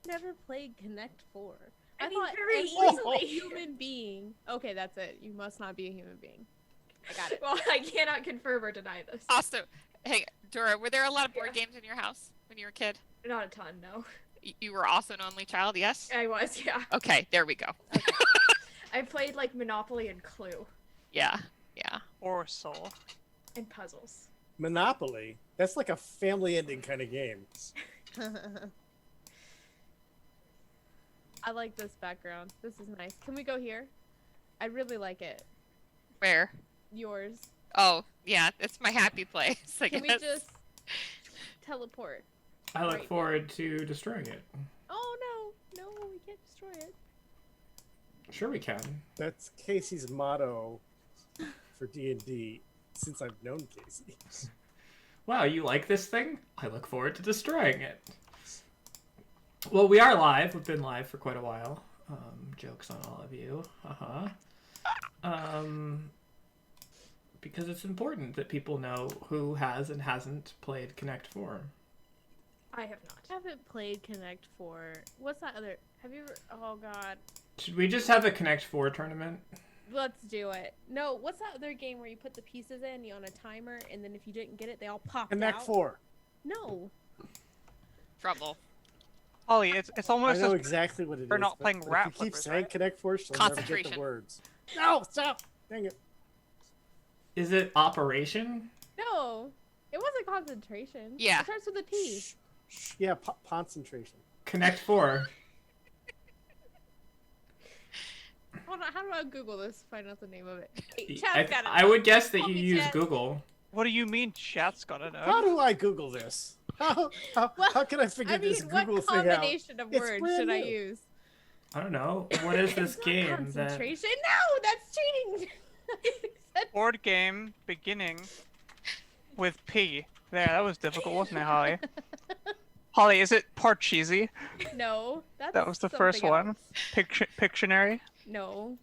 never played Connect 4. I mean, thought very any easily. human being. Okay, that's it. You must not be a human being. I got it. Well, I cannot confirm or deny this. Also, hey, Dora, were there a lot of board games in your house when you were a kid? Not a ton, no. You were also an only child, yes? I was, yeah. Okay, there we go. Okay. I played like Monopoly and Clue Yeah, yeah. Or Soul. and puzzles. Monopoly. That's like a family-ending kind of game. I like this background. This is nice. Can we go here? I really like it. Where? Yours. Oh, yeah, it's my happy place, I Can we guess. just teleport? I look Right. forward to destroying it. Oh no, no, we can't destroy it. Sure we can. That's Casey's motto for D&D since I've known Casey. Wow, you like this thing? I look forward to destroying it. Well, we are live. We've been live for quite a while. Jokes on all of you. Because it's important that people know who has and hasn't played Connect 4. I have not. I haven't played Connect 4. What's that other? Have you ever? Oh god. Should we just have a Connect 4 tournament? Let's do it. No, what's that other game where you put the pieces in, you're on a timer, and then if you didn't get it, they all pop Connect out? 4. No. Trouble. Holly, it's I almost know as exactly what it is. we're not but playing if Rat you keep Flippers, saying right? Connect 4, she'll never get the Concentration. words. No, stop! Dang it. Is it Operation? No. It wasn't concentration. Yeah. It starts with a P. Yeah, concentration. Connect 4. Hold on, how do I Google this? Find out the name of it. Hey, I, chat's got it. I would guess that Call you me use chat. Google. What do you mean chat's gotta know? How do I Google this? How can I figure I mean, this Google what thing out? combination of It's words brand should I new. use? I don't know. What is this It's not game that... concentration? No, that's cheating. Board game beginning with P. There, that was difficult, wasn't it, Holly? Holly, is it Parcheesi? No, that's That was the first something one. else. Pictionary? No.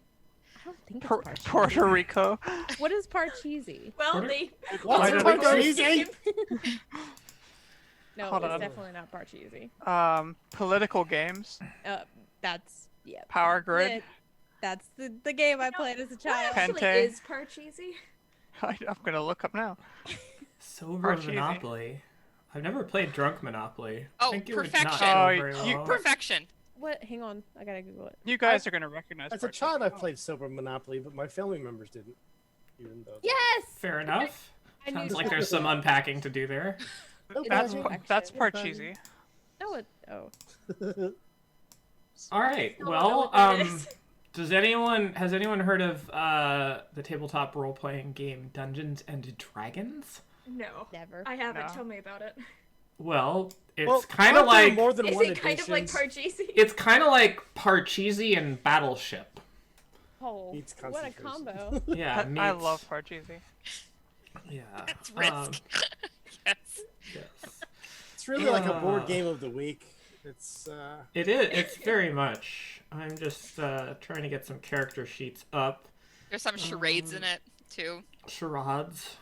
I don't think it's Parcheesi. Puerto Rico. What is Parcheesi? Well, What are- they. What's Why it don't called? we- Cheesy? No, Hold it's on. definitely not Parcheesi. Political games. That's, yeah. Power Grid. That's the game I played as a What child. actually Pente. is Parcheesi? I'm gonna look up now. Sober Parcheesi. Monopoly. I've never played Drunk Monopoly. Oh, I think it would not Perfection. go Oh, very you- well. Perfection. What? Hang on, I gotta Google it. You guys are gonna recognize As a Parcheesi. child, I played Sober Monopoly, but my family members didn't. Even though. Yes! Fair enough. I Sounds knew like there's some unpacking to do there. That's Perfection. that's Parcheesi. No, it. Oh. All right. Still don't know Well, what that is. has anyone heard of the tabletop role-playing game Dungeons and Dragons? No. Never. I haven't. No. Tell me about it. Well, it's Well, kind of aren't there like more than Is one it kind of like editions? Parcheesi? it's kind of like Parcheesi and Battleship. Oh, Needs what a concentration. combo. Yeah, I meets- love Parcheesi. Yeah. It's risk. Yes. Yes. It's really like a board game of the week. It's It is. It's very much. I'm just trying to get some character sheets up. There's some charades in it, too. Charades.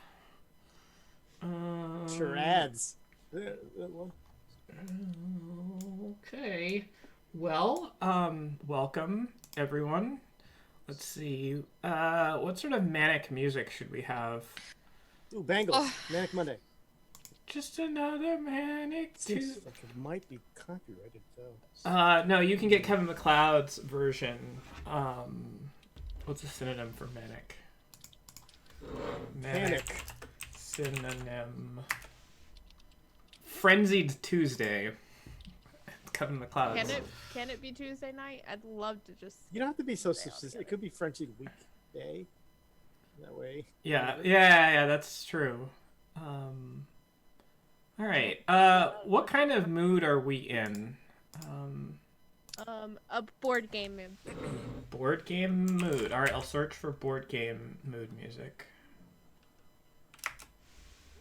charades. Okay. Well, welcome everyone. Let's see. What sort of manic music should we have? Ooh, Bangles. Manic Monday. Just another manic Seems Tuesday. like it might be copyrighted though. No, you can get Kevin MacLeod's version. What's a synonym for manic? Panic. Synonym. Frenzied Tuesday. Kevin MacLeod's. Can it be Tuesday night? I'd love to just. You don't have to be so Stay all specific. It together. could be Frenchy weekday. That way. Yeah, that's true. All right. What kind of mood are we in? A board game mood. Board game mood. All right, I'll search for board game mood music.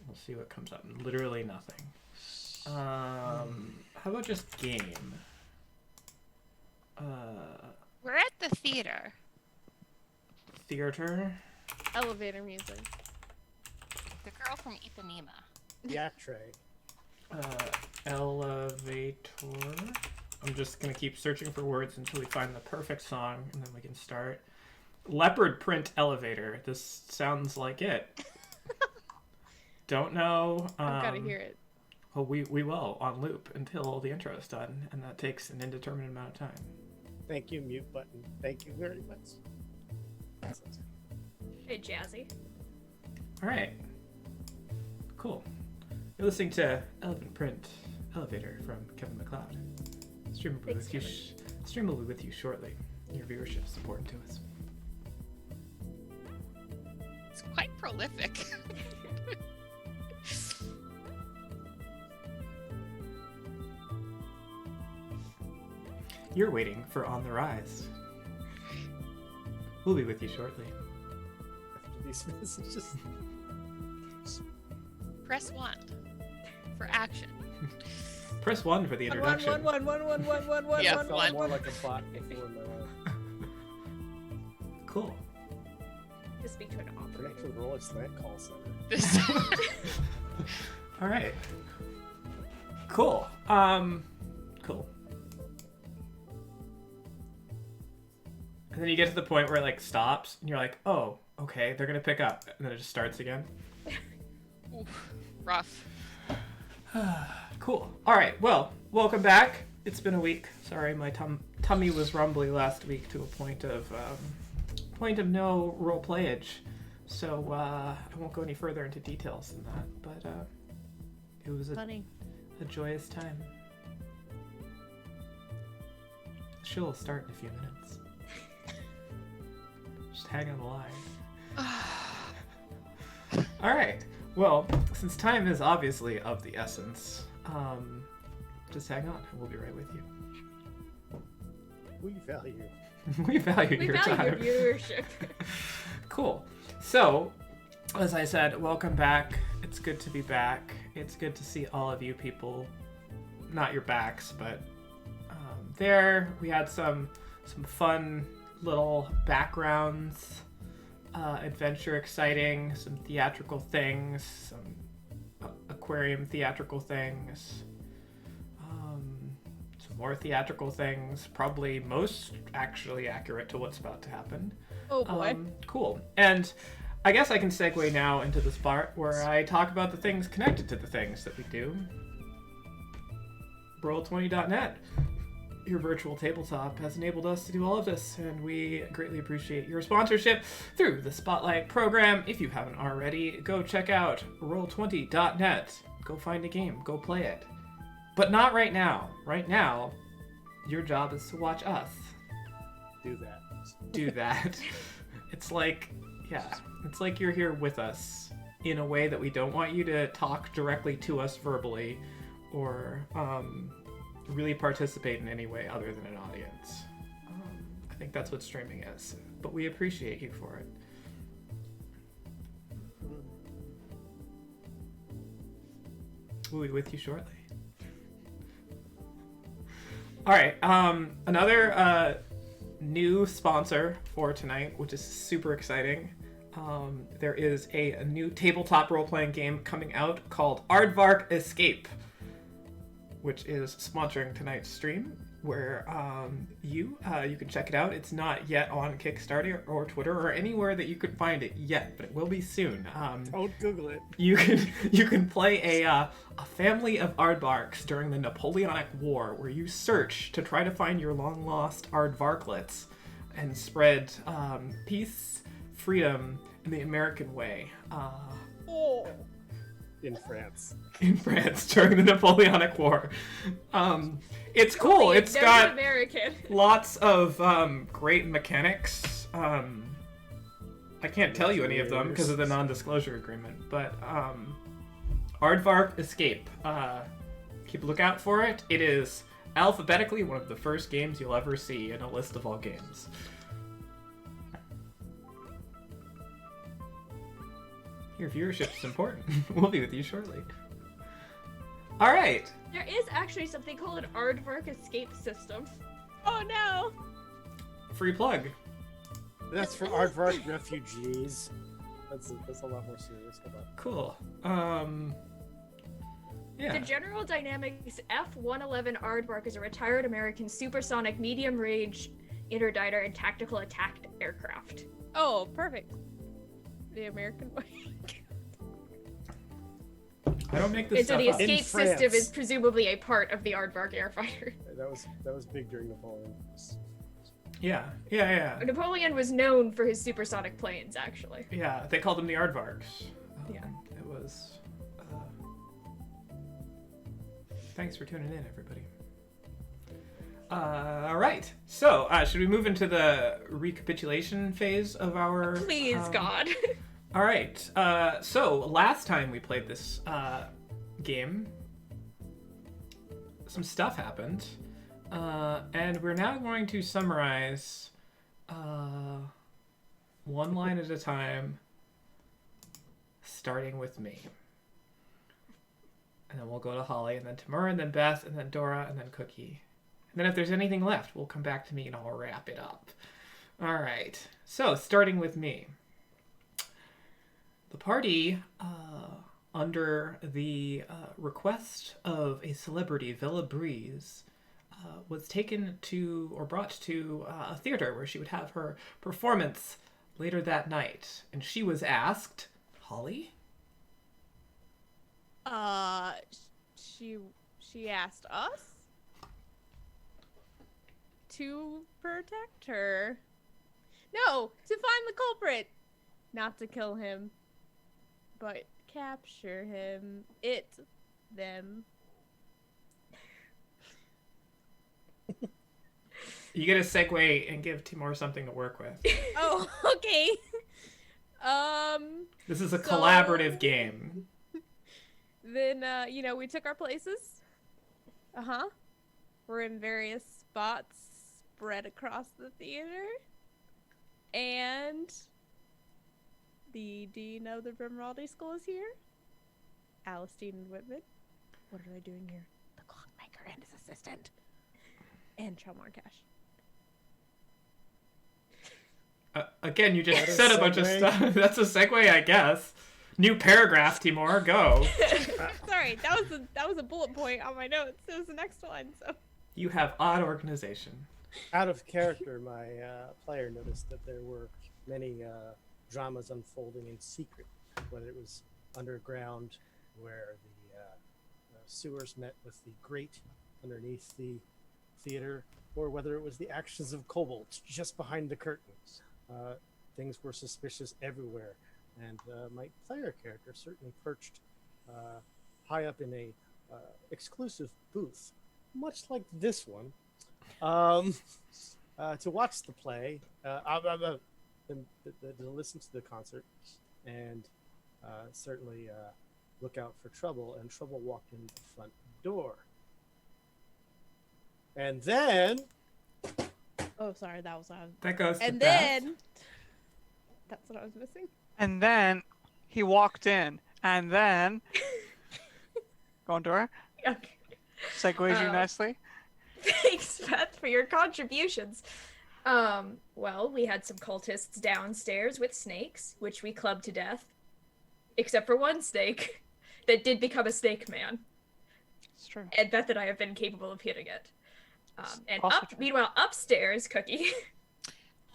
We'll see what comes up. Literally nothing. How about just game? We're at the theater. Theater. Elevator music. The girl from Ipanema. Yak tray. Elevator. I'm just gonna keep searching for words until we find the perfect song, and then we can start. Leopard print elevator. This sounds like it. Don't know. I've got to hear it. Well, we will on loop until the intro is done, and that takes an indeterminate amount of time. Thank you, mute button. Thank you very much. Hey, Jazzy. All right. Cool. You're listening to Elephant Print Elevator from Kevin MacLeod. Stream will be with you shortly. Your viewership is important to us. It's quite prolific. You're waiting for On the Rise. We'll be with you shortly. After these messages. Press 1 for action. Press 1 for the introduction. Yeah, I felt one. more like a bot before my Cool. To speak to an operator. Connect to the Roll Slant call center. This All right. Cool. Cool. And then you get to the point where it like stops, and you're like, oh, okay, they're gonna pick up, and then it just starts again. Oof, rough. Cool. All right. Well, welcome back. It's been a week. Sorry, my tummy was rumbly last week to a point of no role playage. So I won't go any further into details than that. But it was a joyous time. The show will start in a few minutes. Just hang on the line. All right. Well, since time is obviously of the essence, just hang on, and we'll be right with you. We value. We value your time. Your viewership. Cool. So, as I said, welcome back. It's good to be back. It's good to see all of you people. Not your backs, but there we had some fun little backgrounds. Adventure exciting, some theatrical things, some aquarium theatrical things, some more theatrical things, probably most actually accurate to what's about to happen. Oh boy. Cool. And I guess I can segue now into this part where I talk about the things connected to the things that we do. Roll20.net. Your virtual tabletop has enabled us to do all of this, and we greatly appreciate your sponsorship through the Spotlight program. If you haven't already, go check out roll20.net. Go find a game, go play it. But not right now. Right now, your job is to watch us Do that. do that. It's like you're here with us in a way that we don't want you to talk directly to us verbally or really participate in any way other than an audience. I think that's what streaming is, but we appreciate you for it. We'll be with you shortly. All right, another new sponsor for tonight, which is super exciting. There is a new tabletop role-playing game coming out called Aardvark Escape, which is sponsoring tonight's stream, where you can check it out. It's not yet on Kickstarter or Twitter or anywhere that you could find it yet, but it will be soon. Don't Google it. You can play a family of aardvarks during the Napoleonic War, where you search to try to find your long lost aardvarklets and spread peace, freedom, and the American way. In France. In France during the Napoleonic War. It's cool. Wait, It's there's got an American. lots of great mechanics. I can't tell you any of them because of the non-disclosure agreement, but Aardvark Escape. Keep a lookout for it. It is alphabetically one of the first games you'll ever see in a list of all games. Your viewership is important. We'll be with you shortly. All right. There is actually something called an Aardvark escape system. Oh no. Free plug. That's for Aardvark refugees. That's a lot more serious. Hold on. Cool. Yeah. The General Dynamics F-111 Aardvark is a retired American supersonic medium-range interditer and tactical attack aircraft. Oh, perfect. The American way. I don't make this And so stuff the up. escape France. system is presumably a part of the Aardvark airfighter. That was big during Napoleon. Yeah. Napoleon was known for his supersonic planes, actually. Yeah, they called them the Aardvarks. Yeah. It was. Thanks for tuning in, everybody. All right. So, should we move into the recapitulation phase of our? Please, God. All right. So last time we played this game, some stuff happened, and we're now going to summarize one line at a time, starting with me. And then we'll go to Holly, and then Tamura, and then Beth, and then Dora, and then Cookie. And then if there's anything left, we'll come back to me and I'll wrap it up. All right. So starting with me. The party, under the request of a celebrity, Villa Breeze, was taken to, or brought to, a theater where she would have her performance later that night. And she was asked, Holly? She asked us to protect her. No, to find the culprit. Not to kill him, but capture him. Them. You get a segue and give Timur something to work with. Oh, okay. This is a collaborative game. Then, we took our places. We're in various spots spread across the theater. And the dean of the Brimraldi School is here. Alistine Whitman. What are they doing here? The clockmaker and his assistant. And Chalmar Cash. Again, you just That a said a bunch of segue? stuff. That's a segue, I guess. New paragraph, Timur. Go. Sorry, that was a bullet point on my notes. It was the next one, so. You have odd organization. Out of character, my player noticed that there were many dramas unfolding in secret, whether it was underground, where the sewers met with the grate underneath the theater, or whether it was the actions of kobolds just behind the curtains. Things were suspicious everywhere, and my player character certainly perched high up in a exclusive booth, much like this one, to watch the play, to listen to the concert, and certainly look out for Trouble. And Trouble walked in the front door. And then... Oh, sorry, that was loud. That goes to And Beth. then... That's what I was missing. And then he walked in, and then... Go on, Dora. Okay. Segues you nicely. Thanks, Beth, for your contributions. Well, we had some cultists downstairs with snakes, which we clubbed to death. Except for one snake that did become a snake man. It's true. And Beth and I have been capable of hitting it. And Also up, true. meanwhile, upstairs, Cookie.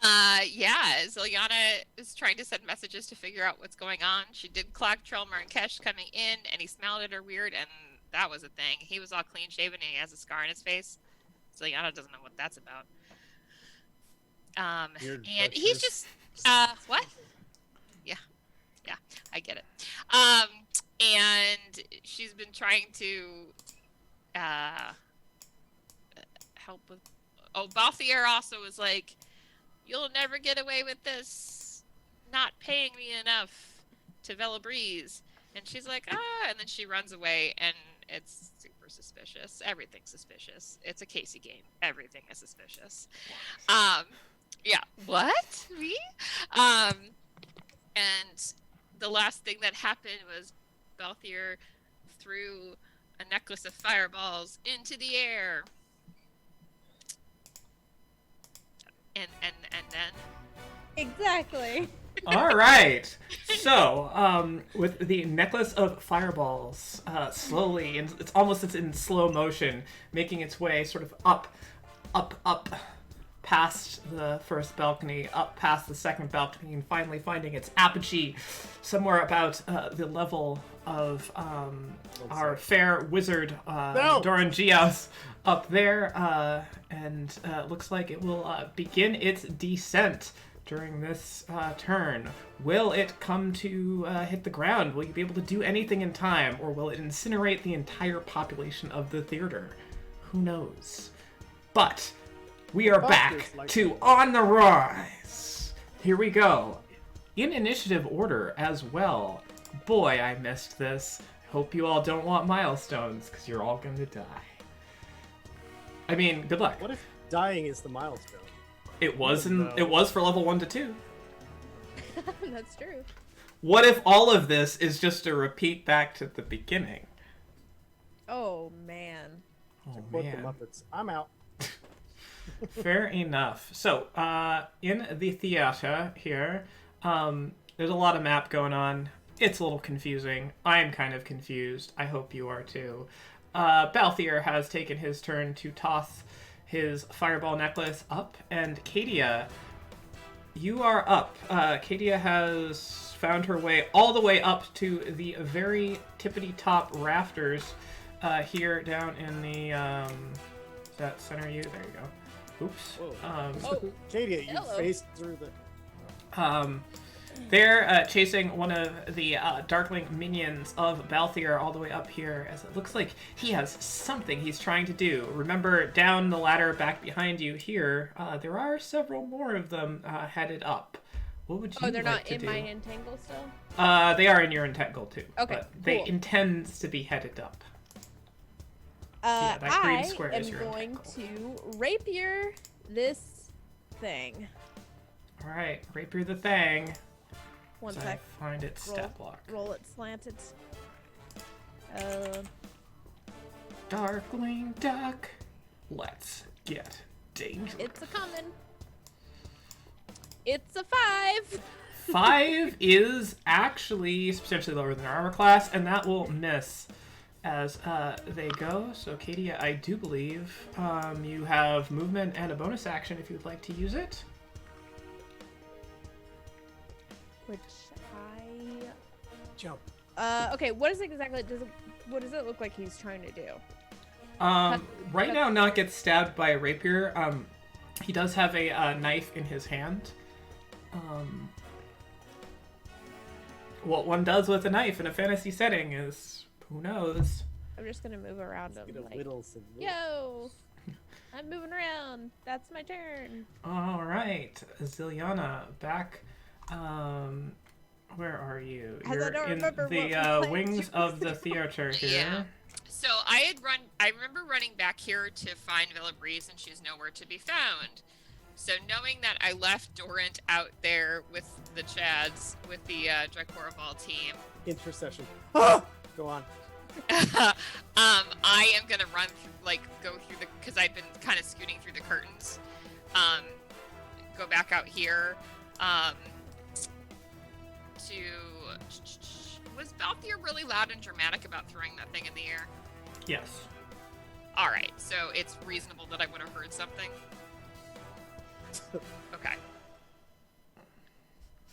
Yeah, Ziliana is trying to send messages to figure out what's going on. She did clock Trelmer and Kesh coming in, and he smiled at her weird, and that was a thing. He was all clean shaven, and he has a scar on his face. Ziliana doesn't know what that's about. Weird And he's butchers. just, what? Yeah, I get it. And she's been trying to, help with, Balthier also was like, you'll never get away with this not paying me enough to Vela Breeze. And she's like, and then she runs away, and it's super suspicious. Everything's suspicious. It's a Casey game. Everything is suspicious. Yeah, what? Me? And the last thing that happened was Balthier threw a necklace of fireballs into the air. And then Exactly. All right. So, with the necklace of fireballs, slowly, and it's in slow motion, making its way sort of up, past the first balcony, up past the second balcony, and finally finding its apogee somewhere about the level of our fair wizard, Doran Gios, up there, and looks like it will begin its descent during this turn. Will it come to hit the ground? Will you be able to do anything in time, or will it incinerate the entire population of the theater? Who knows? But we are back to On the Rise. Here we go. In initiative order as well. Boy, I missed this. Hope you all don't want milestones, because you're all going to die. I mean, good luck. What if dying is the milestone? It was for level 1 to 2. That's true. What if all of this is just a repeat back to the beginning? Oh man. Oh Quote the man. Muppets. I'm out. Fair enough. So, in the theater here, there's a lot of map going on. It's a little confusing. I'm kind of confused. I hope you are too. Balthier has taken his turn to toss his fireball necklace up, and Kadia, you are up. Kadia has found her way all the way up to the very tippity top rafters here down in the is that center you? There you go. Oops. Whoa. Kadia, you hello. faced through the... They're chasing one of the Darkling minions of Balthier all the way up here, as it looks like he has something he's trying to do. Remember, down the ladder back behind you here, there are several more of them headed up. What would you Oh, they're like not to in do? my entangle still? They are in your entangle too. Okay, But they cool. intend to be headed up. Yeah, that green I square am is your going entangle. to rapier this thing. All right, rapier the thing. One So I sec. find its stat block. Roll it slanted. Darkling duck. Let's get dangerous. It's a coming. It's a 5. 5 is actually substantially lower than their armor class, and that will miss as they go. So, Katie, I do believe you have movement and a bonus action if you would like to use it. Which Jump. okay, what is it exactly? What does it look like he's trying to do? Right now, Not gets stabbed by a rapier. He does have a knife in his hand. What one does with a knife in a fantasy setting is, who knows? I'm just gonna move around him. Get a Like, whittle some wood. yo, I'm moving around. That's my turn. All right, Ziliana, back. Where are you? As I You're don't in remember what we the planned wings to of the theater here. Yeah. So I remember running back here to find Villa Breeze, and she's nowhere to be found. So knowing that I left Dorant out there with the Chads, with the Dracoraval team, Intercession. Ah! Go on. I am gonna run through, go through because I've been kind of scooting through the curtains. Go back out here. Was Balthier really loud and dramatic about throwing that thing in the air? Yes. All right, so it's reasonable that I would have heard something. Okay.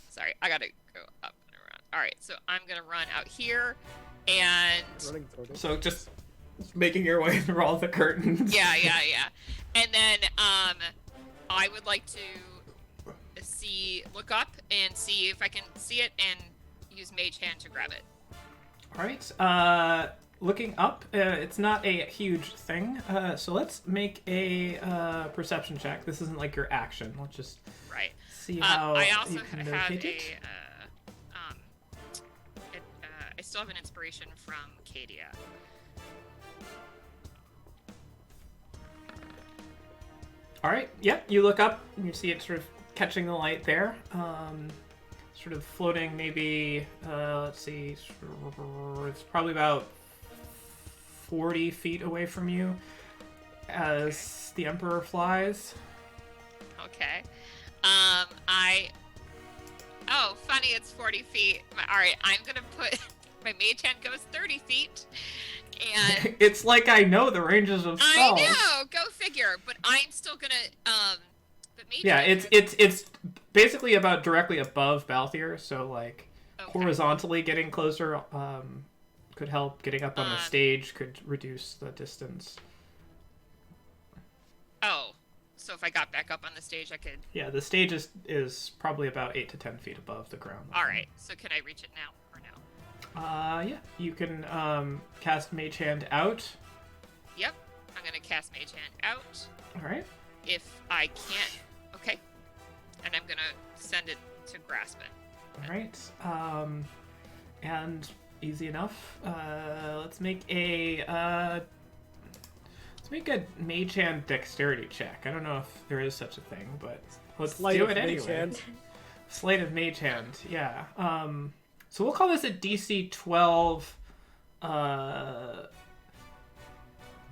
Sorry, I gotta go up and around. All right, so I'm gonna run out here, and Running toward it. So just making your way through all the curtains. yeah, and then I would like to look up and see if I can see it and use Mage Hand to grab it. All right. Looking up, it's not a huge thing. So let's make a perception check. This isn't like your action. Let's just Right. see how I also you can have locate it. I still have an inspiration from Kadia. All right. Yep. You look up and you see it sort of catching the light there. Sort of floating, maybe. Let's see. It's probably about 40 feet away from you as the Emperor flies. Okay. I Oh, funny, it's 40 feet. All right, I'm gonna put my mage hand goes 30 feet, and It's like I know the ranges of spells. I know, go figure. But I'm still gonna But mage Yeah, hand it's basically about directly above Balthier, so like okay. horizontally getting closer could help. Getting up on the stage could reduce the distance. Oh, so if I got back up on the stage, I could. Yeah, the stage is probably about 8 to 10 feet above the ground. All right. So can I reach it now or no? Yeah, you can cast Mage Hand out. Yep. I'm gonna cast Mage Hand out. All right. If I can't, okay. And I'm gonna send it to grasp it. All right. And easy enough. Let's make a Mage Hand dexterity check. I don't know if there is such a thing, but let's Sleight do of it Mage anyway. Hand. Sleight of Mage Hand, yeah. So we'll call this a DC 12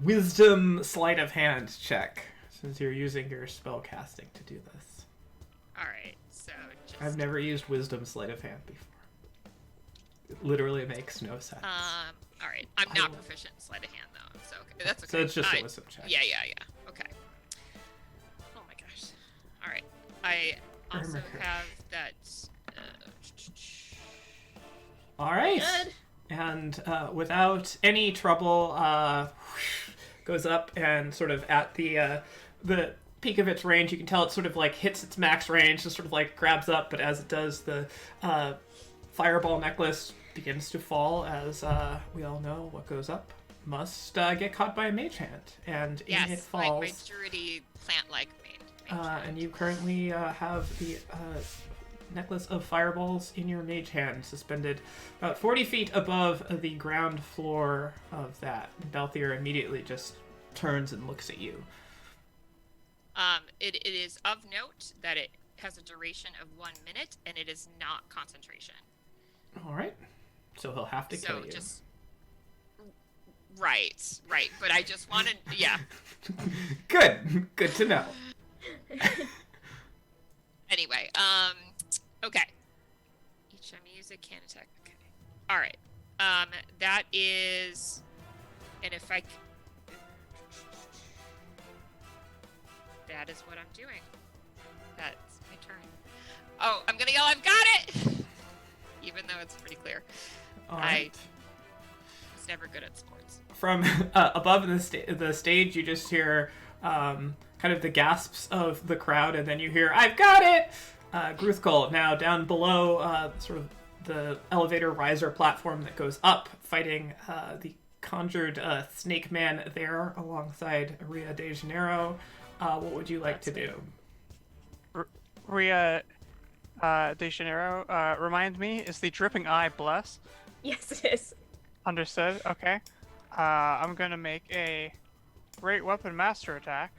Wisdom Sleight of Hand check, since you're using your spell casting to do this. All right. So just. I've never used Wisdom Sleight of Hand before. It literally makes no sense. All right. I'm not proficient in sleight of hand though, so okay. That's okay. So it's just a wisdom check. Yeah. Okay. Oh my gosh. All right. I also have that. All right. Good. And without any trouble, goes up and sort of at the peak of its range, you can tell it sort of like hits its max range, just sort of like grabs up, but as it does, the fireball necklace begins to fall, as we all know what goes up must get caught by a mage hand, and Yes, it falls. my druidy plant-like mage hand. And you currently have the necklace of fireballs in your mage hand, suspended about 40 feet above the ground floor of that. Balthier immediately just turns and looks at you. It is of note that it has a duration of 1 minute, and it is not concentration. All right. So he'll have to kill you. Just right. But I just wanted, yeah. Good to know. Anyway, okay. Each time you use it can attack. Okay. All right. That is, and if I. That is what I'm doing. That's my turn. Oh, I'm gonna yell, I've got it! Even though it's pretty clear. All right. I was never good at sports. From above the stage, you just hear kind of the gasps of the crowd, and then you hear, I've got it! Gruthkol, now down below sort of the elevator riser platform that goes up, fighting the conjured snake man there alongside Ria de Janeiro. What would you like to do? Ria de Janeiro, remind me, is the dripping eye bless? Yes, it is. Understood, okay. I'm gonna make a great weapon master attack.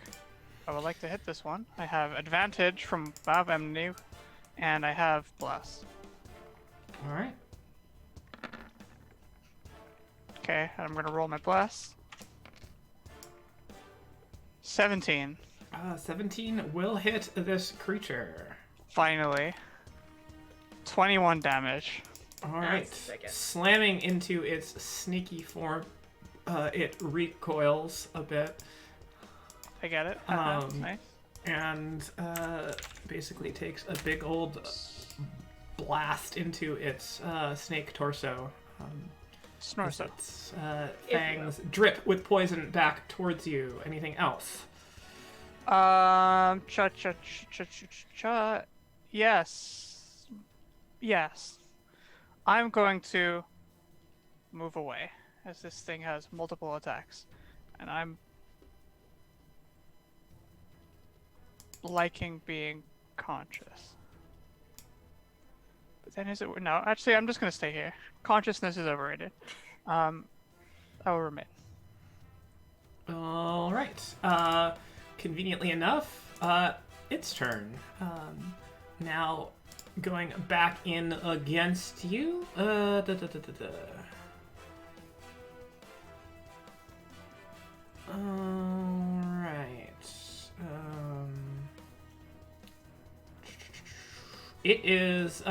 I would like to hit this one. I have advantage from Bob Emny, and I have bless. All right. Okay, and I'm gonna roll my bless. 17. 17 will hit this creature. Finally. 21 damage. All right. Slamming into its sneaky form, it recoils a bit. I get it. Nice. And basically takes a big old blast into its snake torso. Snores it. Its fangs drip with poison back towards you. Anything else? Yes. I'm going to move away, as this thing has multiple attacks. And I'm liking being conscious. But then is it... No, actually, I'm just going to stay here. Consciousness is overrated. I will remain. All right. Conveniently enough, its turn. Now, going back in against you. All right. It is,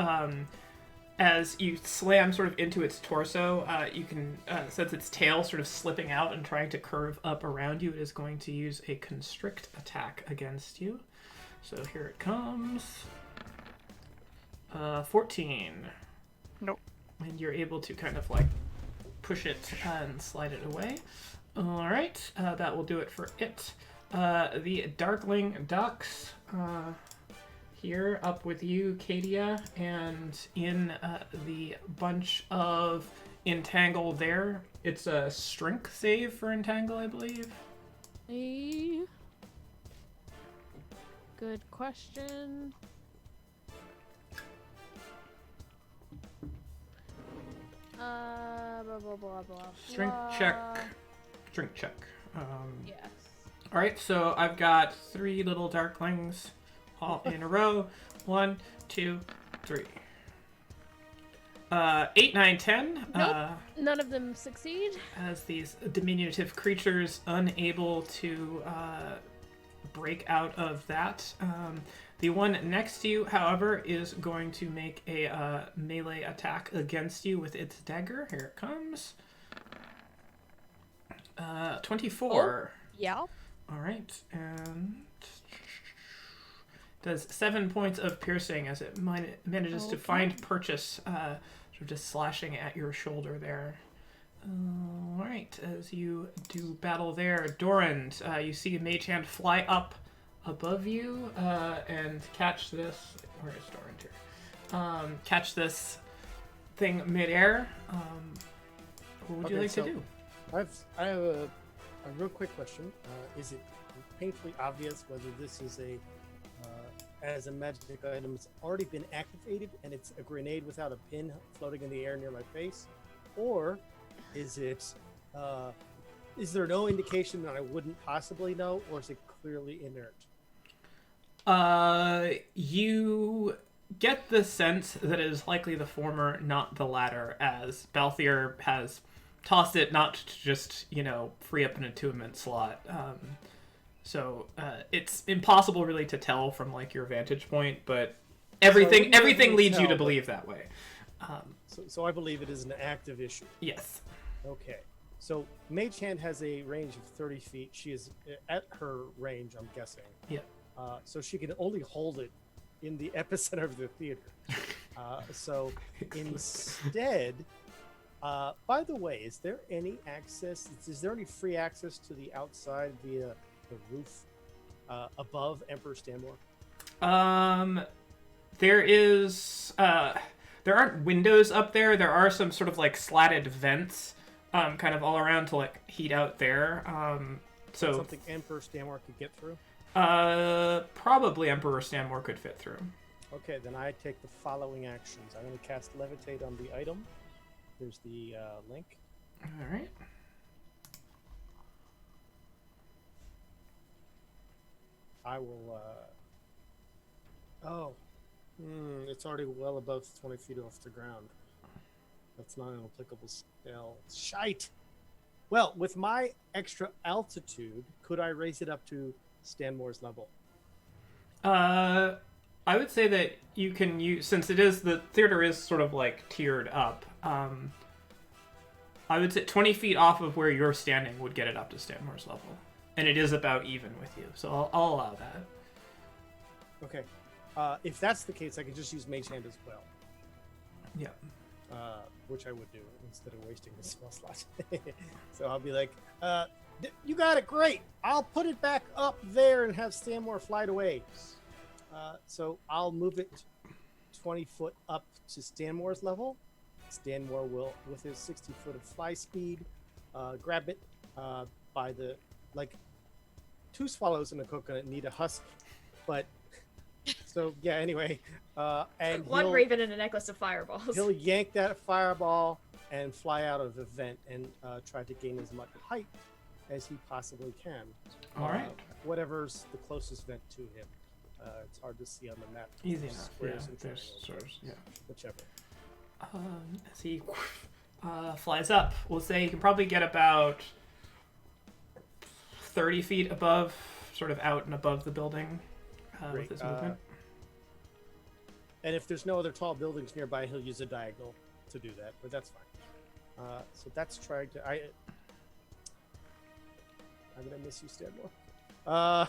as you slam sort of into its torso, you can sense its tail sort of slipping out and trying to curve up around you. It is going to use a constrict attack against you. So here it comes. 14. Nope. And you're able to kind of like push it and slide it away. All right, that will do it for it. The Darkling Ducks here up with you, Kadia, and in the bunch of Entangle there. It's a strength save for Entangle, I believe. Good question. Blah, blah, blah, blah, Strength blah. check. Strength check. Yes. All right, so I've got 3 little Darklings all in a row. 1, 2, 3. 8, 9, 10. Nope. None of them succeed. As these diminutive creatures unable to break out of that. The one next to you, however, is going to make a melee attack against you with its dagger. Here it comes. 24. Yeah. All right, and does 7 points of piercing as it manages to find purchase, sort of just slashing at your shoulder there. All right, as you do battle there, Dorand, you see a mage hand fly up above you and catch this. Where is Dorand here? Catch this thing midair. What would you like to do? I have a real quick question. Is it painfully obvious whether this is as a magic item, it's already been activated and it's a grenade without a pin floating in the air near my face? Or is it, is there no indication that I wouldn't possibly know, or is it clearly inert? You get the sense that it is likely the former, not the latter, as Balthier has tossed it not to just, free up an attunement slot. So it's impossible really to tell from like your vantage point, but everything leads you to believe that way. So I believe it is an active issue. Yes. Okay. So Mage Hand has a range of 30 feet. She is at her range, I'm guessing. Yeah. So she can only hold it in the epicenter of the theater. So instead, by the way, is there any access? Is there any free access to the outside via the roof above Emperor Stanmore? There is. There aren't windows up there. There are some sort of like slatted vents, kind of all around to like heat out there. So something Emperor Stanmore could get through. Probably Emperor Stanmore could fit through. Okay, then I take the following actions. I'm going to cast Levitate on the item. There's the link. All right. I will. It's already well above 20 feet off the ground. That's not an applicable spell. Shite! Well, with my extra altitude, could I raise it up to Stanmore's level? I would say that you can use, since the theater is sort of like tiered up. I would say 20 feet off of where you're standing would get it up to Stanmore's level, and it is about even with you, so I'll allow that. Okay. If that's the case, I could just use Mage Hand as well. Yeah. Which I would do instead of wasting the spell slot. So I'll be like, you got it, great. I'll put it back up there and have Stanmore fly away. So I'll move it 20 foot up to Stanmore's level. Stanmore will, with his 60 foot of fly speed, grab it by the, like, 2 swallows in a coconut need a husk, but so yeah, anyway, and one raven and a necklace of fireballs. He'll yank that fireball and fly out of the vent and try to gain as much height as he possibly can. All right. Whatever's the closest vent to him. It's hard to see on the map. Easy enough. Squares and There's triangles. yeah. Whichever. As he flies up, we'll say you can probably get about 30 feet above, sort of out and above the building with his movement. And if there's no other tall buildings nearby, he'll use a diagonal to do that, but that's fine. So that's trying to. I'm gonna miss you, Stanmore. All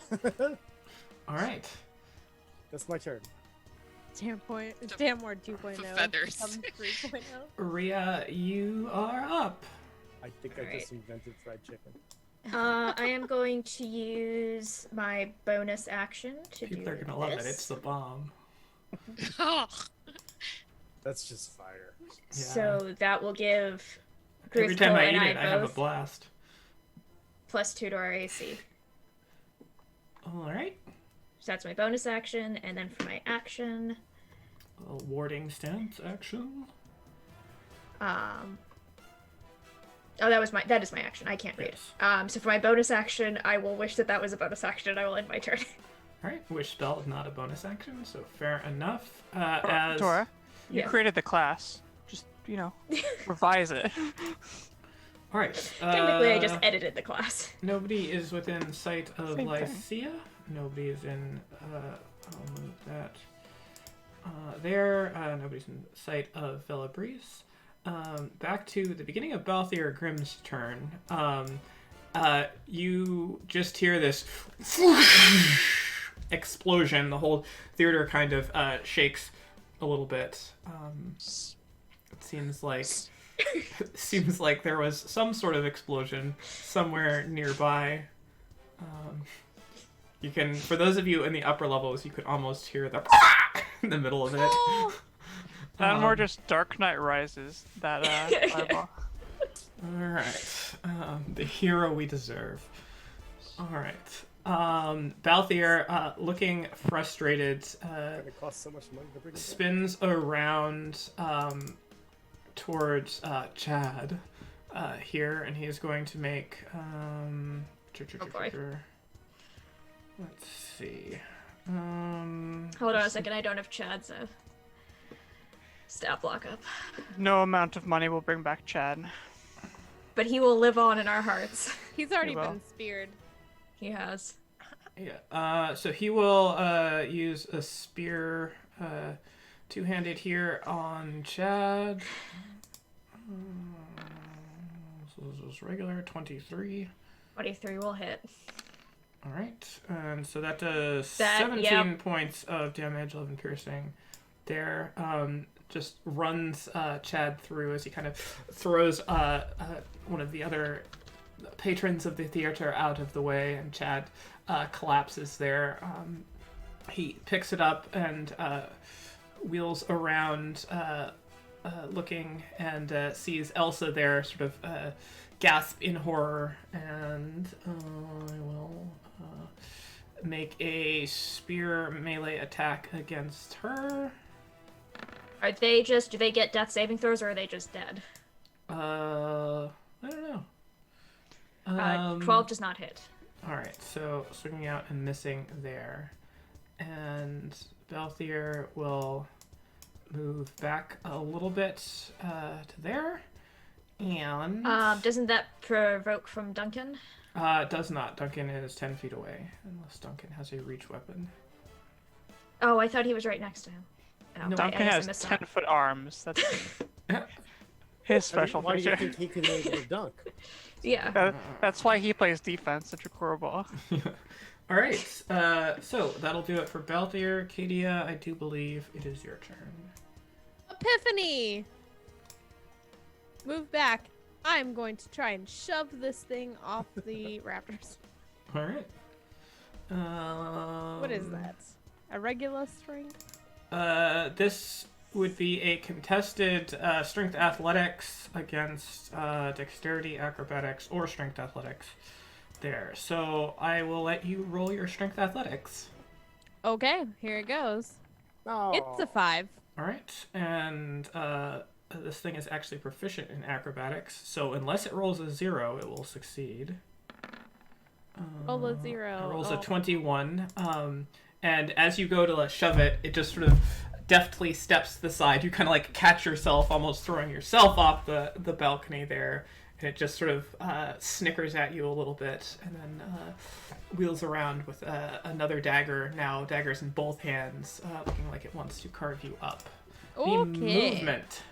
right. That's my turn. Stanmore 2.0. For feathers. Become 3.0. Rhea, you are up. I think I Alright. just invented fried chicken. I am going to use my bonus action to People do are gonna love it. this. It's the bomb. Oh, That's just fire. So that will give Every time Driscoll I and eat it, I have a both blast. +2 to our AC. All right. So that's my bonus action, and then for my action, A warding stance action. oh, that is my action. I can't read. Yes. So for my bonus action, I will wish that was a bonus action, and I will end my turn. All right. Wish spell is not a bonus action, so fair enough. As Tora, you Yeah. created the class. Just, revise it. all right. Technically, I just edited the class. Nobody is within sight of Same thing. Lycia. Nobody is in. I'll move that there. Nobody's in sight of Velabreeze. Back to the beginning of Balthier Grimm's turn. You just hear this explosion. The whole theater kind of shakes a little bit. It seems like there was some sort of explosion somewhere nearby. You can, for those of you in the upper levels, you could almost hear the in the middle of it. And more just Dark Knight Rises. That fireball. All right, the hero we deserve. All right, Balthier, looking frustrated, It's gonna cost so much money to bring it back. spins around towards Chad here, and he is going to make. boy. Let's see. Hold on a second, I don't have Chad's stat block up. No amount of money will bring back Chad. But he will live on in our hearts. He's already He will. been speared. He has. Yeah. So he will use a spear, two-handed here on Chad. So this is regular 23. 23 will hit. All right, and so that does That- 17 yep. points of damage, 11 piercing. There, just runs Chad through as he kind of throws one of the other patrons of the theater out of the way, and Chad collapses there. He picks it up and wheels around, looking, and sees Elsa there, sort of gasp in horror, and I will make a spear melee attack against her. Do they get death saving throws, or are they just dead? I don't know. 12 does not hit. Alright, so swinging out and missing there. And Balthier will move back a little bit to there. And Doesn't that provoke from Duncan? it does not. Duncan is 10 feet away, unless Duncan has a reach weapon. Oh, I thought he was right next to him. Oh, No, I Duncan guess I has missed that. 10-foot arms. That's his I mean, special why do you feature. think he can make a dunk? Yeah. That's why he plays defense at Ball. Alright, so that'll do it for Balthier. Kadia, I do believe it is your turn. Epiphany! Move back. I'm going to try and shove this thing off the raptors. Alright. What is that? A regular string? This would be a contested strength athletics against dexterity, acrobatics, or strength athletics there. So I will let you roll your strength athletics. Okay, here it goes. No. It's a 5. Alright, and this thing is actually proficient in acrobatics, so unless it rolls a 0, it will succeed. Roll a 0. It rolls a Oh. 21, and as you go to shove it, it just sort of deftly steps to the side. You kind of like catch yourself, almost throwing yourself off the balcony there, and it just sort of snickers at you a little bit, and then wheels around with another dagger. Now daggers in both hands, looking like it wants to carve you up. The movement.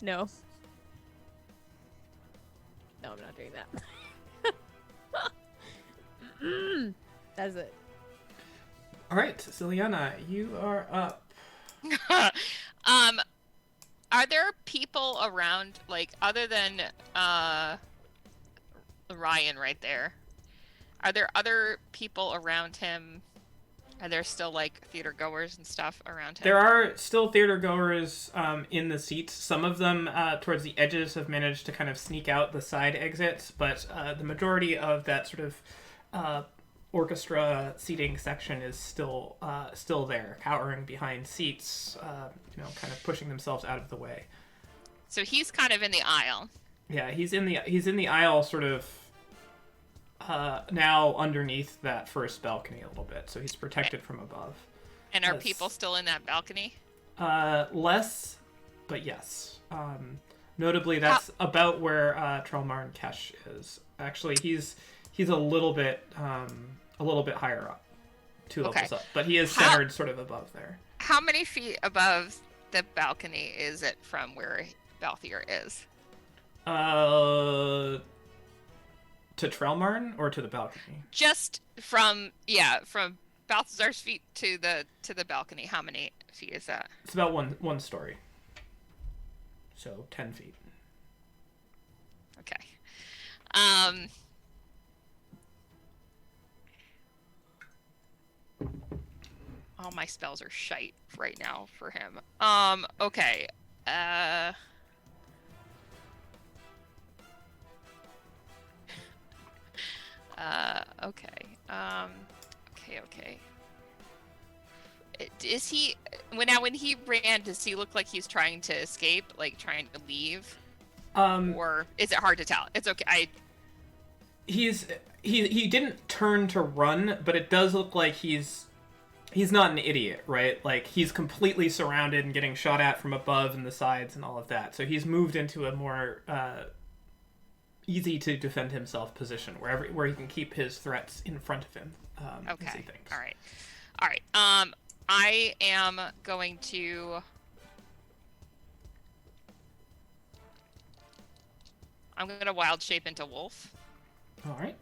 No. No, I'm not doing that. That's it. All right, Ciliana, you are up. Are there people around, like, other than Ryan right there? Are there other people around him? Are there still, like, theater goers and stuff around him? There are still theater goers in the seats. Some of them towards the edges have managed to kind of sneak out the side exits, but the majority of that sort of orchestra seating section is still there, cowering behind seats, kind of pushing themselves out of the way. So he's kind of in the aisle. Yeah, he's in the aisle, sort of now underneath that first balcony a little bit, so he's protected from above. And are people still in that balcony? Less, but yes. Notably, that's about where Trelmarn Kesh is. Actually, he's a little bit higher up, 2 levels up, but he is centered sort of above there. How many feet above the balcony is it from where Balthier is? To Trelmarn or to the balcony? Just from Balthazar's feet to the balcony. How many feet is that? It's about one story. So 10 feet. Okay. All my spells are shite right now for him. Okay. Okay. Is he when he ran? Does he look like he's trying to escape, like trying to leave, or is it hard to tell? It's okay. He didn't turn to run, but it does look like he's not an idiot, right? Like he's completely surrounded and getting shot at from above and the sides and all of that. So he's moved into a more easy to defend himself position where he can keep his threats in front of him. Okay. All right. I am going to. I'm gonna wild shape into wolf. All right.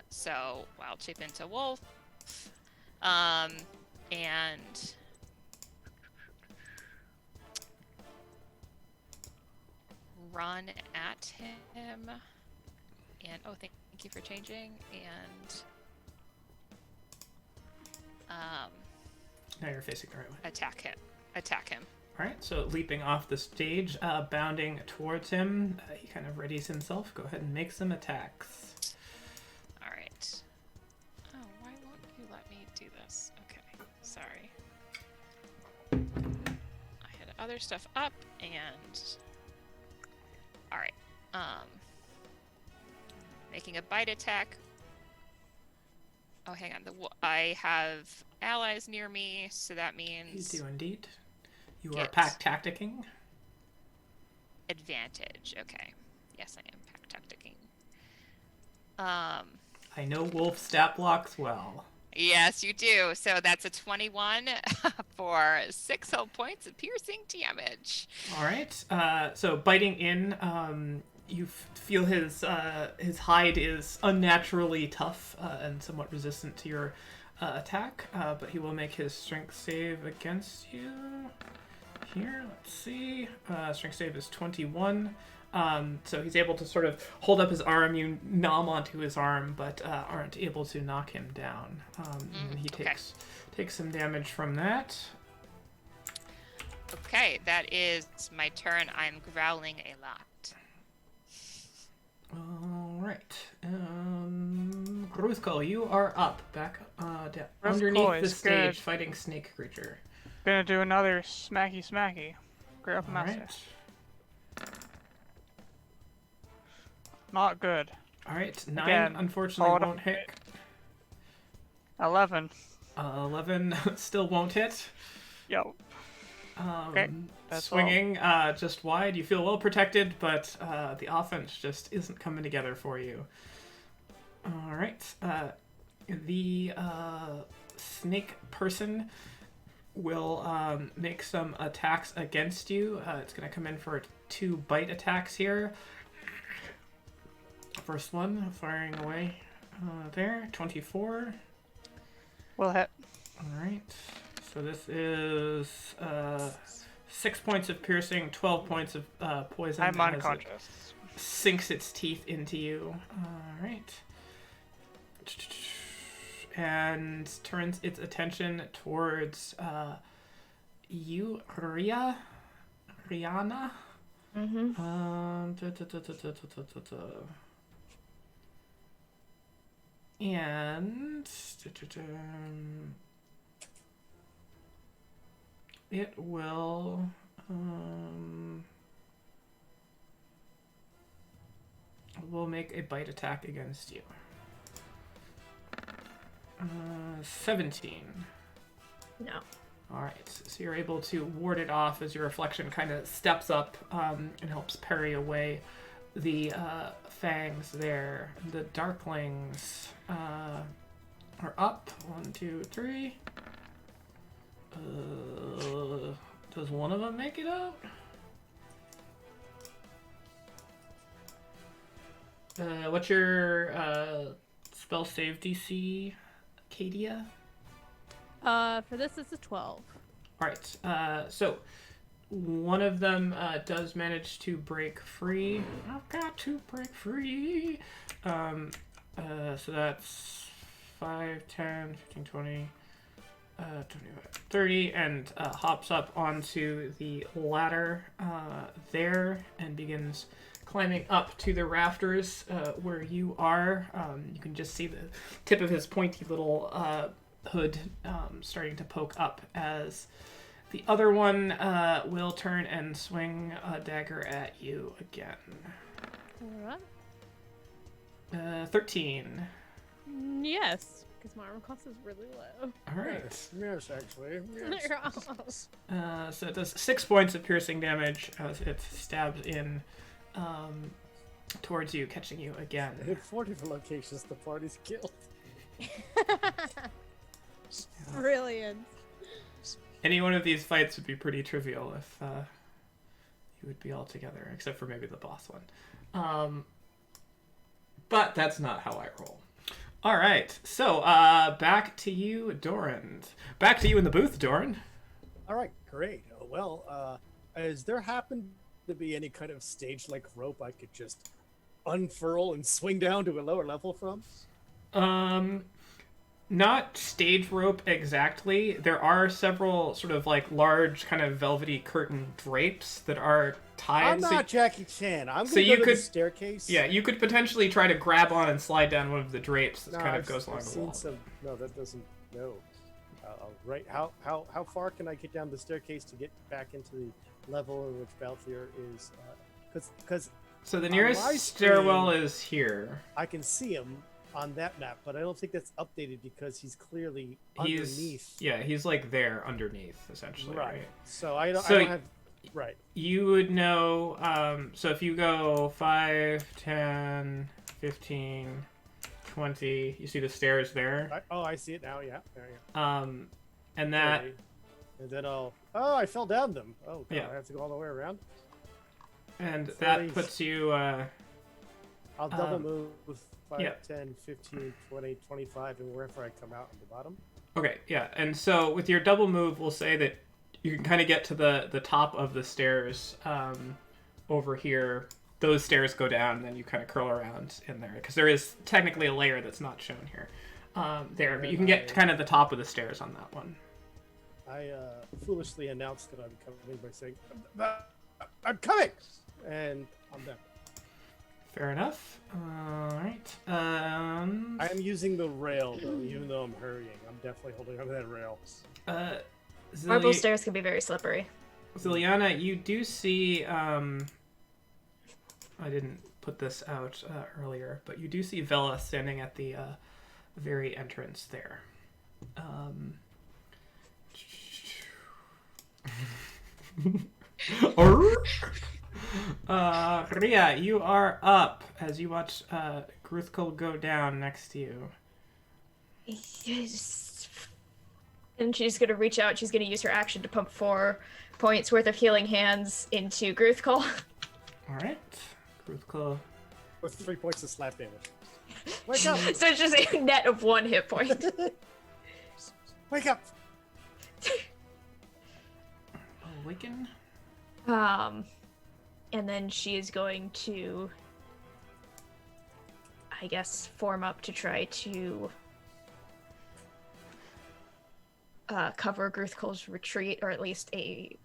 So wild shape into wolf. And run at him. And thank you for changing. And now you're facing the right way. Attack him. All right. So leaping off the stage, bounding towards him, he kind of readies himself. Go ahead and make some attacks. All right. Oh, why won't you let me do this? Okay. Sorry. I had other stuff up and. All right. Making a bite attack. Oh, hang on. I have allies near me, so that means... You do indeed. You are pack tacticking. Advantage. Okay. Yes, I am pack tacticking. I know wolf stat blocks well. Yes, you do. So that's a 21 for 6 health points of piercing damage. All right. So biting in, you feel his hide is unnaturally tough and somewhat resistant to your attack, but he will make his strength save against you. Here, let's see. Strength save is 21. So he's able to sort of hold up his arm. You nom onto his arm, but aren't able to knock him down. And he takes some damage from that. Okay, that is my turn. I'm growling a lot. All right. Gruthko, you are up, back underneath the stage, fighting snake creature. Gonna do another smacky. Great up master. Right. Not good. All right, 9 Again, unfortunately won't hit. 11. 11 still won't hit. Yo. Okay, that's Swinging just wide. You feel well protected, but the offense just isn't coming together for you. All right. The snake person will make some attacks against you. It's going to come in for 2 bite attacks here. First one, firing away there. 24. Will hit. All right. So this is 6 points of piercing, 12 points of poison. I'm as unconscious. it sinks its teeth into you. All right. And turns its attention towards you, Rihanna. And it will make a bite attack against you. 17. No. All right, so you're able to ward it off as your reflection kind of steps up and helps parry away the fangs there. The darklings are up. 1, 2, 3. Does one of them make it out? What's your spell save DC, Cadia? For this, it's a 12. All right. So one of them does manage to break free. I've got to break free. So that's 5, 10, 15, 20, 25, 30, and hops up onto the ladder there and begins climbing up to the rafters where you are. You can just see the tip of his pointy little hood starting to poke up as the other one will turn and swing a dagger at you again. Alright. 13. Yes, because my armor class is really low. All right. Yes, actually. Yes. You're almost. So it does 6 points of piercing damage as it stabs in towards you, catching you again. I hit 40 for locations, the party's killed. Brilliant. Any one of these fights would be pretty trivial if you would be all together, except for maybe the boss one. But that's not how I roll. All right, so back to you, Doran. Back to you in the booth, Doran. All right, great. Well, is there happen to be any kind of stage-like rope I could just unfurl and swing down to a lower level from? Not stage rope exactly. There are several sort of like large kind of velvety curtain drapes that are tied. I'm not Jackie Chan. I'm so going to you go to could- the staircase. Yeah, you could potentially try to grab on and slide down one of the drapes that No, kind of I've- goes along I've the seen wall. some. No, that doesn't. No. Right. How far can I get down the staircase to get back into the level in which Balthier is? Because So the on nearest my stairwell screen- is here. I can see him on that map, but I don't think that's updated because he's clearly He's underneath. yeah, he's like there underneath essentially, right? So I don't. So I don't have. Right. You would know, so if you go 5, 10, 15, 20, you see the stairs there? I see it now. Yeah. There you go. And that, Okay. And then I'll. Oh, I fell down them. Oh, God, Yeah. I have to go all the way around. and 30. that puts you, I'll double Um, move with 5, yeah. 10, 15, 20, 25, and wherever I come out on the bottom. okay, yeah, and so with your double move, we'll say that you can kind of get to the top of the stairs over here. Those stairs go down, and then you kind of curl around in there, because there is technically a layer that's not shown here. There, but you can get to kind of the top of the stairs on that one. I foolishly announced that I'm coming by saying, I'm coming! And I'm done. Fair enough. Alright. I am using the rail, though, even though I'm hurrying. I'm definitely holding onto that rail. Marble stairs can be very slippery. Ziliana, you do see, I didn't put this out earlier, but you do see Vela standing at the very entrance there. Ria, you are up as you watch Gruthkul go down next to you. Yes. And she's gonna reach out. She's gonna use her action to pump 4 points worth of healing hands into Gruthkul. All right, Gruthkul. With 3 points of slap damage. Wake up! So it's just a net of 1 hit point. Wake up! Awaken. And then she is going to, I guess, form up to try to cover Gruthkul's retreat, or at least a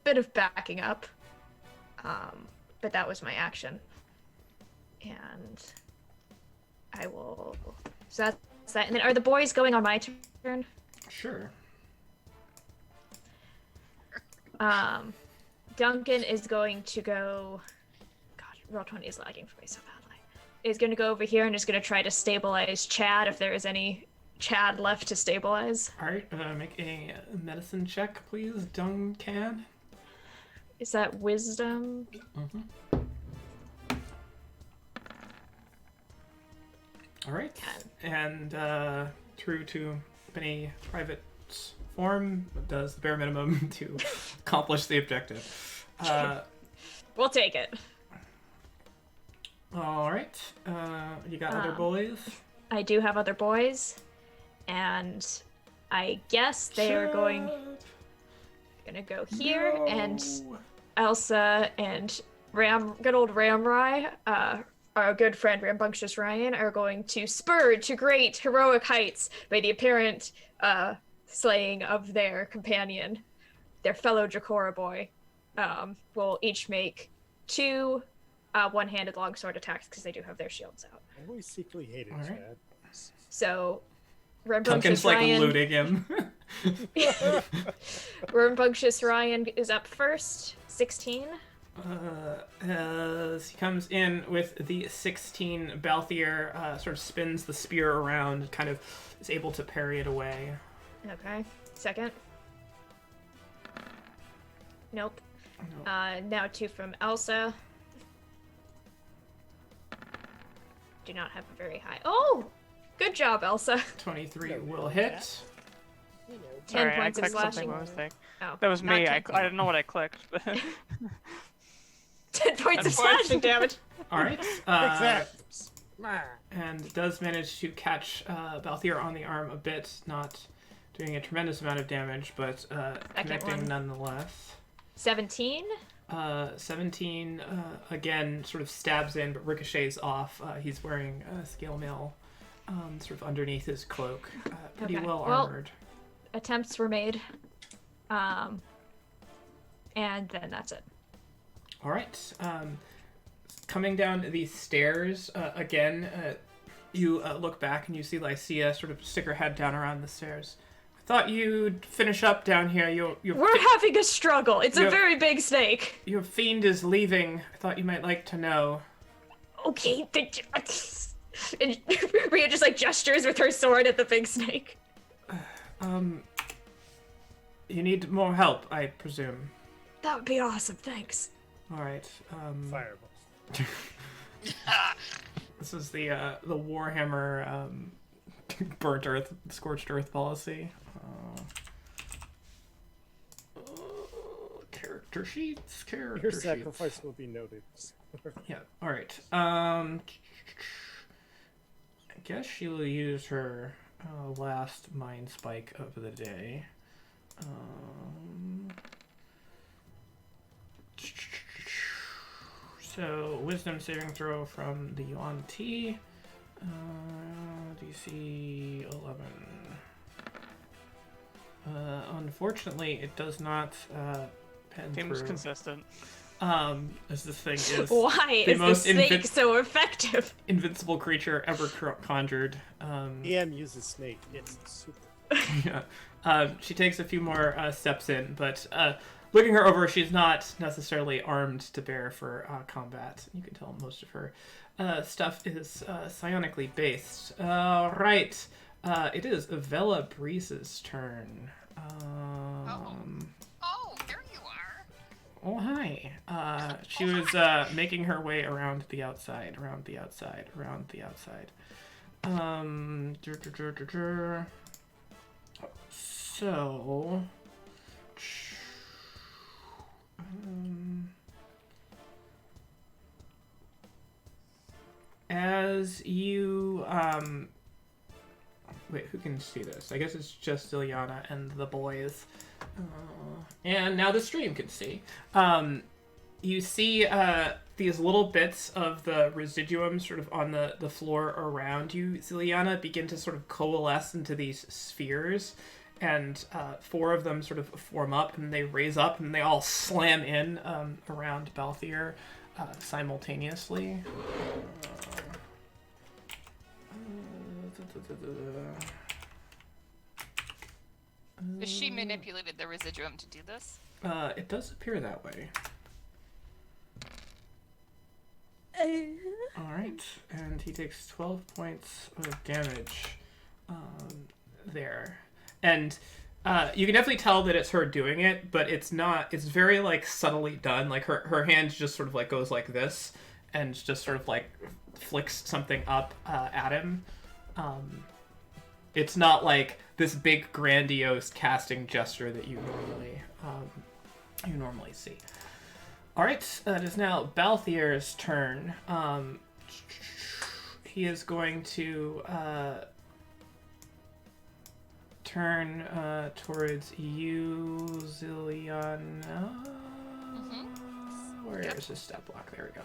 bit of backing up. But that was my action. And I will... So that's that. And then are the boys going on my turn? Sure. Duncan is going to go... God, Roll20 is lagging for me so badly. Is going to go over here and is going to try to stabilize Chad if there is any Chad left to stabilize. Alright, make a medicine check, please, Duncan. Is that wisdom? Mm-hmm. Alright, and true to many private form, does the bare minimum to accomplish the objective. We'll take it. Alright, you got other boys? I do have other boys, and I guess they are gonna go here, and Elsa and good old Ramrai, our good friend Rambunctious Ryan, are going to spur to great heroic heights by the apparent slaying of their companion, their fellow Dracora boy. Will each make 2 one-handed longsword attacks because they do have their shields out. I always secretly hated All right. Chad. So, Duncan's Rambunctious like Ryan... looting him. Rambunctious Ryan is up first, 16. As he comes in with the 16, Balthier sort of spins the spear around, kind of is able to parry it away. Okay. Second. Nope. No. Now 2 from Elsa. Do not have a very high... Oh! Good job, Elsa. 23 will hit. 10 Sorry, I points of clicked something slashing. by mistake. Oh, That was not me. 10 I didn't know what I clicked. 10 points of slashing damage. Alright. Exactly. And does manage to catch Balthier on the arm a bit, not doing a tremendous amount of damage, but connecting one. nonetheless. 17. 17, again, sort of stabs in, but ricochets off. He's wearing scale mail sort of underneath his cloak. Pretty Okay. well Well- armored. Attempts were made. And then that's it. Alright. Coming down these stairs, again, you look back and you see Lycia sort of stick her head down around the stairs. I thought you'd finish up down here. We're having a struggle. It's a You're- very big snake. Your fiend is leaving. I thought you might like to know. Okay. And Rhea just like gestures with her sword at the big snake. You need more help, I presume. That would be awesome. Thanks. Alright, Fireball. this is the Warhammer, burnt earth, scorched earth policy. Character sheets, Your character sheets. sacrifice will be noted. Yeah, alright. I guess she will use her last mind spike of the day. So, wisdom saving throw from the Yuan T. DC 11. Unfortunately, it does not pen Seems through. consistent. As this thing is Why the is the most snake so effective? invincible creature ever conjured. EM uses snake. It's super. Yeah. She takes a few more steps in, but looking her over, she's not necessarily armed to bear for combat. You can tell most of her stuff is psionically based. Right. It is Vela Breeze's turn. Oh, there you are. Oh, hi. She was making her way around the outside. So... as you, wait, who can see this? I guess it's just Ilyana and the boys. And now the stream can see. You see these little bits of the residuum sort of on the floor around you, Ilyana, begin to sort of coalesce into these spheres. And 4 of them sort of form up, and they raise up, and they all slam in around Balthier simultaneously. So she manipulated the residuum to do this? It does appear that way. Alright, and he takes 12 points of damage there. And you can definitely tell that it's her doing it, but it's not, it's very, like, subtly done. Like, her hand just sort of, like, goes like this, and just sort of, like, flicks something up at him. It's not, like, this big, grandiose casting gesture that you normally see. Alright, it is now Balthier's turn. He is going to turn towards you, Ilyana. Where is his stat block? There we go.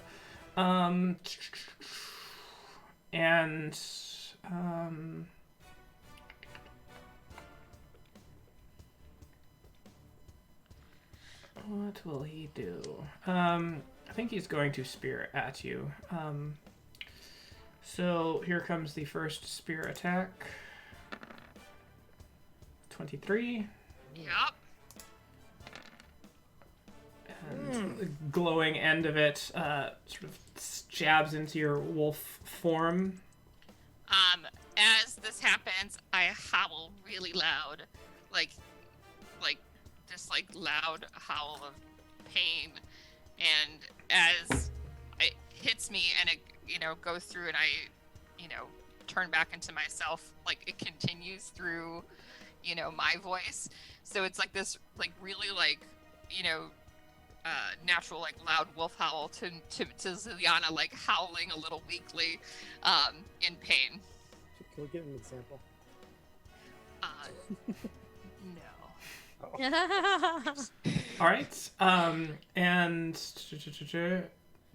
And what will he do? I think he's going to spear at you. So here comes the first spear attack. 23. Yep. And the glowing end of it sort of jabs into your wolf form. As this happens, I howl really loud, like just like loud howl of pain, and as it hits me and it, goes through and I, turn back into myself, like it continues through, my voice. So it's like this, like really like, natural like loud wolf howl to Ilyana, like howling a little weakly, in pain. Can we get an example? No. All right. And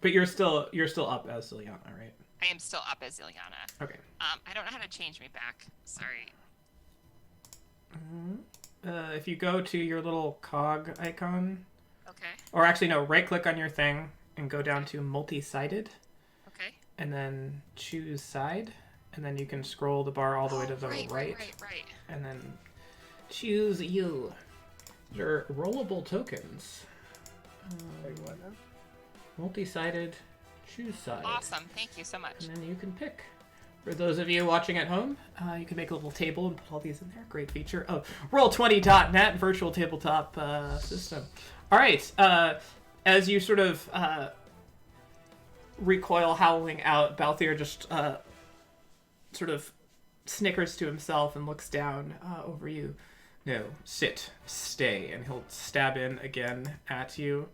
but you're still up as Ilyana, right? I am still up as Ilyana. Okay. I don't know how to change me back. Sorry. If you go to your little cog icon, Okay. or actually no, right click on your thing and go down to multi-sided, Okay. and then choose side, and then you can scroll the bar all the way to the right, and then choose you. Your rollable tokens. Wait, what now? Multi-sided, choose side. Awesome. Thank you so much. And then you can pick. For those of you watching at home, you can make a little table and put all these in there. Great feature of Roll20.net virtual tabletop system. All right. As you sort of recoil, howling out, Balthier just sort of snickers to himself and looks down over you. No, sit, stay, and he'll stab in again at you.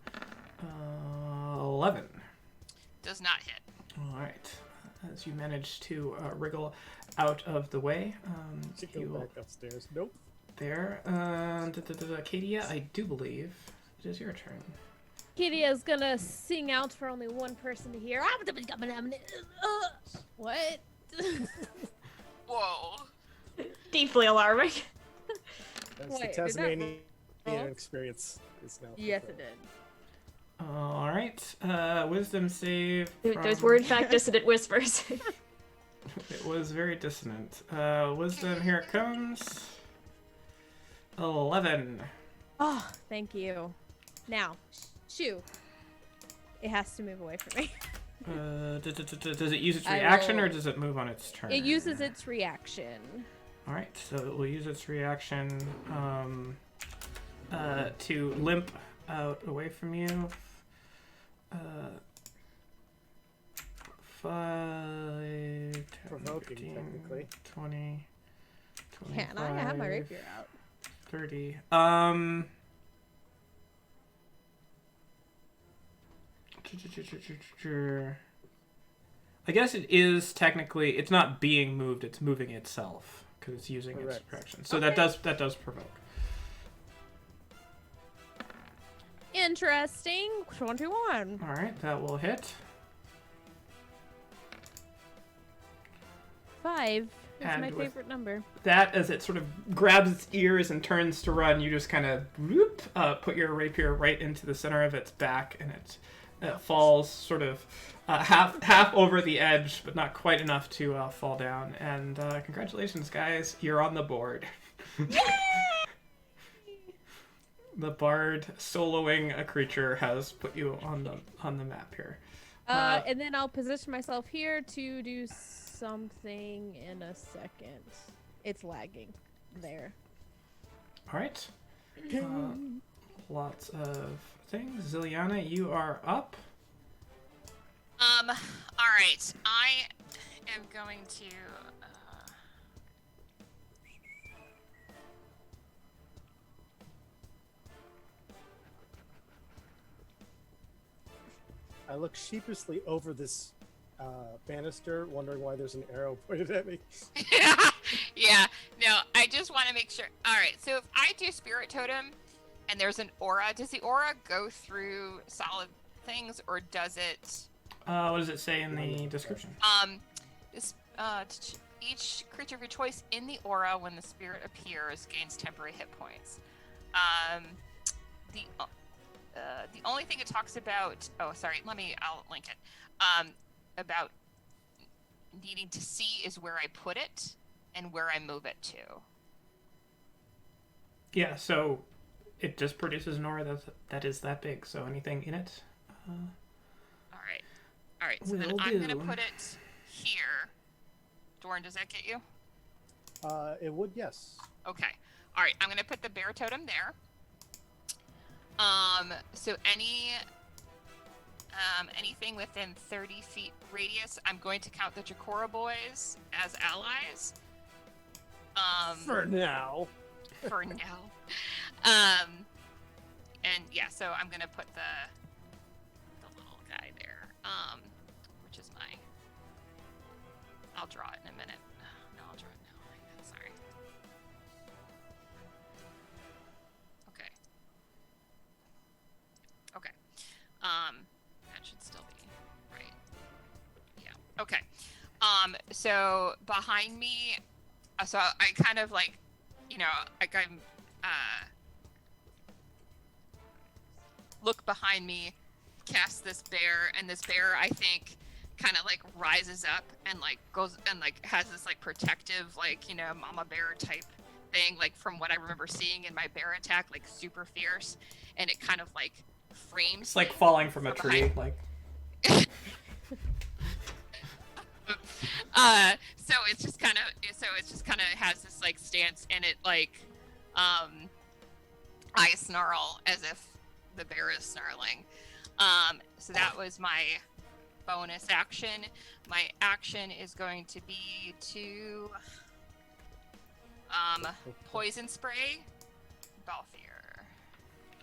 11. Does not hit. All right. As you manage to wriggle out of the way, Should go back upstairs. Nope. there. Acadia, I do believe it is your turn. Kiria's gonna sing out for only one person to hear. What? Whoa. Deeply alarming. That's Wait, the did that Tasmanian roll? experience. Is now Yes, fulfilled. it did. All right. Wisdom save. Those were in fact dissonant whispers. It was very dissonant. Wisdom, here it comes. 11. Oh, thank you. Now, shoo. It has to move away from me. Does it use its I reaction will- or does it move on its turn? It uses its reaction. All right, so it will use its reaction to limp out away from you. 5, 10, Provoking, 15, technically. 20, Can I? I have my 25, rapier out. 30. I guess it is technically, it's not being moved, it's moving itself because it's using its Correct. reaction. So Okay. that does provoke. Interesting. 21. All right, that will hit. 5 is And my with- favorite number. That, as it sort of grabs its ears and turns to run, you just kind of whoop, put your rapier right into the center of its back, and it falls sort of half over the edge, but not quite enough to fall down. And congratulations, guys, you're on the board. The bard soloing a creature has put you on the map here. And then I'll position myself here to do something in a second. It's lagging there. All right. Lots of things. Ziliana, you are up. All right. I am going to. I look sheepishly over this banister, wondering why there's an arrow pointed at me. Yeah. No, I just want to make sure. All right. So if I do spirit totem, and there's an aura, does the aura go through solid things, or does it? What does it say in the description? This each creature of your choice in the aura, when the spirit appears, gains temporary hit points. The only thing it talks about. Oh, sorry. I'll link it. About needing to see is where I put it and where I move it to. Yeah, so it just produces an aura that is that big. So anything in it. All right. So then Will I'm do. gonna put it here. Doran, does that get you? It would, yes. Okay. All right. I'm gonna put the bear totem there. So anything within 30 feet radius, I'm going to count the Jakora boys as allies. For now. For now. And yeah, so I'm gonna put the little guy there. Which is my. I'll draw it in a minute. No, I'll draw it now. Sorry. Okay. Okay. That should still be right. Yeah. Okay. So behind me, so I kind of like, like I'm, look behind me, cast this bear, and this bear, I think, kind of like rises up and like goes and like has this like protective, like, mama bear type thing, like from what I remember seeing in my bear attack, like super fierce, and it kind of like frames. It's like falling from a tree. Like. So it's just kind of has this like stance, and it like, I snarl as if the bear is snarling. So that was my bonus action. My action is going to be to poison spray Balthier.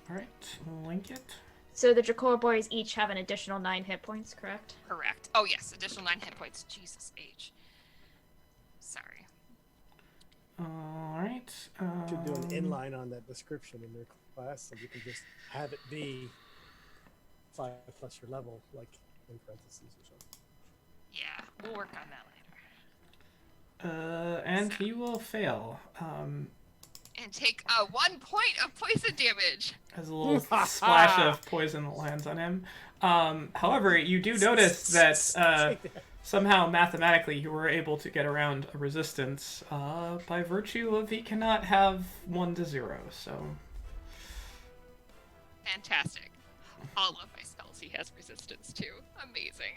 All right, link it. So the Jakora boys each have an additional 9 hit points, correct? Correct. Oh yes, additional 9 hit points. Jesus H. Sorry. All right. Should do an inline on that description in your class, so you can just have it be 5 plus your level, like in parentheses or something. Yeah, we'll work on that later. And he will fail. And take 1 point of poison damage. As a little splash of poison lands on him. However, you do notice that somehow mathematically you were able to get around a resistance by virtue of he cannot have 1 to 0. So Fantastic. All of my spells he has resistance to. Amazing.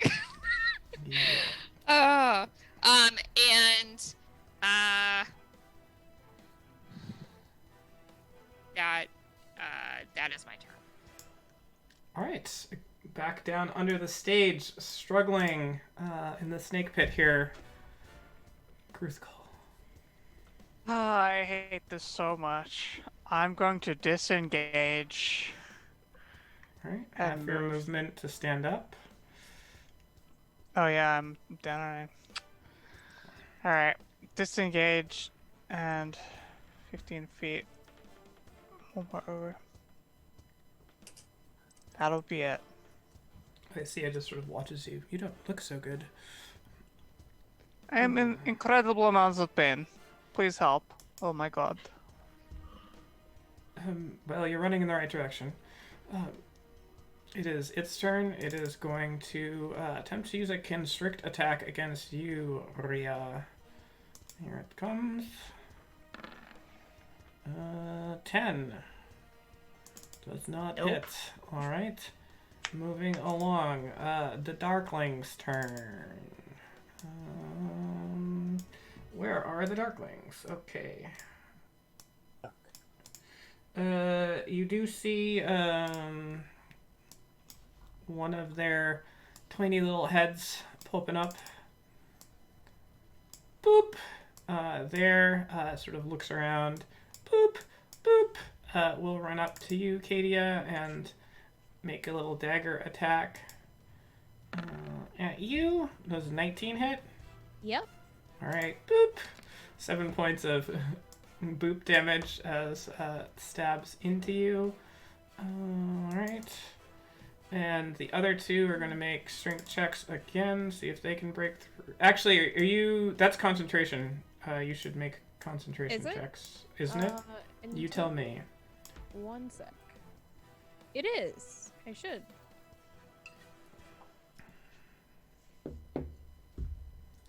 yeah. that that is my turn. All right, back down under the stage, struggling in the snake pit here. Kruskal. I hate this so much. I'm going to disengage. All right, And have your move. movement to stand up. Oh yeah, I'm down. Alright, disengage and 15 feet. One more over. That'll be it. I see. I just sort of watches you. You don't look so good. I am in incredible amounts of pain. Please help. Oh my god. Well, you're running in the right direction. It is its turn. It is going to attempt to use a constrict attack against you, Rhea. Here it comes. 10. Does not hit. Alright. Moving along. The Darkling's turn. Where are the Darklings? Okay. You do see one of their tiny little heads popping up. Boop. There, sort of looks around. Boop, boop. We'll run up to you, Kadia, and make a little dagger attack at you. Does 19 hit? Yep. Alright, boop. 7 points of boop damage as stabs into you. Alright. And the other two are going to make strength checks again, see if they can break through. Actually, are you... That's concentration. You should make concentration checks, isn't it? You tell me. One sec. It is. I should.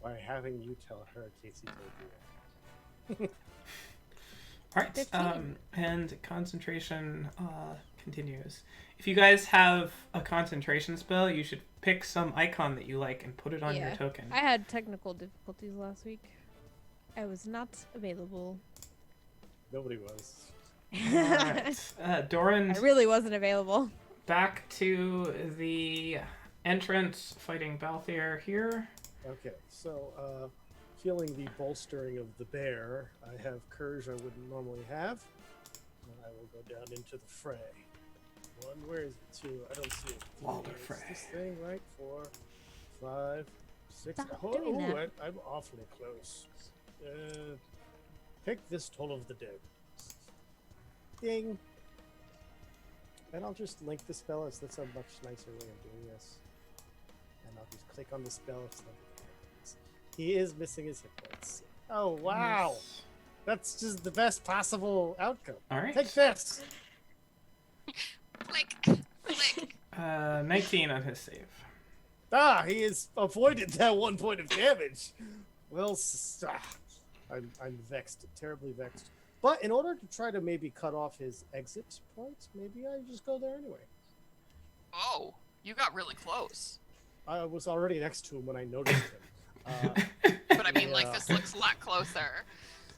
By having you tell her, Casey told you. Alright, 15. and concentration continues. If you guys have a concentration spell, you should pick some icon that you like and put it on your token. I had technical difficulties last week. I was not available. Nobody was. Alright, Doran, I really wasn't available. back to the entrance, fighting Balthier here. Okay, so feeling the bolstering of the bear, I have courage I wouldn't normally have. And I will go down into the fray. One, where is it? Two, I don't see it. Walder It's Frey. this thing, right? 4, 5, 6. Stop doing that. I'm awfully close. Pick this Toll of the Dead. Ding. And I'll just link the spell. That's a much nicer way of doing this. And I'll just click on the spell. He is missing his hit points. Oh, wow. Yes. That's just the best possible outcome. Alright. Take this. Click, click. 19 on his save. Ah, he has avoided that 1 point of damage. Well, I'm vexed, terribly vexed. But in order to try to maybe cut off his exit points, maybe I just go there anyway. Oh, you got really close. I was already next to him when I noticed him. But I mean, like, Yeah. this looks a lot closer.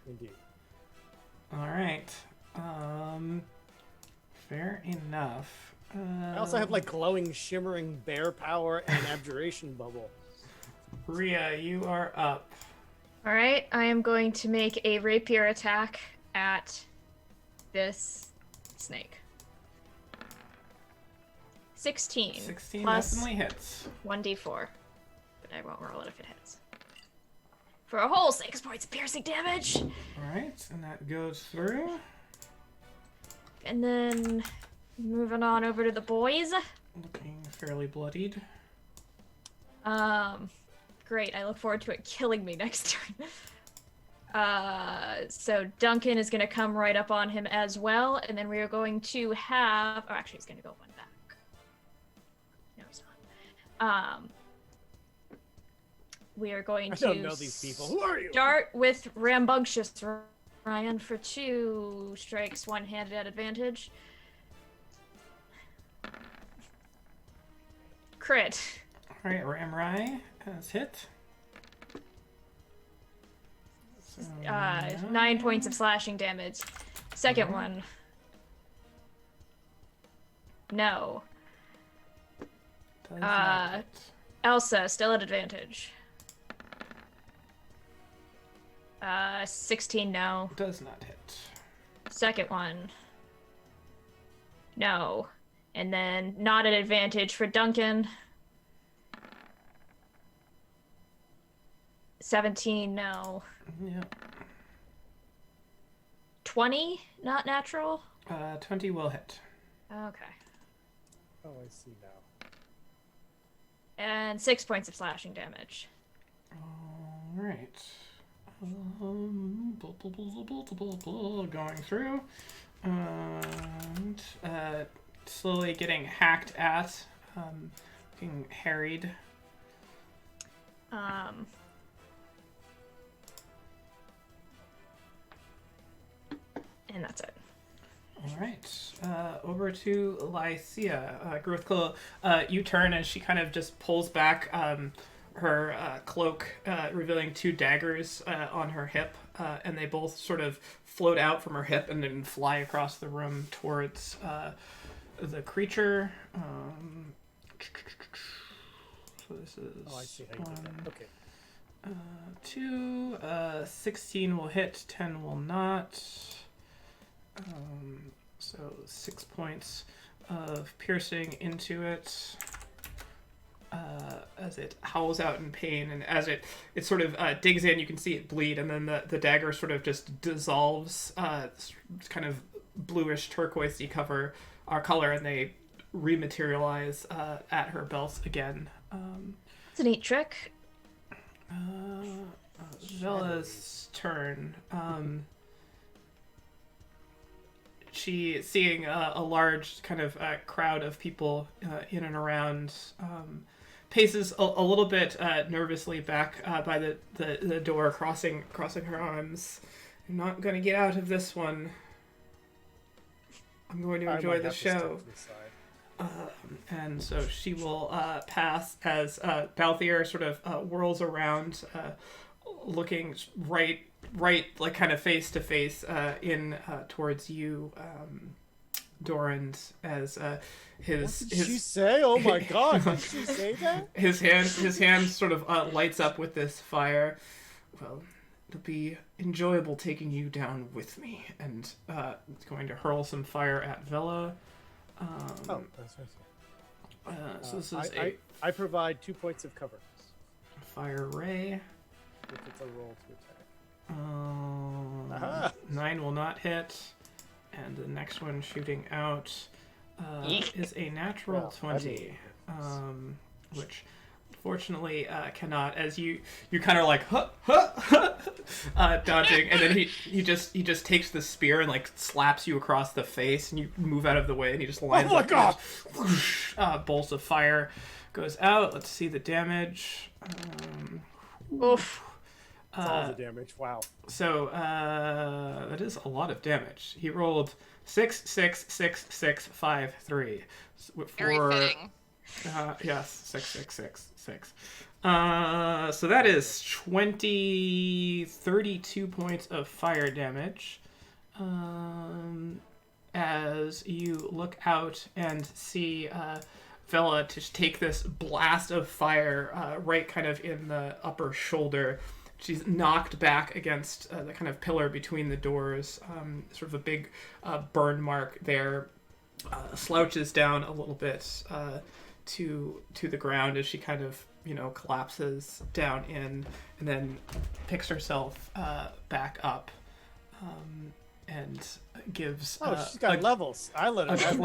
Indeed. Alright. Fair enough. I also have like glowing, shimmering bear power and abjuration bubble. Rhea, you are up. Alright, I am going to make a rapier attack at this snake. 16. 16 plus definitely hits. 1d4. But I won't roll it if it hits. For a whole 6 points of piercing damage. Alright, and that goes through. And then moving on over to the boys. Looking fairly bloodied. Great. I look forward to it killing me next turn. So Duncan is going to come right up on him as well, and then we are going to have... Oh, actually, he's going to go one back. No, he's not. We are going I to don't know these people. Who are you? start with Rambunctious Ryan for 2 strikes, one-handed at advantage. Crit. Alright, Ramrai has hit. So, 9 points of slashing damage. Second one. No. Does not hit. Elsa, still at advantage. 16, no. Does not hit. Second one. No. And then not at advantage for Duncan. 17, no. Yeah. 20, not natural? 20 will hit. Okay. Oh, I see now. And 6 points of slashing damage. Alright. Going through. And slowly getting hacked at. Getting harried. And that's it. All right, over to Lycia. Growth Claw, you turn and she kind of just pulls back her cloak, revealing 2 daggers on her hip, and they both sort of float out from her hip and then fly across the room towards the creature. So this is Oh, I see how you did that. Okay. 2, 16 will hit, 10 will not. So 6 points of piercing into it as it howls out in pain, and as it sort of digs in, you can see it bleed, and then the dagger sort of just dissolves. It's kind of bluish turquoisey color, and they rematerialize at her belt again. It's a neat trick. Zella's turn. She, seeing a large kind of crowd of people in and around, paces a little bit nervously back by the door, crossing her arms. I'm not going to get out of this one. I'm going to enjoy the show. And so she will pass as Balthier sort of whirls around, looking right, like kind of face to face in towards you, Dorand, as his. What did she say? Oh my God! Did she say that? His hand sort of lights up with this fire. Well, it'll be enjoyable taking you down with me, and it's going to hurl some fire at Vela. Oh, that's right. So this is I provide 2 points of cover. fire ray. If it's a roll to attack. Aha! 9 will not hit, and the next one shooting out is a natural Well, 20, which fortunately cannot. As you kind of like dodging, and then he just takes the spear and like slaps you across the face, and you move out of the way, and he just lines Oh my up. God! Whoosh, bolts of fire goes out. Let's see the damage. Oof. That's all the damage. Wow. So that is a lot of damage. He rolled 6, 6, 6, 6, 5, 3. Very fitting. Yes, 6, 6, 6, 6. So that is 32 points of fire damage. As you look out and see Vela to take this blast of fire right kind of in the upper shoulder. She's knocked back against the kind of pillar between the doors. Sort of a big burn mark there. Slouches down a little bit to the ground as she kind of, collapses down in, and then picks herself back up and gives She's got levels. I let her have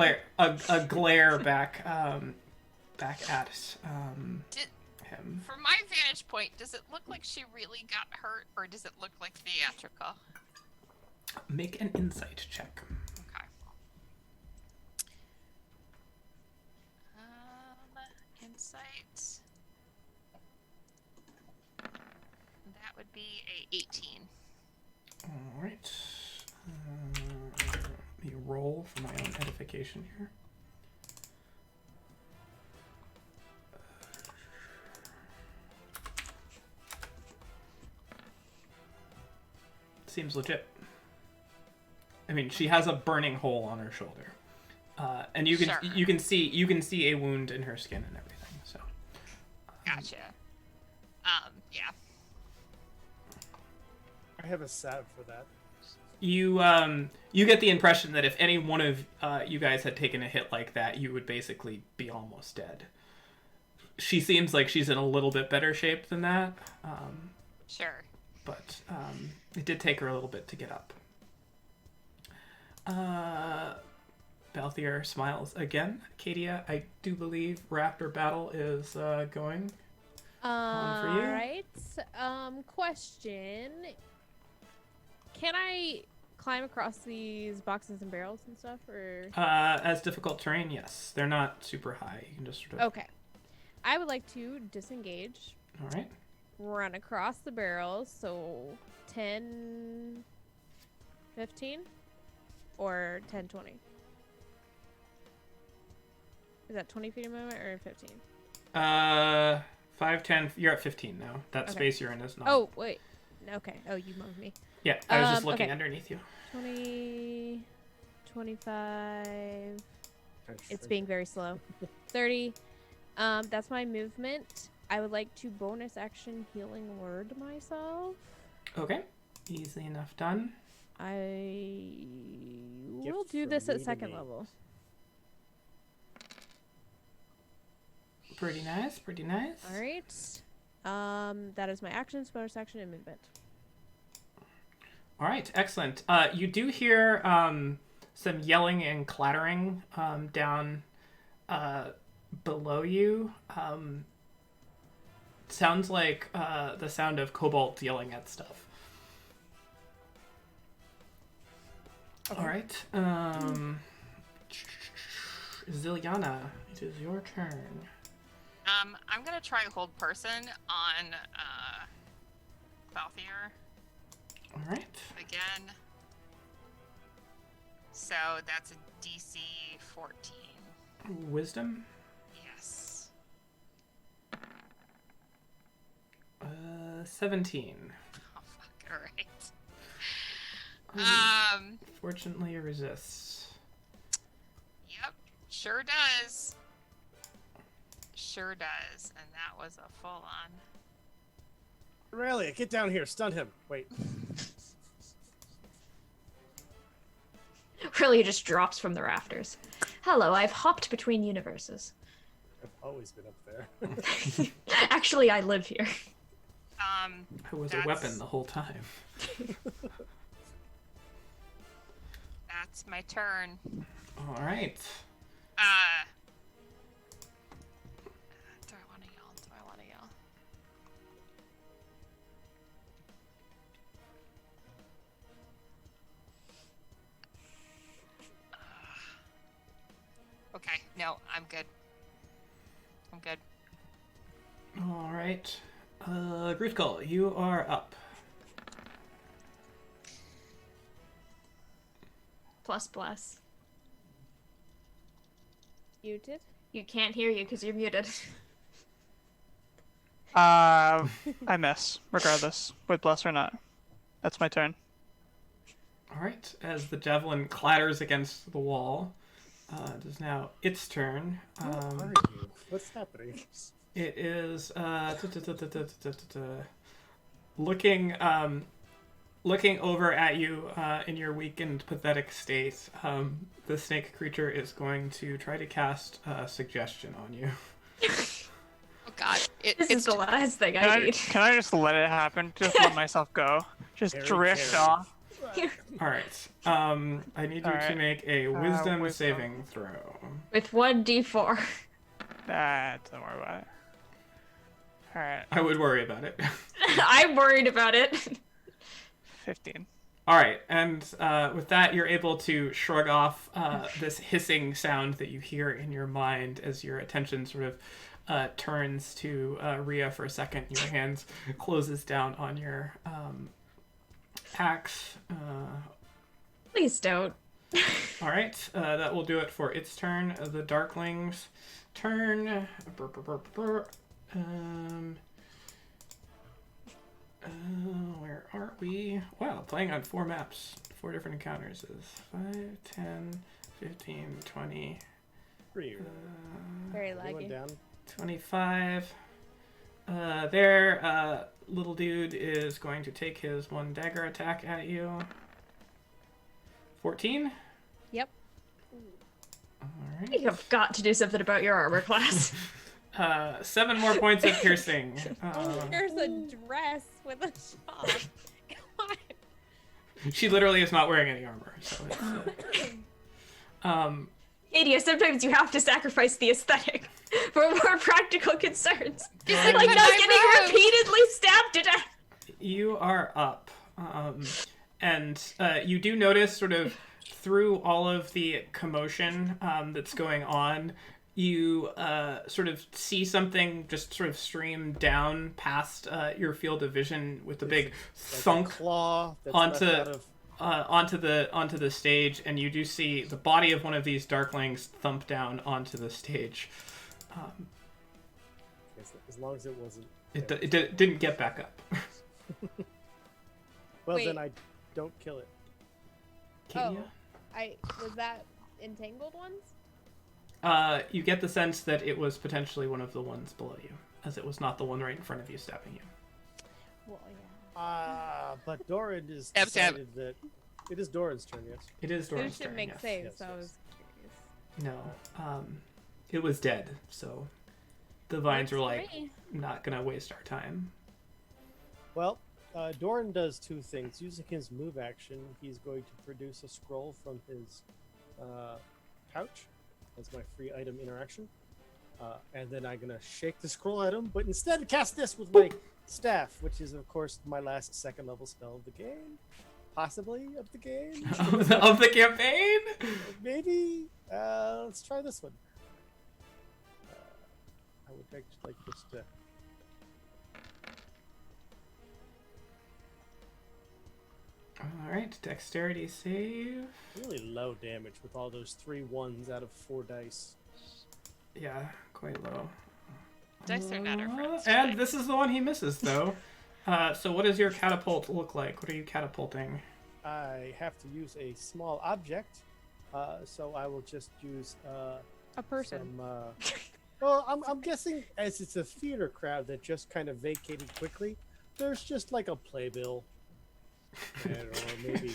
a glare back back at him. From my vantage point, does it look like she really got hurt, or does it look like theatrical? Make an insight check. Okay. Insight. That would be a 18. All right. Let me roll for my own edification here. Seems legit. I mean, she has a burning hole on her shoulder. And you can Sure. you can see a wound in her skin and everything. So Gotcha. Yeah. I have a salve for that. you get the impression that if any one of you guys had taken a hit like that, you would basically be almost dead. She seems like she's in a little bit better shape than that, Sure. but it did take her a little bit to get up. Balthier smiles again. Acadia, I do believe Raptor Battle is going on for you. Alright. Question. Can I climb across these boxes and barrels and stuff, or? As difficult terrain, yes. They're not super high. You can just sort of... Okay. I would like to disengage, All right. run across the barrels, so 10, 15, or 10, 20. Is that 20 feet of movement or 15? 5, 10, you're at 15 now. That Okay. space you're in is not. Oh, wait. Okay. Oh, you moved me. Yeah, I was just looking okay. underneath you. 20, 25. It's Actually. being very slow. 30. That's my movement. I would like to bonus action healing word myself. Okay. Easily enough done. I Gift will do from this me at to second me. level. Pretty nice, pretty nice. All right. That is my actions, bonus action, and movement. All right, excellent. You do hear some yelling and clattering down below you. Sounds like the sound of kobolds yelling at stuff. All right. Ziliana, it is your turn. I'm gonna try hold person on Balthier All right. again. So that's a DC 14. Wisdom. Yes. 17. Oh fuck! All right. Fortunately, it resists. Yep. Sure does. Sure does, and that was a full on. Aurelia, get down here. Stun him. Wait. Really just drops from the rafters. Hello, I've hopped between universes. I've always been up there. Actually, I live here. It was a That's- weapon the whole time. That's my turn. All right. Do I want to yell? Do I want to yell? Okay, no, I'm good. I'm good. All right. Gruthkull, you are up. Plus. Muted. You can't hear you because you're muted. I miss, regardless, with bless or not. That's my turn. All right. As the javelin clatters against the wall, it is now its turn. Who are you? What's happening? It is looking over at you in your weakened, pathetic state. The snake creature is going to try to cast suggestion on you. Oh god, This is the last thing Can I I, need. can I just let it happen? Just let myself go. Just Very drift carry. off. All right. I need you to Alright. make a wisdom Wisdom. saving throw. With 1d4. Don't worry about it. Alright, I would worry about it. I'm worried about it. 15. All right, and with that, you're able to shrug off this hissing sound that you hear in your mind as your attention sort of turns to Rhea for a second. Your hands closes down on your axe. Please don't. All right, that will do it for its turn. The Darkling's turn. Where are we? Wow, playing on 4 maps. 4 different encounters is 5, 10, 15, 20, Pretty Very Everyone laggy. down. 25. Their little dude is going to take his one dagger attack at you. 14. Yep. Alright. You have got to do something about your armor class. 7 more points of piercing. There's a dress with a shawl. Come on. She literally is not wearing any armor. So it's, Adia, sometimes you have to sacrifice the aesthetic for more practical concerns. Like But not my getting robes! repeatedly stabbed to death. you are up. And you do notice sort of through all of the commotion that's going on, you sort of see something just sort of stream down past your field of vision with a big Like thunk a claw that's onto left out of onto the stage, and you do see the body of one of these darklings thump down onto the stage. as long as it wasn't. It didn't get back up. Well, Wait. then I don't kill it. Katia? Was that entangled ones? You get the sense that it was potentially one of the ones below you, as it was not the one right in front of you stabbing you. Well, yeah. But Doran is Stab, stab. decided that it is Doran's turn. Yes. It is They Doran's should turn, make yes. saves, Yes, so I yes. was curious. No, it was dead, so the vines were like, Me. not gonna waste our time. Well, Doran does two things. Using his move action, he's going to produce a scroll from his pouch. That's my free item interaction. And then I'm gonna shake the scroll at him, but instead cast this with my staff, which is of course my last second level spell of the game, possibly of the game, of the campaign? maybe. Let's try this one. I would like just to. Alright, dexterity save. Really low damage with all those 3 1s out of 4 dice. Yeah, quite low. Dice are not our friends And today. this is the one he misses, though. So what does your catapult look like? What are you catapulting? I have to use a small object, so I will just use A person. some. Well, I'm guessing as it's a theater crowd that just kind of vacated quickly. There's just like a playbill. I don't know, maybe.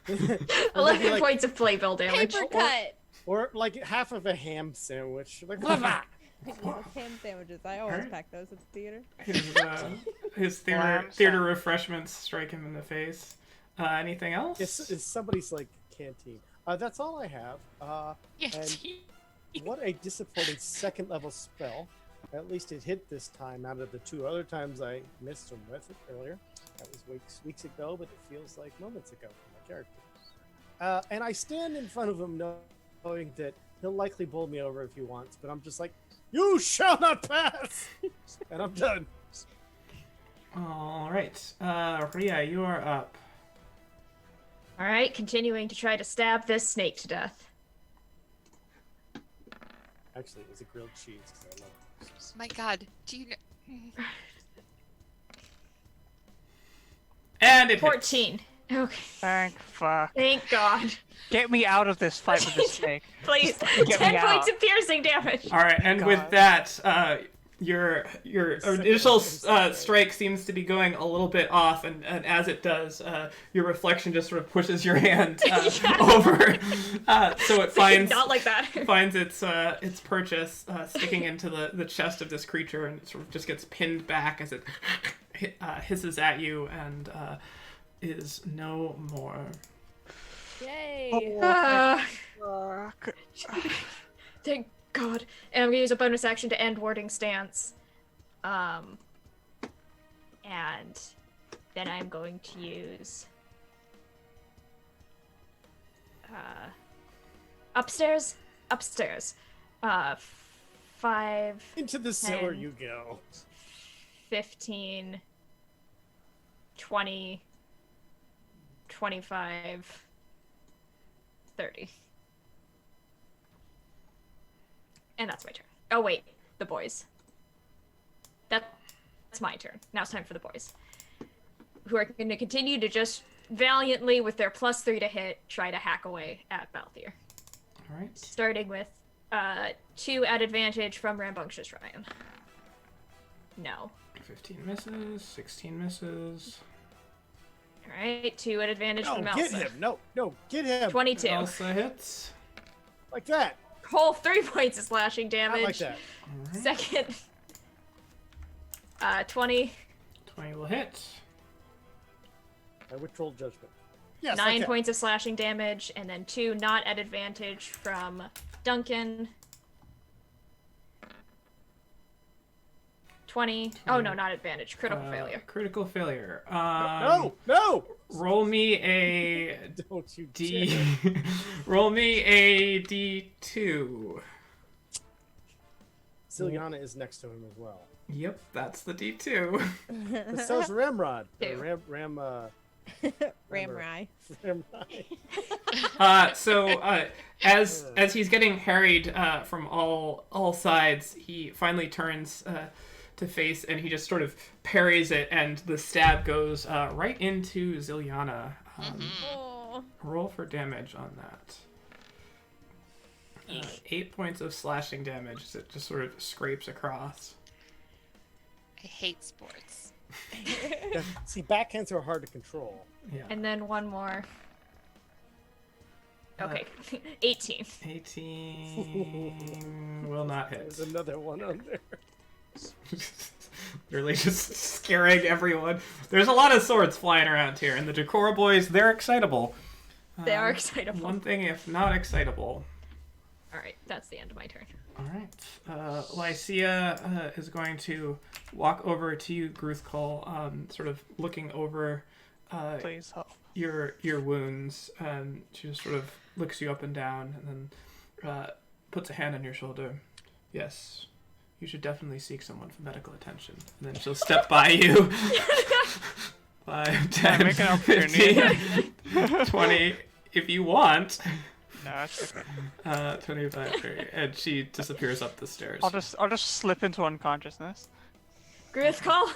Or 11 maybe like- points of playbill damage. Paper cut. Or like half of a ham sandwich. Like, Those ham sandwiches. I always Alright. pack those at the theater. His theater, Lamb theater sandwich. refreshments strike him in the face. Anything else? it's somebody's like canteen. That's all I have. And what a disappointing second level spell. At least it hit this time out of the 2 other times I missed him with it earlier. That was weeks ago, but it feels like moments ago for my character. And I stand in front of him knowing that he'll likely bowl me over if he wants, but I'm just like, you shall not pass! And I'm done. Alright. Rhea, you are up. Alright, continuing to try to stab this snake to death. Actually, it was a grilled cheese, because I love it. My God, do you know? And it hits. 14. Okay, Thank fuck. thank God. Get me out of this fight with the snake. Please. Get 10 me points out. of piercing damage. All right, and with God. that, your initial second strike seems to be going a little bit off, and as it does, your reflection just sort of pushes your hand over, so it finds Not like that. finds its purchase sticking into the chest of this creature, and it sort of just gets pinned back as it hisses at you and is no more. Yay. Fuck. Thank God. And I'm gonna use a bonus action to end warding stance. And then I'm going to use upstairs. 5, Into the sewer 10. you go. 15, 20, 25, 30. And that's my turn. Oh wait, the boys. That's my turn. Now it's time for the boys. Who are going to continue to just valiantly, with their +3 to hit, try to hack away at Balthier. All right. Starting with 2 at advantage from Rambunctious Ryan. No. 15 misses, 16 misses. Alright, 2 at advantage No, from get Elsa. him! No, get him! 22. Elsa hits. Like that! Whole 3 points of slashing damage. Not like that. All right. Second. 20. 20 will hit. I withdraw judgment. Yes, 9 okay. points of slashing damage, and then 2 not at advantage from Duncan. 20. Oh no, not advantage. Critical failure. Critical failure. No! Roll me a Don't you D. dare. Roll me a D2. Siliana is next to him as well. Yep, that's the D2. But so's Ramrod. Two. Ramrod. Ramrai. As he's getting harried from all sides, he finally turns to face, and he just sort of parries it, and the stab goes right into Ziliana. Oh. Roll for damage on that. 8 points of slashing damage as it just sort of scrapes across. I hate sports. Yeah, see, backhands are hard to control. Yeah. And then 1 more. Okay. 18. 18 will not hit. There's another one on there. Literally just scaring everyone. There's a lot of swords flying around here, and the Decora boys, they're excitable. They are excitable. One thing, if not excitable. Alright, that's the end of my turn. Alright. Lycia is going to walk over to you, Gruthkul, sort of looking over Please help. your wounds. She just sort of looks you up and down, and then puts a hand on your shoulder. Yes. You should definitely seek someone for medical attention. And then she'll step by you. 5, 10, make an opportunity. 15, 20, if you want. No, that's okay. 25, 30, and she disappears up the stairs. I'll just slip into unconsciousness. Griffcall!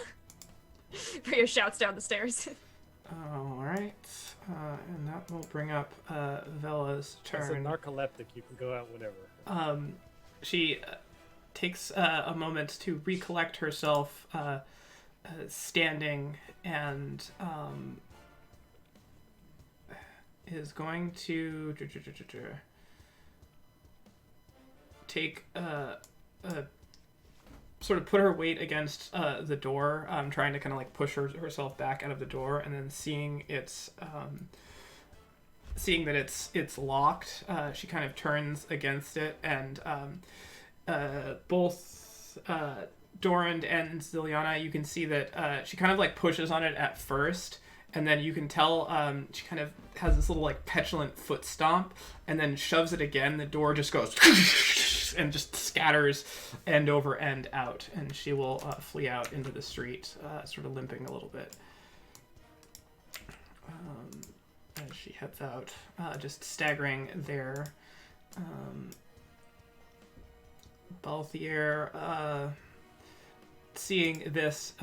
For your shouts down the stairs. Alright. And that will bring up Vela's As a turn. narcoleptic, you can go out whenever. She takes a moment to recollect herself, standing, and is going to take sort of put her weight against the door, trying to kind of like push herself back out of the door, and then seeing that it's locked, she kind of turns against it, and both Dorand and Ziliana, you can see that she kind of like pushes on it at first, and then you can tell she kind of has this little like petulant foot stomp, and then shoves it again. The door just goes and just scatters end over end out, and she will flee out into the street, sort of limping a little bit. As she heads out, just staggering there. Balthier, seeing this,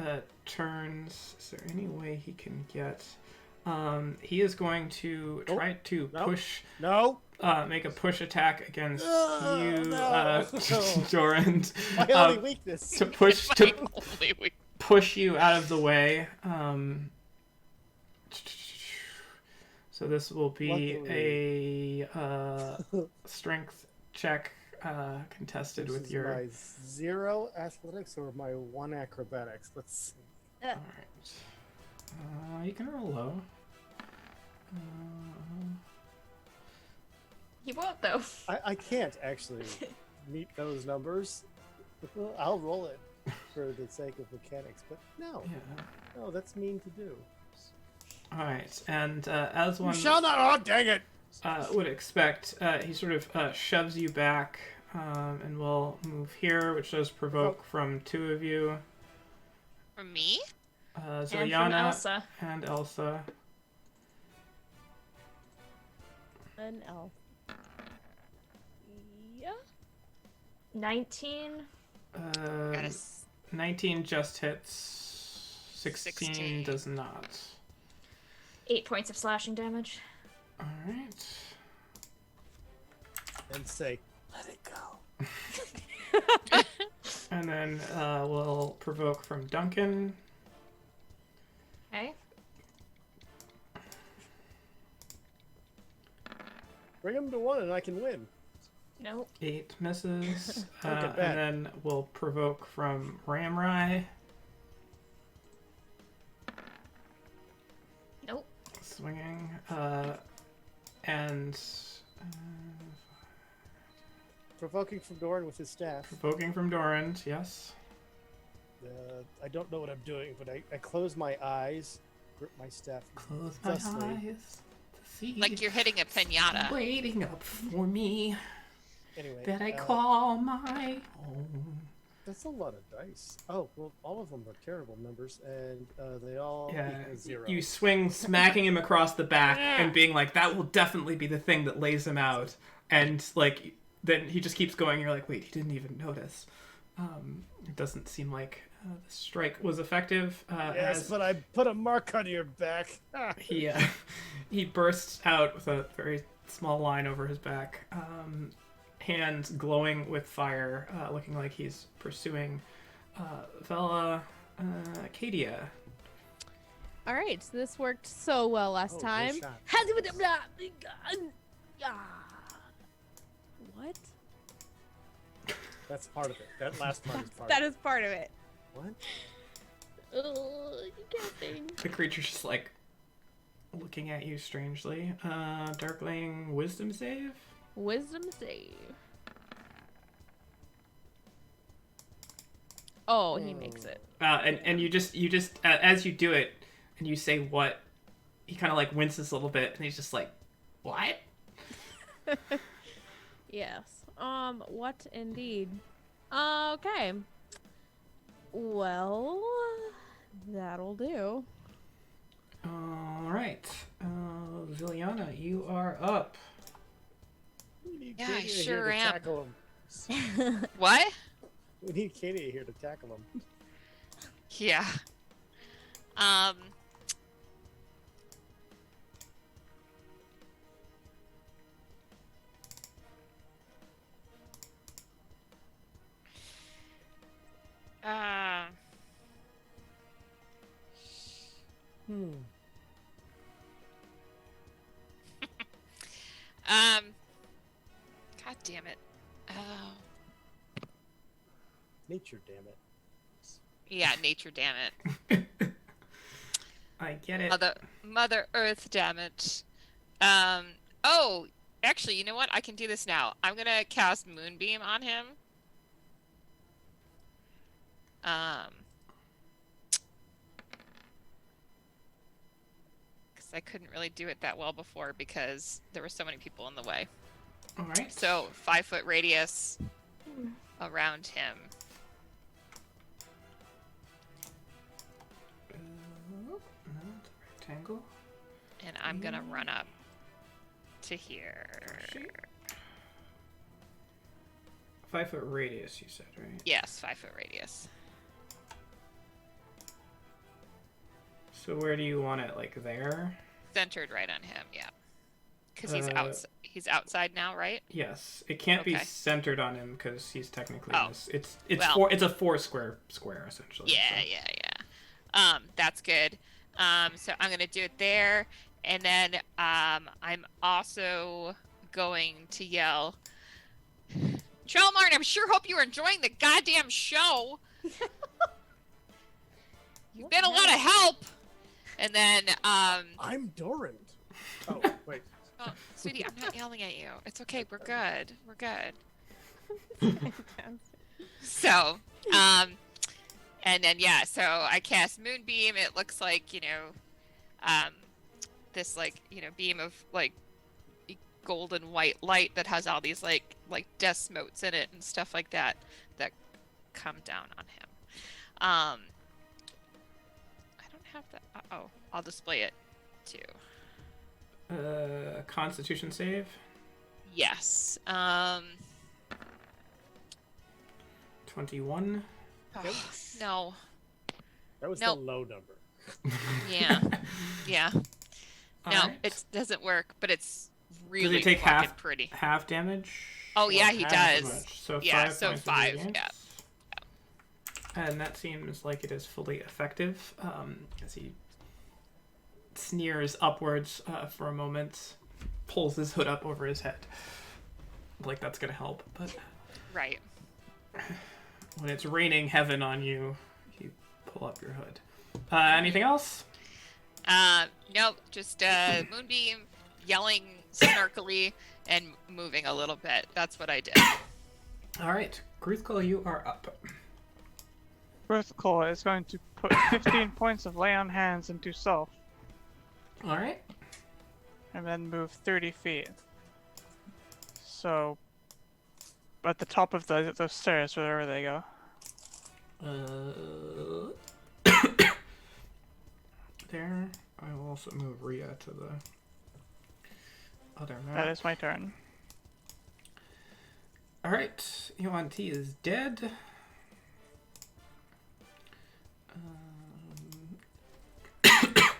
turns. Is there any way he can get? He is going to try to push. No. Make a push attack against you, no. Dorand. My only weakness. To push push you out of the way. So this will be a strength check, contested with your. My 0 athletics or my 1 acrobatics. Let's see. All right. You can roll low. He won't, though. I can't actually meet those numbers. I'll roll it for the sake of mechanics, but no. Yeah. No, that's mean to do. All right, and as one Shall not. Oh, dang it! would expect, he sort of shoves you back, and will move here, which does provoke from 2 of you. From me? And from Ziliana Elsa. and Elsa. An elf. Yeah. 19. Got a 19 just hits. 16 does not. 8 points of slashing damage. Alright. and say, "Let it go." And then we'll provoke from Duncan. Okay. Bring him to 1 and I can win. Nope. 8 misses. Look at And that. then we'll provoke from Ramrai. Nope. Swinging. And Provoking from Doran with his staff. provoking from Dorand, yes. I don't know what I'm doing, but I close my eyes, grip my staff. Close my thusly. eyes to see. Like you're hitting a pinata. Waiting up for me Anyway, that I call my own. that's a lot of dice. Oh, well, all of them are terrible numbers, and they all Yeah, equal 0. you swing, smacking him across the back and being like, that will definitely be the thing that lays him out. And, like, then he just keeps going. You're like, wait, he didn't even notice. It doesn't seem like the strike was effective. Yes, As but I put a mark on your back. he bursts out with a very small line over his back, hands glowing with fire, looking like he's pursuing Vela Acadia. All right, so this worked so well last Oh, time. good shot. What? That's part of it. That last part is part That of is part of it. it. What? You can't think. The creature's just like looking at you strangely. Darkling wisdom save? Wisdom save. Oh, he makes it. And you just as you do it and you say what, he kind of like winces a little bit and he's just like, what? Yes. What indeed? Okay. Well, that'll do. All right. Ziliana, you are up. We need Yeah, I Katie sure here to am. tackle him. What? We need Katie here to tackle him. Yeah. God damn it. Oh. Nature, damn it. Yeah, nature, damn it. I get it. Mother Earth, damn it. Oh, actually, you know what? I can do this now. I'm gonna cast Moonbeam on him. Because I couldn't really do it that well before because there were so many people in the way. All right. So 5-foot radius around him. No, it's a rectangle. And I'm gonna run up to here. 5-foot radius, you said, right? Yes, 5-foot radius. So where do you want it? Like there? Centered right on him, yeah. Because he's he's outside now, right? Yes. It can't be Okay. centered on him because he's technically Oh. it's a 4 square essentially. Yeah, so. yeah. That's good. So I'm gonna do it there, and then I'm also going to yell, Trellmarn, I'm sure hope you're enjoying the goddamn show. You've been a lot of help. And then I'm Doran. Oh, wait. oh, sweetie, I'm not yelling at you. It's okay. We're good. We're good. So, and then yeah, so I cast Moonbeam. It looks like, this beam of like golden white light that has all these like death motes in it and stuff like that come down on him. I don't have the. I'll display it too. Constitution save. Yes. 21. Oh, no. That was Nope. the low number. Yeah. Yeah. No, Alright. it doesn't work, but it's really Does he take fucking pretty. half damage? Oh yeah, Or he half as does. much? So Yeah, 5 so points of 5, radiance. yeah. And that seems like it is fully effective, as he sneers upwards for a moment, pulls his hood up over his head. Like that's gonna help, but Right. when it's raining heaven on you, you pull up your hood. Anything else? Nope, just Moonbeam yelling snarkily and moving a little bit. That's what I did. All right, Gruthkle, you are up. Earthcore is going to put 15 points of lay on hands into self, All right. and then move 30 feet. So, at the top of those stairs, wherever they go. There. I will also move Rhea to the other map. That is my turn. All right, Yuan T is dead.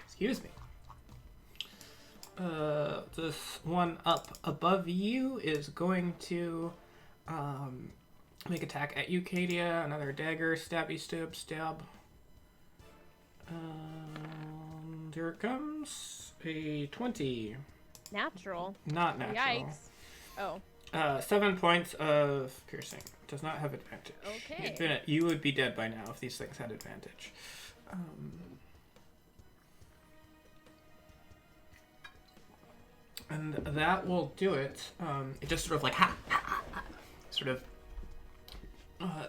Excuse me. This one up above you is going to make attack at you, Kadia. Another dagger, stabby, stab. Here it comes. A 20. Natural. Not natural. Yikes. Oh. 7 points of piercing. Does not have advantage. Okay. You would be dead by now if these things had advantage. And that will do it. It just sort of like sort of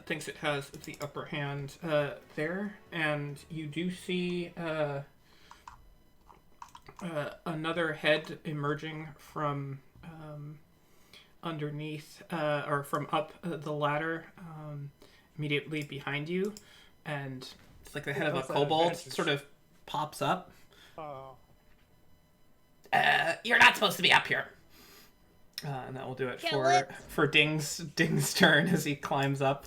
thinks it has the upper hand there, and you do see another head emerging from underneath or from up the ladder immediately behind you, and it's like the head of a kobold sort of pops up. Oh. You're not supposed to be up here. And that will do it for Ding's turn as he climbs up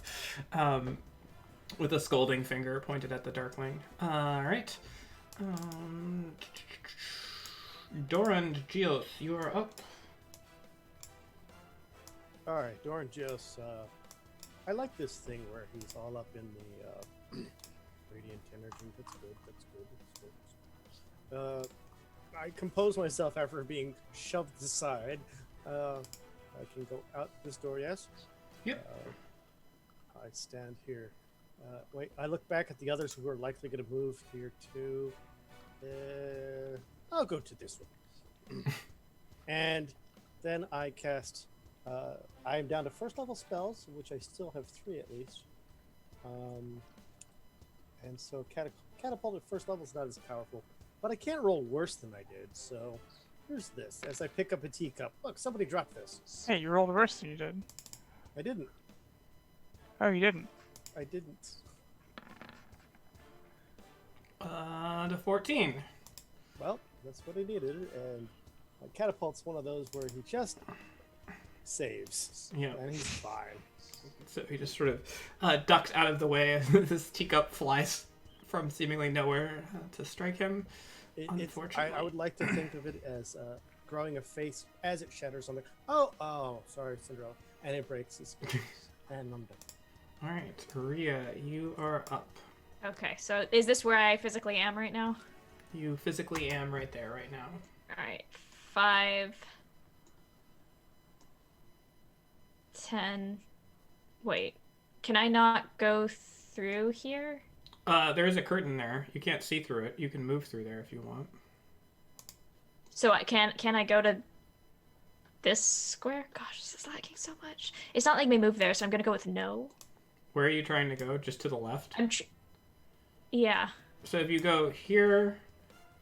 with a scolding finger pointed at the Darkling. All right. Doran Geos, you are up. All right, Doran Geos. I like this thing where he's all up in the radiant energy. That's good. I compose myself after being shoved aside. I can go out this door, yes? Yep. I stand here. Wait, I look back at the others who are likely going to move here too. I'll go to this one. And then I cast... I am down to first level spells, which I still have 3 at least. And so catapult at first level is not as powerful. But I can't roll worse than I did, so here's this. As I pick up a teacup. Look, somebody dropped this. Hey, you rolled worse than you did. I didn't. Oh, you didn't? I didn't. To 14. Well, that's what I needed, and my catapult's one of those where he just saves. Yeah. And he's fine. So he just sort of ducks out of the way as this teacup flies from seemingly nowhere to strike him. Unfortunately. I would like to think of it as growing a face as it shatters on the... Oh, sorry, Cinderella. And it breaks his face. And I'm done. All right, Rhea, you are up. Okay, so is this where I physically am right now? You physically am right there right now. Alright. 5... 10... Wait. Can I not go through here? There is a curtain there. You can't see through it. You can move through there if you want. So can I go to this square? Gosh, this is lagging so much. It's not letting me move there, so I'm gonna go with no. Where are you trying to go? Just to the left? Yeah. So if you go here,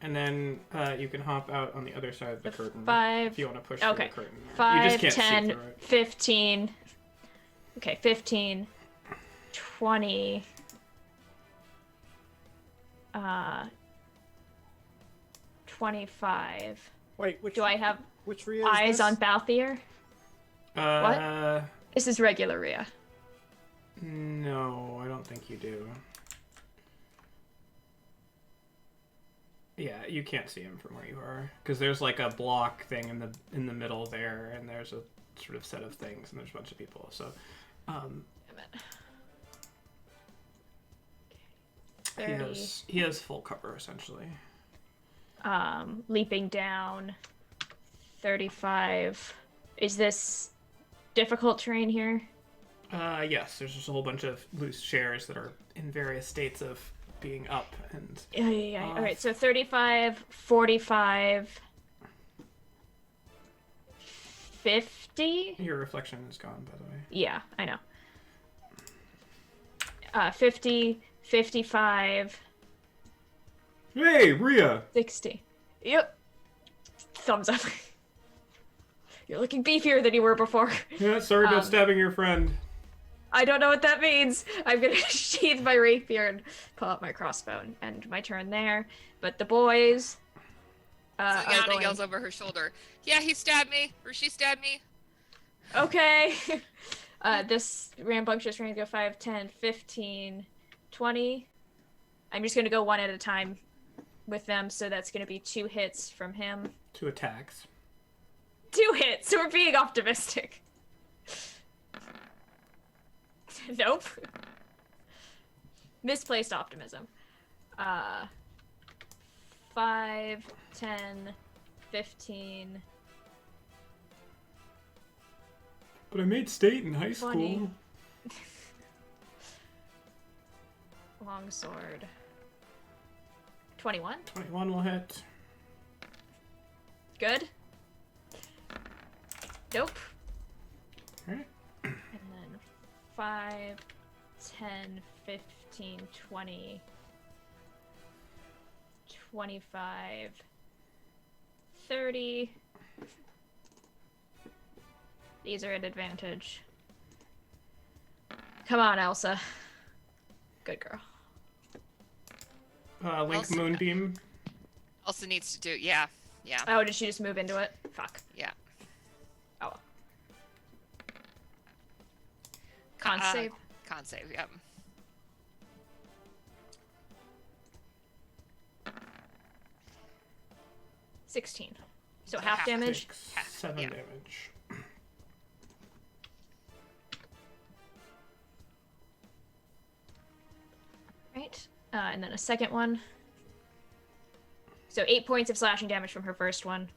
and then you can hop out on the other side of the curtain. 5... If you want to push through the curtain. There. 5, you just can't 10, see through it. 15... Okay, 15... 20... 25. Wait, which... Do I have which Rhea eyes is this? on Balthier? What? This is regular Rhea. No, I don't think you do. Yeah, you can't see him from where you are because there's like a block thing in the middle there, and there's a sort of set of things, and there's a bunch of people. So, Damn he it. he has full cover essentially. Leaping down. 35. Is this difficult terrain here? Yes, there's just a whole bunch of loose shares that are in various states of being up and. Yeah. All right, so 35, 45, 50. Your reflection is gone, by the way. Yeah, I know. 50, 55, Hey, Rhea! 60. Yep. Thumbs up. You're looking beefier than you were before. Yeah, sorry about stabbing your friend. I don't know what that means. I'm gonna sheath my rapier and pull out my crossbow and end my turn there. But the boys So are Yana going... yells over her shoulder, "Yeah, he stabbed me, or she stabbed me." Okay. This rambunctious range go 5, 10, 15, 20. I'm just gonna go one at a time with them, so that's gonna be 2 hits from him. 2 attacks. 2 hits, so we're being optimistic. Nope. Misplaced optimism. 5, 10, 15. But I made state in high school. 20. Longsword. 21. 21 will hit. Good. Nope. Alright. And then 5, 10, 15, 20, 25, 30. These are at advantage. Come on, Elsa. Good girl. Link Also- Moonbeam. Also needs to do, yeah. Oh, did she just move into it? Fuck. Yeah. Oh. Con save. Con save, yep. $16. So So half half damage. 7 yeah. damage. Right. And then a second one. So 8 points of slashing damage from her first one.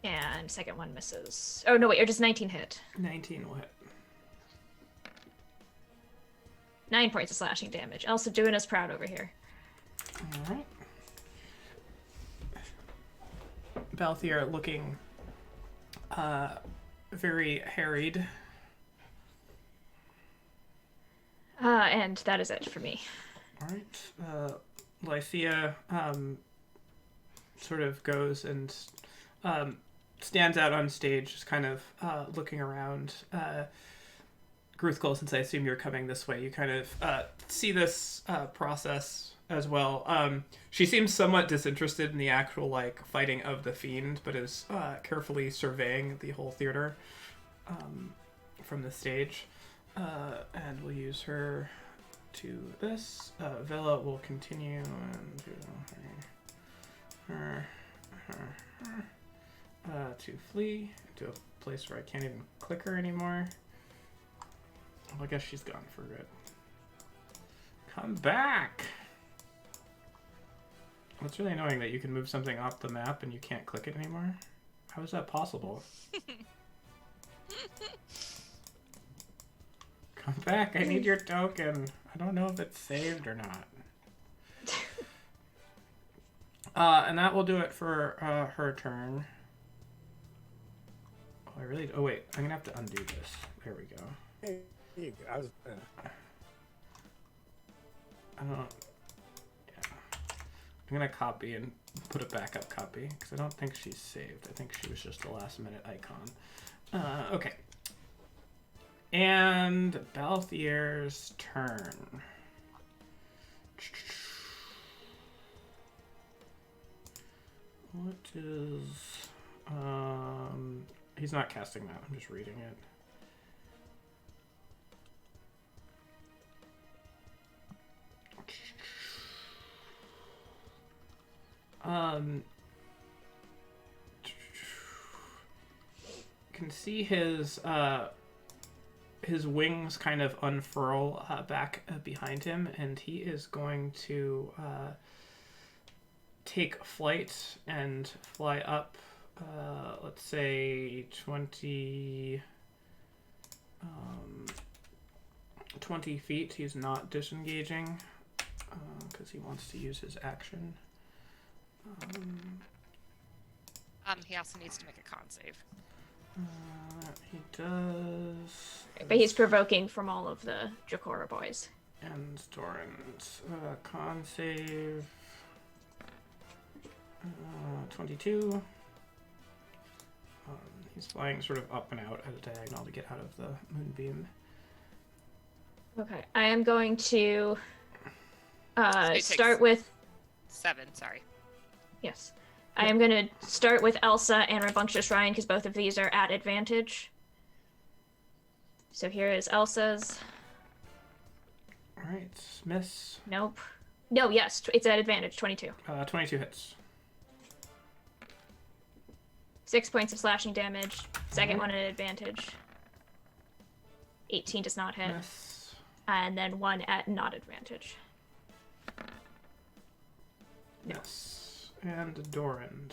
And second one misses. Oh, no, wait, or does 19 hit? 19 will hit. 9 points of slashing damage. Elsa doing us proud over here. Alright. Balthier looking very harried. And that is it for me. Alright. Lythea sort of goes and stands out on stage, just kind of looking around. Gruthkul, since I assume you're coming this way, you kind of see this process as well. She seems somewhat disinterested in the actual fighting of the fiend, but is carefully surveying the whole theater from the stage. And we'll use her to this. Vela will continue and do her to flee to a place where I can't even click her anymore. Well, I guess she's gone for good. Come back! Well, it's really annoying that you can move something off the map and you can't click it anymore. How is that possible? Come back, I need your token. I don't know if it's saved or not. And that will do it for her turn. Oh, oh wait, I'm gonna have to undo this. There we go. Hey, you go. I was. I don't. Yeah. I'm gonna copy and put a backup copy because I don't think she's saved. I think she was just a last minute icon. Okay. And Balthier's turn. What is... he's not casting that. I'm just reading it. Can see his wings kind of unfurl back behind him, and he is going to take flight and fly up, let's say 20 feet. He's not disengaging because he wants to use his action. He also needs to make a con save. He does. But he's provoking from all of the Jokora boys. And Doran's con save. 22. He's flying sort of up and out at a diagonal to get out of the moonbeam. Okay, I am going to It start takes- with 7, sorry. yes. I am going to start with Elsa and Rambunctious Ryan because both of these are at advantage. So here is Elsa's. All right, miss. Nope. No, yes, it's at advantage. 22. 22 hits. 6 points of slashing damage. Second one at advantage. 18 does not hit. Miss. And then 1 at not advantage. Yes. And Doran.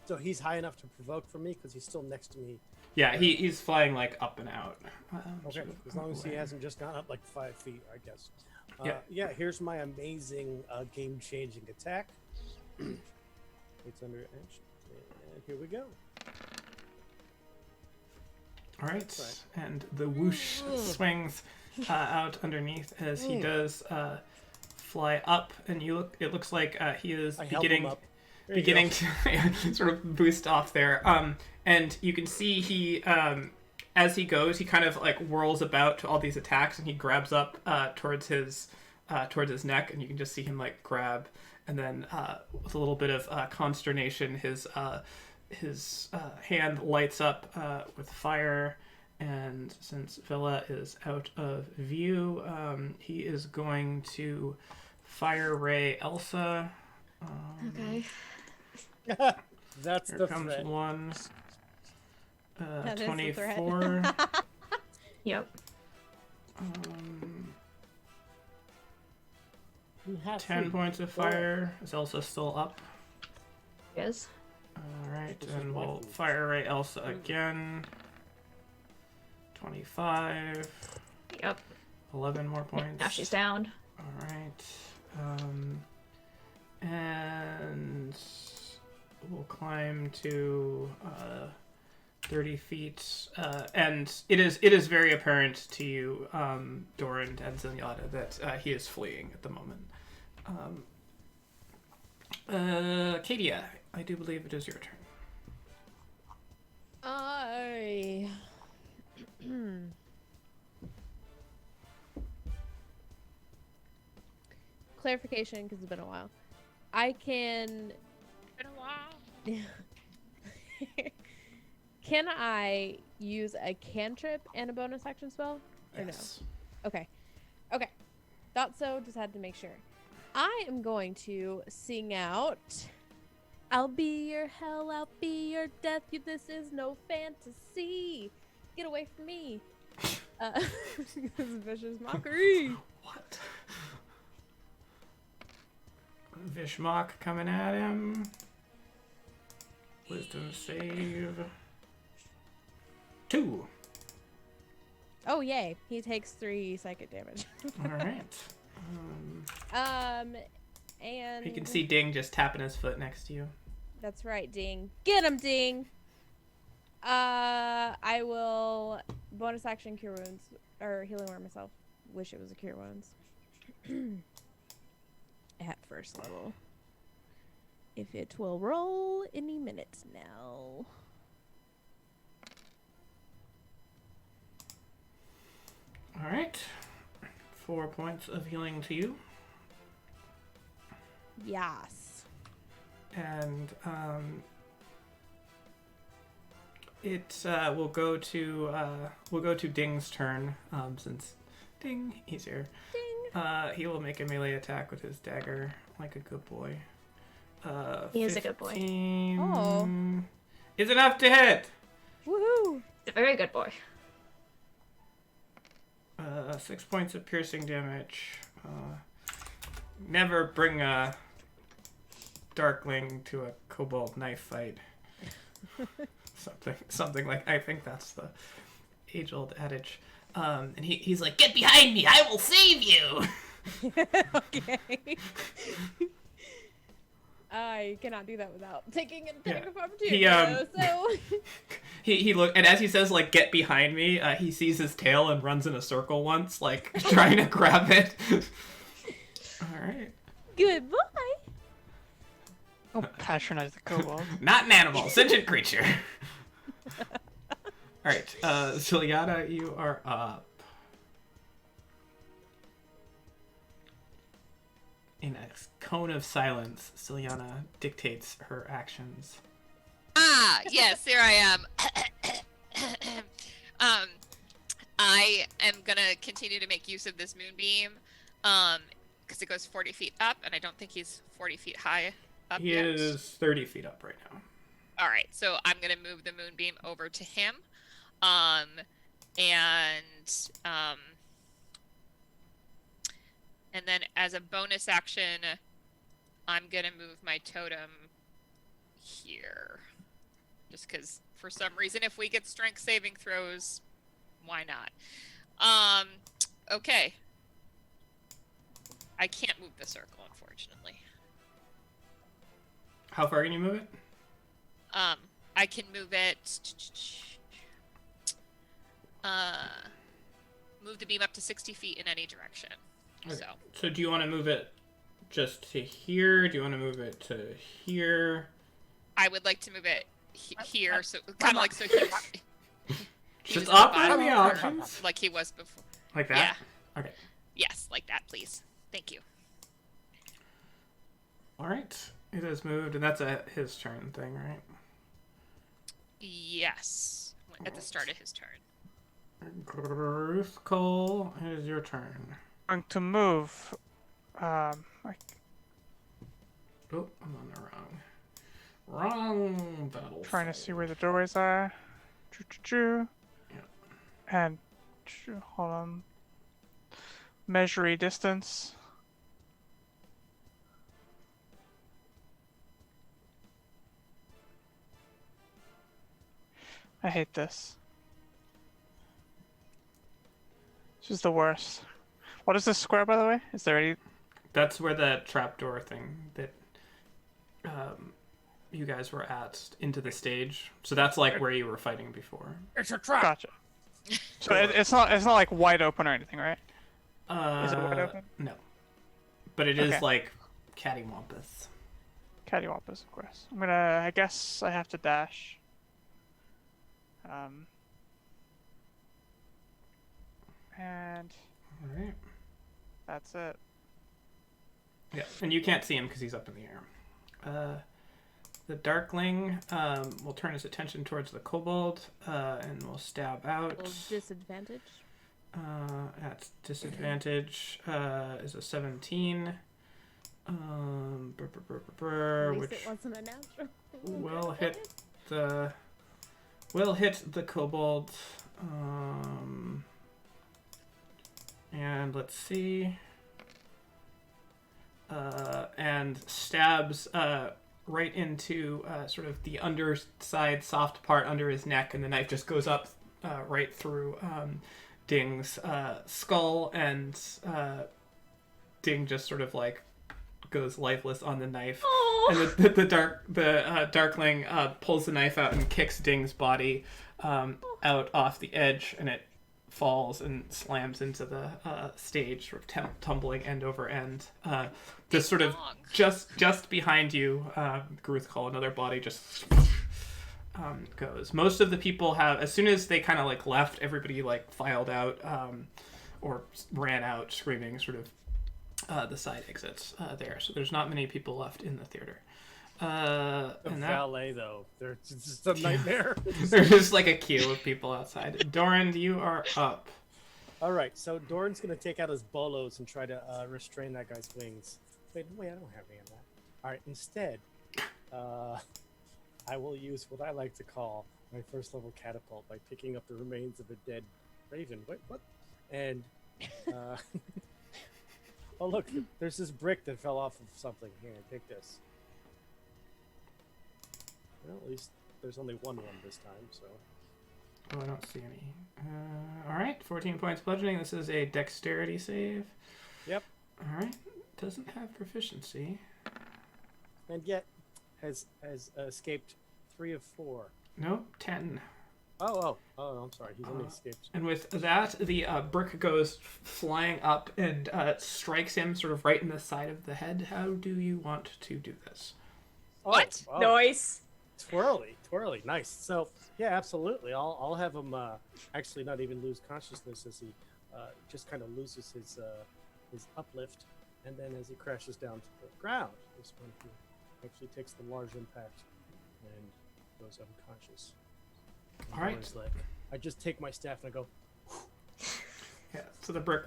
So he's high enough to provoke from me because he's still next to me. Yeah, he's flying like up and out. Okay, sort of as long as he away. hasn't just gone up like 5 feet, I guess. Yeah. Yeah, here's my amazing game-changing attack. It's under action. And here we go. All right, and the whoosh swings out underneath as he does fly up, and it looks like he is I held him up. There you beginning go. to sort of boost off there. And you can see he, as he goes, he kind of like whirls about to all these attacks, and he grabs up towards his neck, and you can just see him like grab, and then with a little bit of consternation, his hand lights up with fire. And since Villa is out of view, he is going to fire ray Elsa. Okay. That's Here the comes threat. one. That is the threat. 24. Yep. You have 10 to. points of fire. Is Elsa still up? Yes. Alright, This is and my we'll fault. fire ray Elsa again. 25. Yep. 11 more points. Now she's down. Alright. And we'll climb to 30 feet. And it is very apparent to you, Doran and Zenyatta, that he is fleeing at the moment. Kadia, I do believe it is your turn. Clarification, because it's been a while. I can. Been a while. Can I use a cantrip and a bonus action spell? Or Yes. no? Okay. Okay. Thought so, just had to make sure. I am going to sing out. I'll be your hell, I'll be your death. You, this is no fantasy. Get away from me. This is vicious mockery. What? Vishmok coming at him. Wisdom save. 2. Oh, yay. He takes 3 psychic damage. Alright. And You can see Ding just tapping his foot next to you. that's right, Ding. Get him, Ding. I will bonus action cure wounds or healing word myself. Wish it was a cure wounds. At first level. If it will roll any minutes now. Alright. 4 points of healing to you. Yes. And it will go to Ding's turn, since Ding, he's here. Ding. He will make a melee attack with his dagger, like a good boy. He is a good boy. 15 Oh. is enough to hit. Woohoo! He's a very good boy. 6 points of piercing damage. Never bring a darkling to a kobold knife fight. something like, I think that's the age-old adage. And he's like, get behind me, I will save you. Okay. I cannot do that without taking an attack of opportunity. So he look, and as he says like, get behind me, he sees his tail and runs in a circle once, like trying to grab it. All right. goodbye. Don't patronize the kobold. Not an animal, sentient creature. All right, Zilyana, you are up. In a cone of silence, Zilyana dictates her actions. Ah, yes, here I am. I am gonna continue to make use of this moonbeam, because it goes 40 feet up, and I don't think he's 40 feet high up He yet. is 30 feet up right now. All right, so I'm gonna move the moonbeam over to him, and then as a bonus action, I'm gonna move my totem here, just because for some reason, if we get strength saving throws, why not? Okay. I can't move the circle, unfortunately. How far can you move it? I can move it. Move the beam up to 60 feet in any direction. Okay. So So do you want to move it just to here? Do you want to move it to here? I would like to move it here, so kind of like so he Just was up at the on the bottom, options? like he was before. Like that? Okay. Yes, like that, please. Thank you. All right. It has moved, and that's his turn thing, right? Yes, at the start of his turn. Ruth Cole, it is your turn. I'm going to move. Like, Oh, I'm on the wrong battle. trying to see where the doorways are. Choo. Yeah. And hold on. Measure distance. I hate this. This is the worst. What is this square, by the way? Is there any? That's where the trapdoor thing that you guys were at into the stage. So that's like where you were fighting before. It's a trap. Gotcha. So it's not like wide open or anything, right? Is it wide open? No. But it is Okay. like cattywampus. Cattywampus, of course. I guess I have to dash. And Alright. that's it. Yeah, and you can't see him because he's up in the air. The Darkling will turn his attention towards the Kobold and will stab out. Little disadvantage. At disadvantage is a 17. At least Which it wasn't a natural. will hit the Kobold. And let's see. And stabs right into sort of the underside soft part under his neck, and the knife just goes up right through Ding's skull, and Ding just sort of like goes lifeless on the knife. And the Darkling pulls the knife out and kicks Ding's body out off the edge, and it falls and slams into the stage, sort of tumbling end over end. Just sort of just behind you, Gruthcall, another body just goes. Most of the people have, as soon as they kind of like left, everybody like filed out or ran out screaming, sort of the side exits there. So there's not many people left in the theater. The And that, valet, though, it's just a nightmare. there's just like a queue of people outside. Doran, you are up. All right, so Doran's gonna take out his bolos and try to restrain that guy's wings. Wait, I don't have any of that. All right, instead, I will use what I like to call my first level catapult by picking up the remains of a dead raven. Wait, what? And oh look, there's this brick that fell off of something. Here, take this. Well, at least there's only one this time, so. Oh, I don't see any. All right, 14 points bludgeoning. This is a dexterity save. Yep. All right, doesn't have proficiency. And yet has escaped 3 of 4. Nope, 10. Oh, I'm sorry. He's only escaped. And with that, the brick goes flying up and strikes him sort of right in the side of the head. How do you want to do this? What? Oh, Noise. Twirly, nice. So yeah, absolutely. I'll have him actually not even lose consciousness as he just kind of loses his uplift, and then as he crashes down to the ground, this one he actually takes the large impact and goes unconscious. And All right. Doran's like, I just take my staff and I go. Yeah, so the brick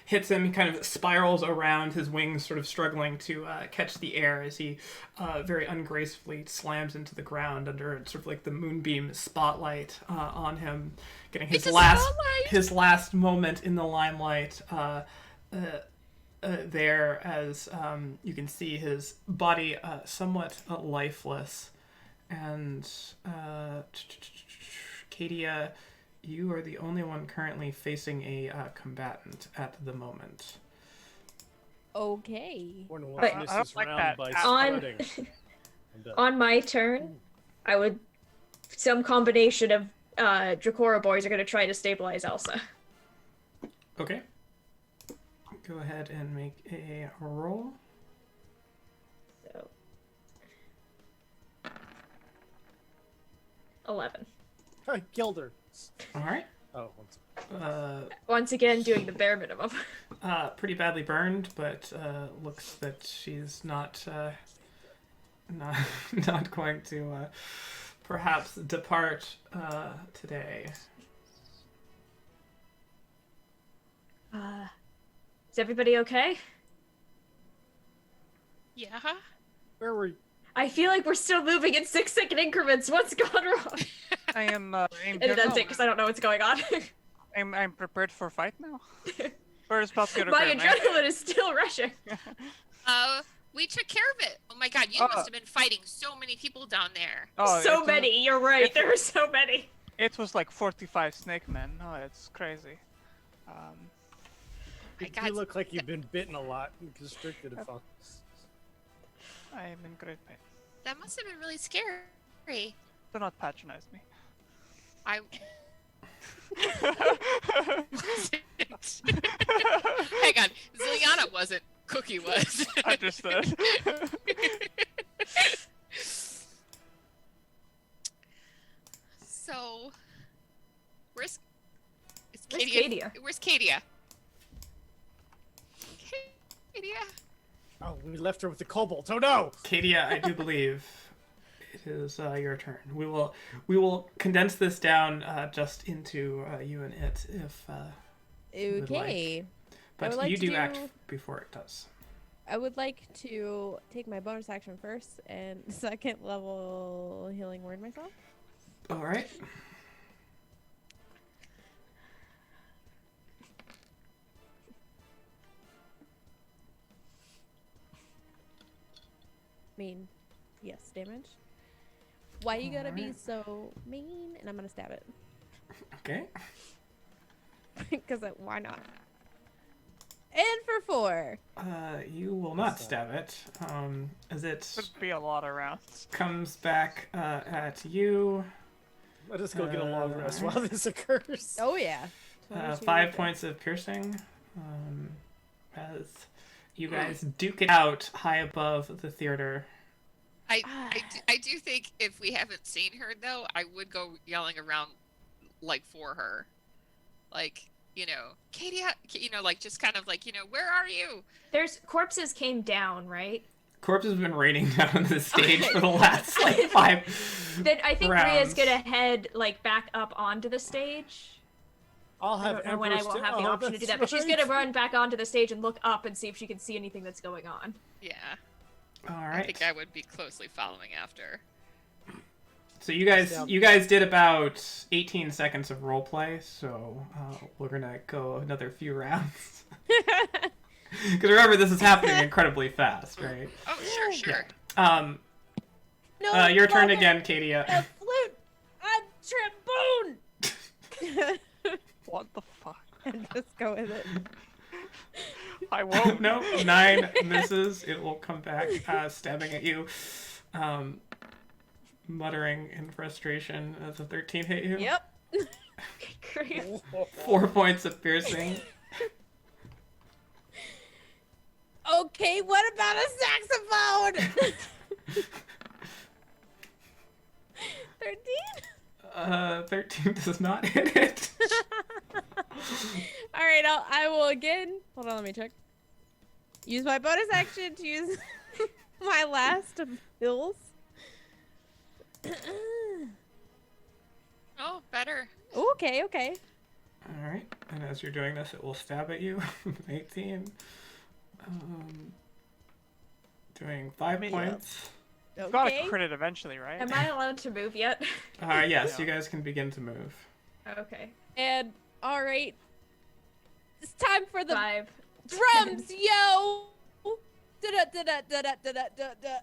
hits him. He kind of spirals around, his wings sort of struggling to catch the air as he very ungracefully slams into the ground under sort of like the moonbeam spotlight on him, getting his last moment in the limelight there as you can see his body somewhat lifeless. And Katia, you are the only one currently facing a combatant at the moment. Okay. Warren will But- finish I don't this like round that. by On- spouting. And, On my turn, I would. Some combination of Dracora boys are going to try to stabilize Elsa. Okay. Go ahead and make a roll. So. 11. I killed her. All right. Oh, Once again, doing the bare minimum. Pretty badly burned, but looks that she's not not going to perhaps depart today. Is everybody okay? Yeah. where were you? I feel like we're still moving in 6-second increments. What's gone wrong? I am. And that's it, because I don't know what's going on. I'm prepared for fight now. Where's Balthier My Grimm? adrenaline is still rushing. We took care of it. Oh my god, you must have been fighting so many people down there. Oh, So it many. You're right. it- There were so many. It was like 45 snake men. Oh, it's crazy. My You god. look like you've been bitten a lot and constricted. I am in great pain. That must have been really scary. Do not patronize me. I Hang on. Ziliana wasn't. Cookie was. Understood. So where's Where's Katia? Katia? Where's Katia? Katia? Oh, we left her with the kobold. Oh no! Katia, I do believe it is your turn. We will condense this down just into you and it if would Okay. but would like you to do act do- before it does. I would like to take my bonus action first and second level healing word myself. All right. Mean. Yes, damage. Why you gotta be Alright. so mean? And I'm gonna stab it. Okay. Because why not? And for 4. You will not stab it. As it Could be a lot of rounds. comes back at you. Let us go get a long rest while this occurs. Oh yeah. 22 5 damage. points of piercing. As you guys duke it out high above the theater. I do think if we haven't seen her though, I would go yelling around like for her. Like, you know, Katie, you know, like just kind of like, you know, where are you? There's corpses came down, right? Corpse has been raining down on the stage for the last like 5 Then I think rounds. Ria's gonna head like back up onto the stage. I'll I have don't know when I Emperor won't have the oh, option to do that's that, but she's right. gonna run back onto the stage and look up and see if she can see anything that's going on. Yeah. All I right. think I would be closely following after. So you guys did about 18 seconds of role play, so we're gonna go another few rounds. Because remember, this is happening incredibly fast, right? Oh, sure. No, Your turn fuck it. again, Katia. A flute. A trombone. What the fuck? And just go with it. I won't. No, 9 misses. It will come back, stabbing at you, muttering in frustration as a 13 hit you. Yep. Great. 4 points of piercing. Okay, what about a saxophone? 13? 13 does not hit it. All right, I will again. Hold on, let me check. Use my bonus action to use my last hills. Oh, better. Okay. All right, and as you're doing this, it will stab at you. 18. Doing 5 points. You've got to Okay. crit it eventually, right? Am I allowed to move yet? Yes, Yeah. you guys can begin to move. Okay. And all right, it's time for the 5. drums, yo. Da-da-da-da-da-da-da-da-da.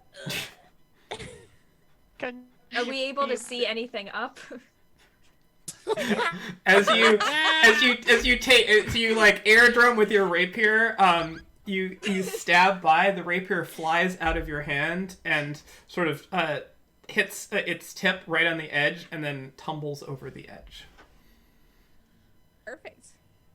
Can Are we able to see anything up? As you like air drum with your rapier, you stab by, the rapier flies out of your hand and sort of hits its tip right on the edge and then tumbles over the edge. Perfect.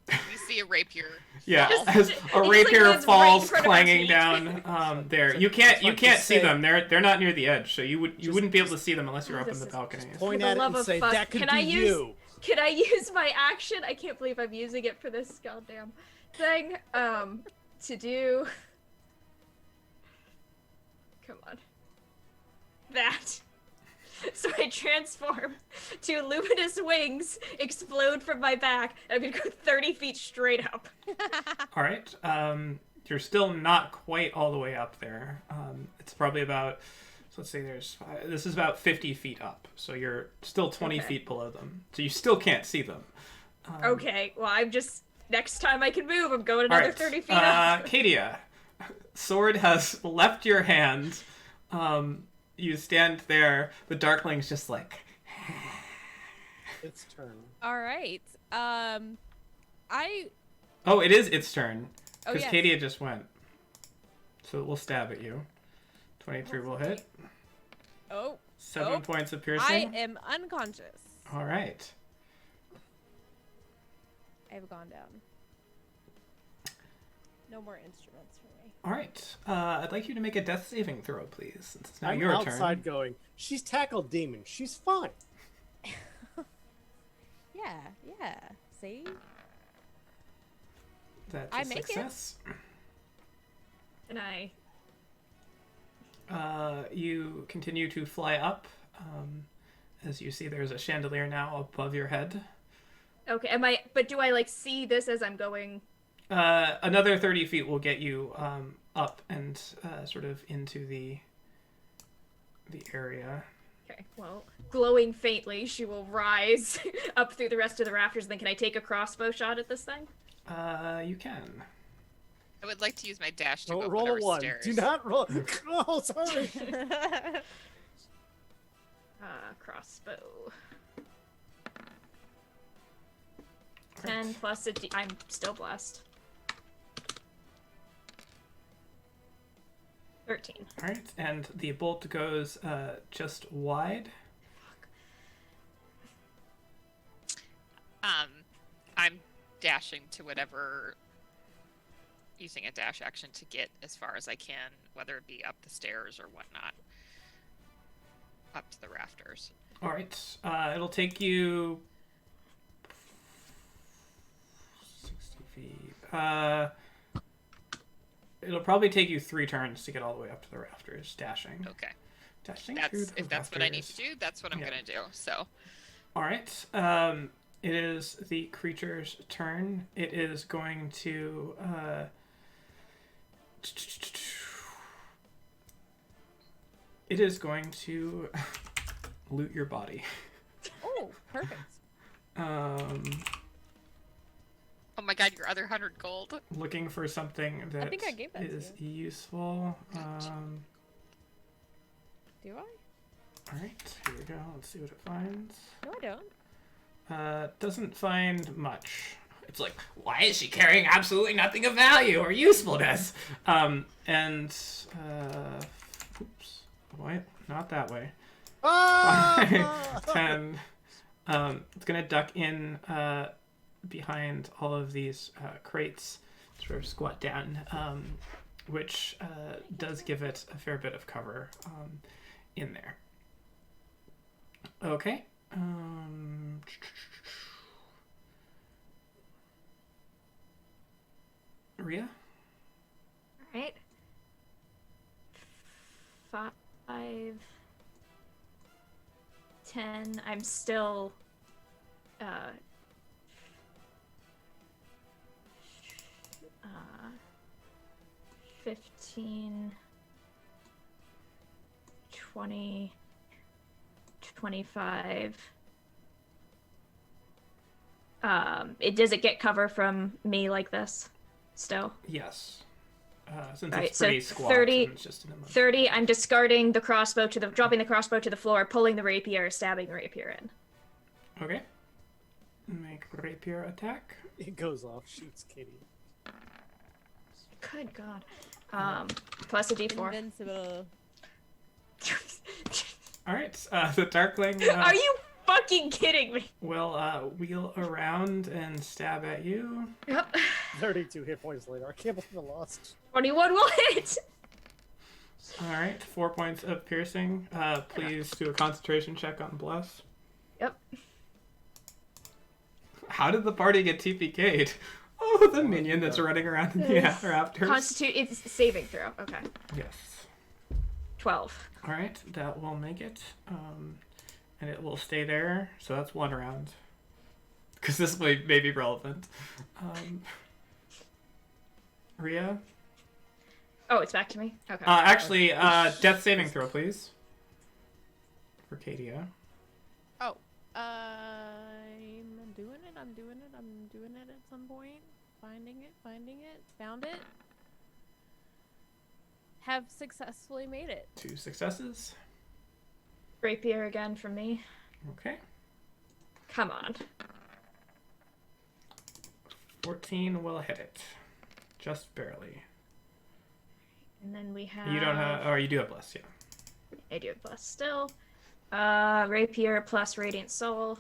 You see a rapier. Yeah, Just- as it a just, rapier like, lands right in falls front of our clanging feet. down there. You It's like can't to see say- them. They're not near the edge, so you wouldn't be able to just- see them unless you're up in This the is- balcony. Point For the at it love and of say, fuck, that could can be I use- you. Can I use my action? I can't believe I'm using it for this goddamn thing. To do. Come on. That. So I transform to luminous wings, explode from my back, and I'm gonna go 30 feet straight up. All right. You're still not quite all the way up there. It's probably about, so let's say this is about 50 feet up. So you're still 20 Okay. feet below them. So you still can't see them. Okay, well, I'm just. Next time I can move, I'm going All another right. 30 feet up. Katia, sword has left your hand. You stand there. The darkling's just like, It's turn. All right. oh, it is its turn. Oh, Because yes. Katia just went. So it will stab at you. 23 will hit. Oh, 7 points of piercing. I am unconscious. All right. I've gone down. No more instruments for me. All right. I'd like you to make a death saving throw, please, since it's now I'm your outside turn. going, she's tackled demons. She's fine. Yeah. See? That's I a make it. success. And I. You continue to fly up. As you see, there's a chandelier now above your head. Okay, but do I, like, see this as I'm going? Another 30 feet will get you up and sort of into the area. Okay, well, glowing faintly, she will rise up through the rest of the rafters. Then can I take a crossbow shot at this thing? You can. I would like to use my dash to Don't go up roll a whatever 1. stairs. Do not roll. Oh, sorry. Crossbow. 10 plus a D. I'm still blessed. 13. All right, and the bolt goes just wide. I'm dashing to whatever, using a dash action to get as far as I can, whether it be up the stairs or whatnot, up to the rafters. All right, it'll take you 60 feet. It'll probably take you 3 turns to get all the way up to the rafters, dashing. Okay, Dashing through that's the if that's what I need rafters. to do, that's what I'm Yeah. gonna do. So All right. It is the creature's turn. It is going to loot your body. Oh, perfect. Oh my god, your other 100 gold. Looking for something that think I gave that to is useful. Do I? All right, here we go. Let's see what it finds. No, I don't. Doesn't find much. It's like, why is she carrying absolutely nothing of value or usefulness? Oops. Wait, not that way. 10. It's gonna duck in behind all of these crates, sort of squat down, which does give it a fair bit of cover in there. Okay. Rhea? Alright. 5, 10. I'm still 15, 20, 25. Does it get cover from me like this still? Yes. Since Right, it's pretty so squat, 30 and it's just in a moment. 30, I'm discarding the crossbow dropping the crossbow to the floor, pulling the rapier, stabbing the rapier in. Okay. Make rapier attack. It goes off, shoots Katie. Good God. Plus a d4. Invincible. All right. The Darkling Are you fucking kidding me? will wheel around and stab at you. Yep. 32 hit points later. I can't believe I lost. 21 will hit. All right. 4 points of piercing. Please do a concentration check on bless. Yep. How did the party get TPK'd? Oh, the minion that's running around in the rafters. It's saving throw. Okay. Yes. 12. All right. That will make it. And it will stay there. So that's one round. Because this may be relevant. Rhea? Oh, it's back to me? Okay. Actually, death saving throw, please. For Katia. Oh, I'm doing it. I'm doing it at some point. Finding it. Found it. Have successfully made it. 2 successes. Rapier again from me. Okay. Come on. 14 will hit it. Just barely. And then we have... You don't have... Or you do have bless, yeah. I do have bless still. Rapier plus Radiant Soul.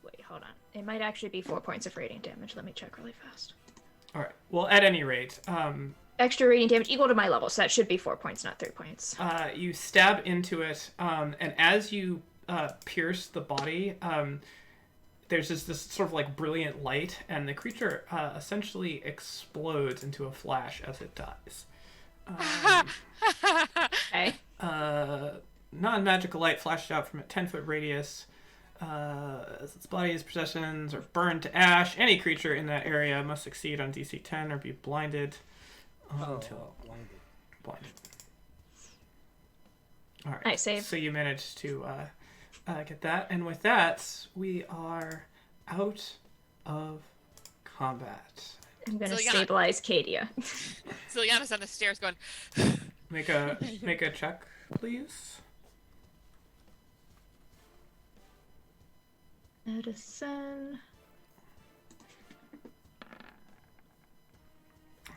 Wait, hold on. It might actually be 4 points of radiant damage. Let me check really fast. All right. Well, at any rate, Extra radiant damage equal to my level, so that should be 4 points, not 3 points. you stab into it, and as you pierce the body, there's just this sort of like brilliant light, and the creature essentially explodes into a flash as it dies. Okay. Non-magical light flashed out from a 10-foot radius. As its body's possessions are burned to ash, any creature in that area must succeed on DC 10 or be blinded until blinded. All right. Nice save. So you managed to get that, and with that, we are out of combat. I'm gonna So, yeah. stabilize Kadia. Ziliana's on the stairs going, Make a check, please. Medicine.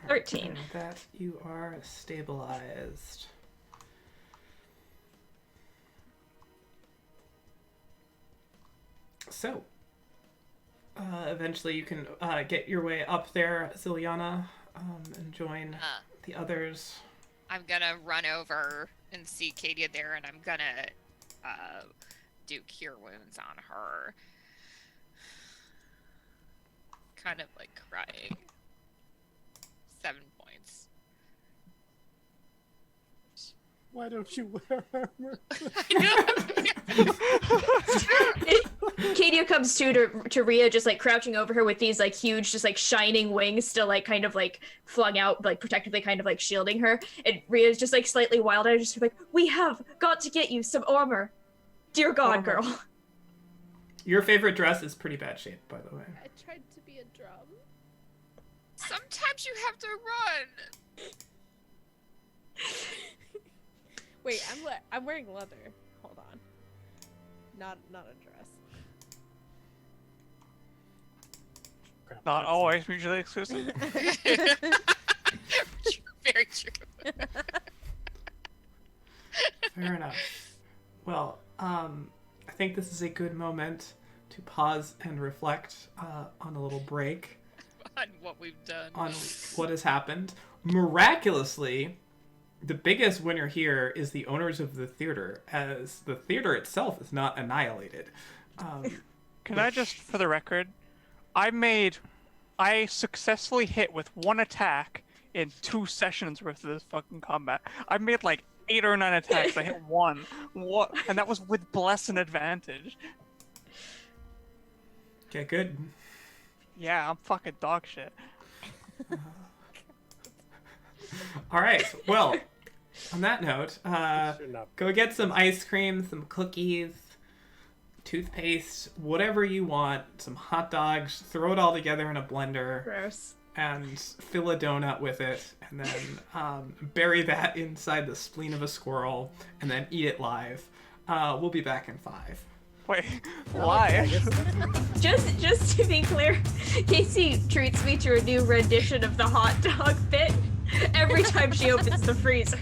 13. And with that, you are stabilized. So, eventually you can get your way up there, Ziliana, and join the others. I'm gonna run over and see Katia there, and I'm gonna do cure wounds on her. Kind of like crying. 7 points. Why don't you wear armor? Kadia comes to Rhea, just like crouching over her with these like huge, just like shining wings, still like kind of like flung out, like protectively, kind of like shielding her. And Rhea's just like slightly wild-eyed, just like, "We have got to get you some armor, dear God, Armor. girl." Your favorite dress is pretty bad shape, by the way. I tried to be a drum. Sometimes you have to run. Wait, I'm wearing leather. Hold on. Not a dress. Crap, Not that's- always mutually exclusive. Very true. Fair enough. Well, I think this is a good moment to pause and reflect on a little break On what we've done. on what has happened. Miraculously, the biggest winner here is the owners of the theater, as the theater itself is not annihilated. Can I just, for the record, I successfully hit with one attack in 2 sessions worth of this fucking combat. I made like 8 or 9 attacks. I hit one. What? And that was with bless and advantage. Okay, good. Yeah, I'm fucking dog shit. All right. Well, on that note, Should not go get some ice cream, some cookies, toothpaste, whatever you want, some hot dogs, throw it all together in a blender, Gross. and fill a donut with it, and then bury that inside the spleen of a squirrel, and then eat it live. We'll be back in 5. Wait, I why? guess Just to be clear, Casey treats me to a new rendition of the hot dog bit every time she opens the freezer.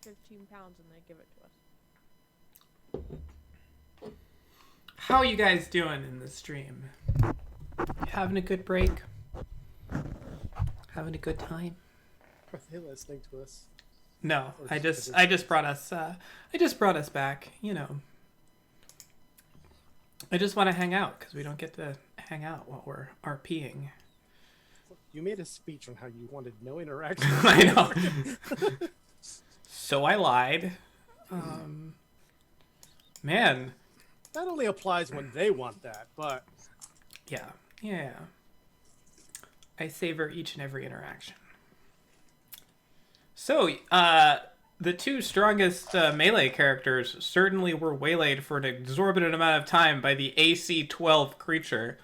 £15 and they give it to us. How you guys doing in the stream? Having a good break? Having a good time? Are they listening to us? No, Or I just- just brought us back. You know, I just want to hang out because we don't get to hang out while we're RPing. You made a speech on how you wanted no interaction. I know. So I lied. Man, That only applies when they want that, but yeah. I savor each and every interaction. So, the two strongest melee characters certainly were waylaid for an exorbitant amount of time by the AC 12 creature.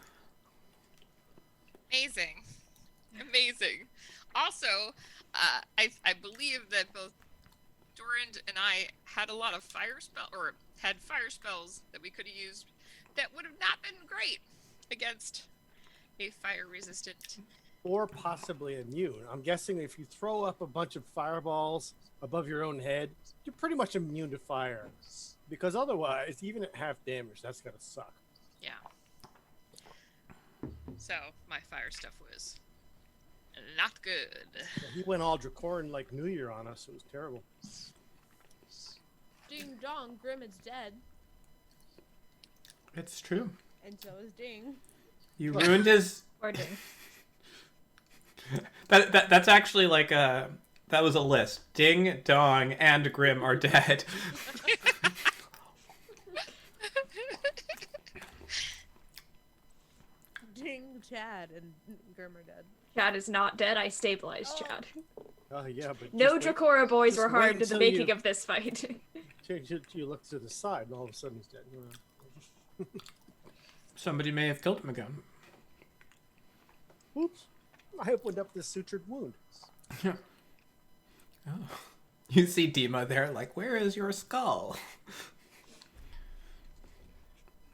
Amazing. Also, I believe that both Dorand and I had a lot of fire spells that we could have used that would have not been great against a fire resistant. or possibly immune. I'm guessing if you throw up a bunch of fireballs above your own head, you're pretty much immune to fire. Because otherwise, even at half damage, that's gonna suck. Yeah. So my fire stuff was not good. He went all Dracoran like New Year on us. It was terrible. Ding dong, Grimm is dead. It's true. And so is Ding. You ruined his... Or ding. That's actually like a... That was a list. Ding, Dong, and Grimm are dead. Ding, Chad, and Grimm are dead. Chad is not dead. I stabilized Chad. Yeah, but No just wait- Dracora boys just were wait harmed in the until making you- of this fight. You look to the side, and all of a sudden he's dead. Somebody may have killed him again. Oops! I opened up this sutured wound. Oh. You see Dima there, like, where is your skull?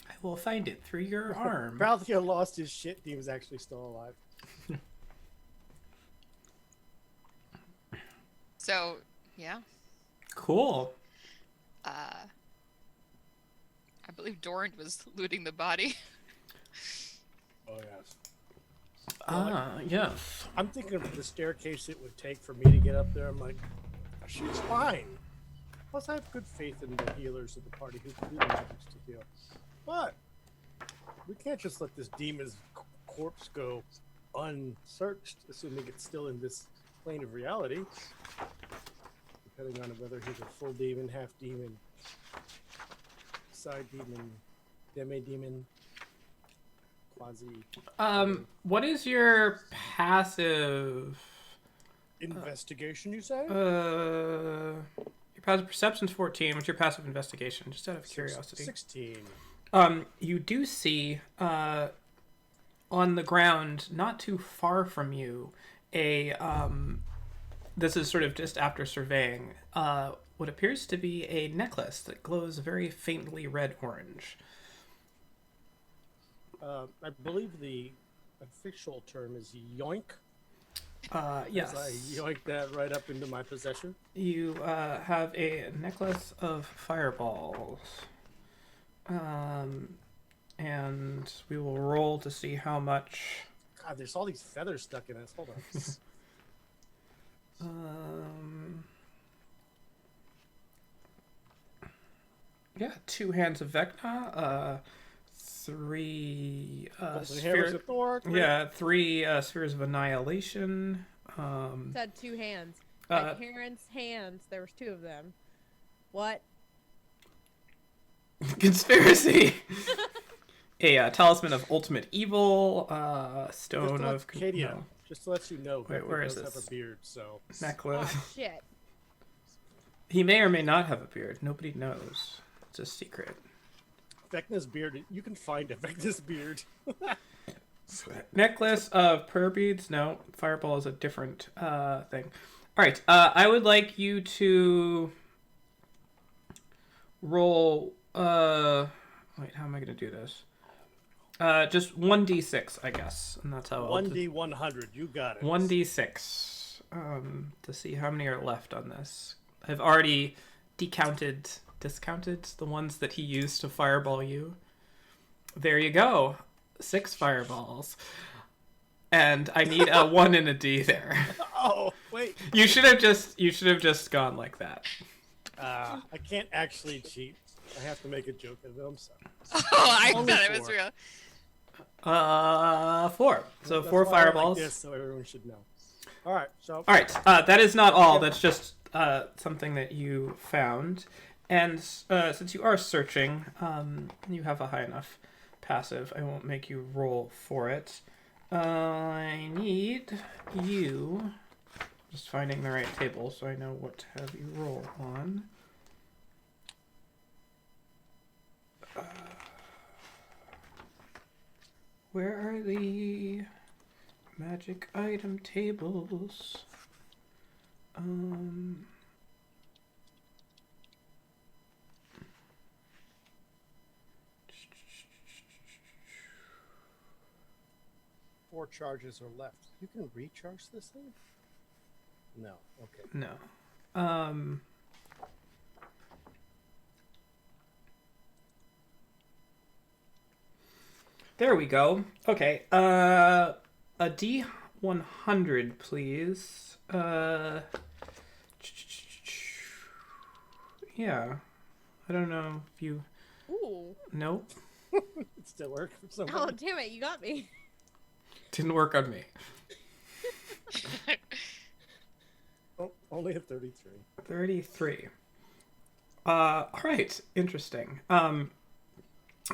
I will find it through your arm. Balthier lost his shit. He was actually still alive. So yeah. Cool. I believe Dorand was looting the body. Oh yes. Yes. I'm thinking of the staircase it would take for me to get up there. I'm like, she's fine. Plus, I have good faith in the healers of the party who can do the magic to heal. But we can't just let this demon's corpse go unsearched, assuming it's still in this plane of reality. Depending on whether he's a full demon, half demon, side demon, demi-demon, quasi. What is your passive? Investigation, you say? Your passive perception's 14. What's your passive investigation? Just out of curiosity. 16. You do see, on the ground, not too far from you, this is sort of just after surveying, what appears to be a necklace that glows very faintly red-orange. I believe the official term is yoink. Yes. I yoinked that right up into my possession. You have a necklace of fireballs. And we will roll to see how much... God, there's all these feathers stuck in it. Hold on. Yeah, 2 hands of Vecna, 3 Golden hammers of Thor. yeah, 3 spheres of annihilation. It said 2 hands. Uh, My parents' hands, there was 2 of them. What? Conspiracy. A talisman of ultimate evil, stone Just to of let Katia, no, just to let you know, Wait, Vecna where is does this? have a beard, so necklace. Oh, shit. He may or may not have a beard. Nobody knows. It's a secret. Vecna's beard. You can find it. Vecna's beard. Necklace of prayer beads. No, fireball is a different thing. All right. I would like you to roll. Wait, how am I going to do this? Just 1d6, I guess, and that's how. 1d100. You got it. 1d6. To see how many are left on this. I've already discounted the ones that he used to fireball you. There you go. 6 fireballs. And I need a 1 and a D there. Oh, wait. You should have just gone like that. I can't actually cheat. I have to make a joke of it. I'm sorry. Oh, I Only thought it was 4. real. 4. So That's 4 why I like fireballs. this, so everyone should know. All right. So. All right. That is not all. That's just something that you found. And since you are searching, you have a high enough passive. I won't make you roll for it. I need you. Just finding the right table so I know what to have you roll on. Where are the magic item tables? Four charges are left. You can recharge this thing? No. Okay. No. There we go. Okay. A D100, please. Yeah. I don't know if you... Ooh. Nope. It still works for some Oh, reason. damn it, you got me. Didn't work on me. Oh, only a 33. 33. All right. Interesting.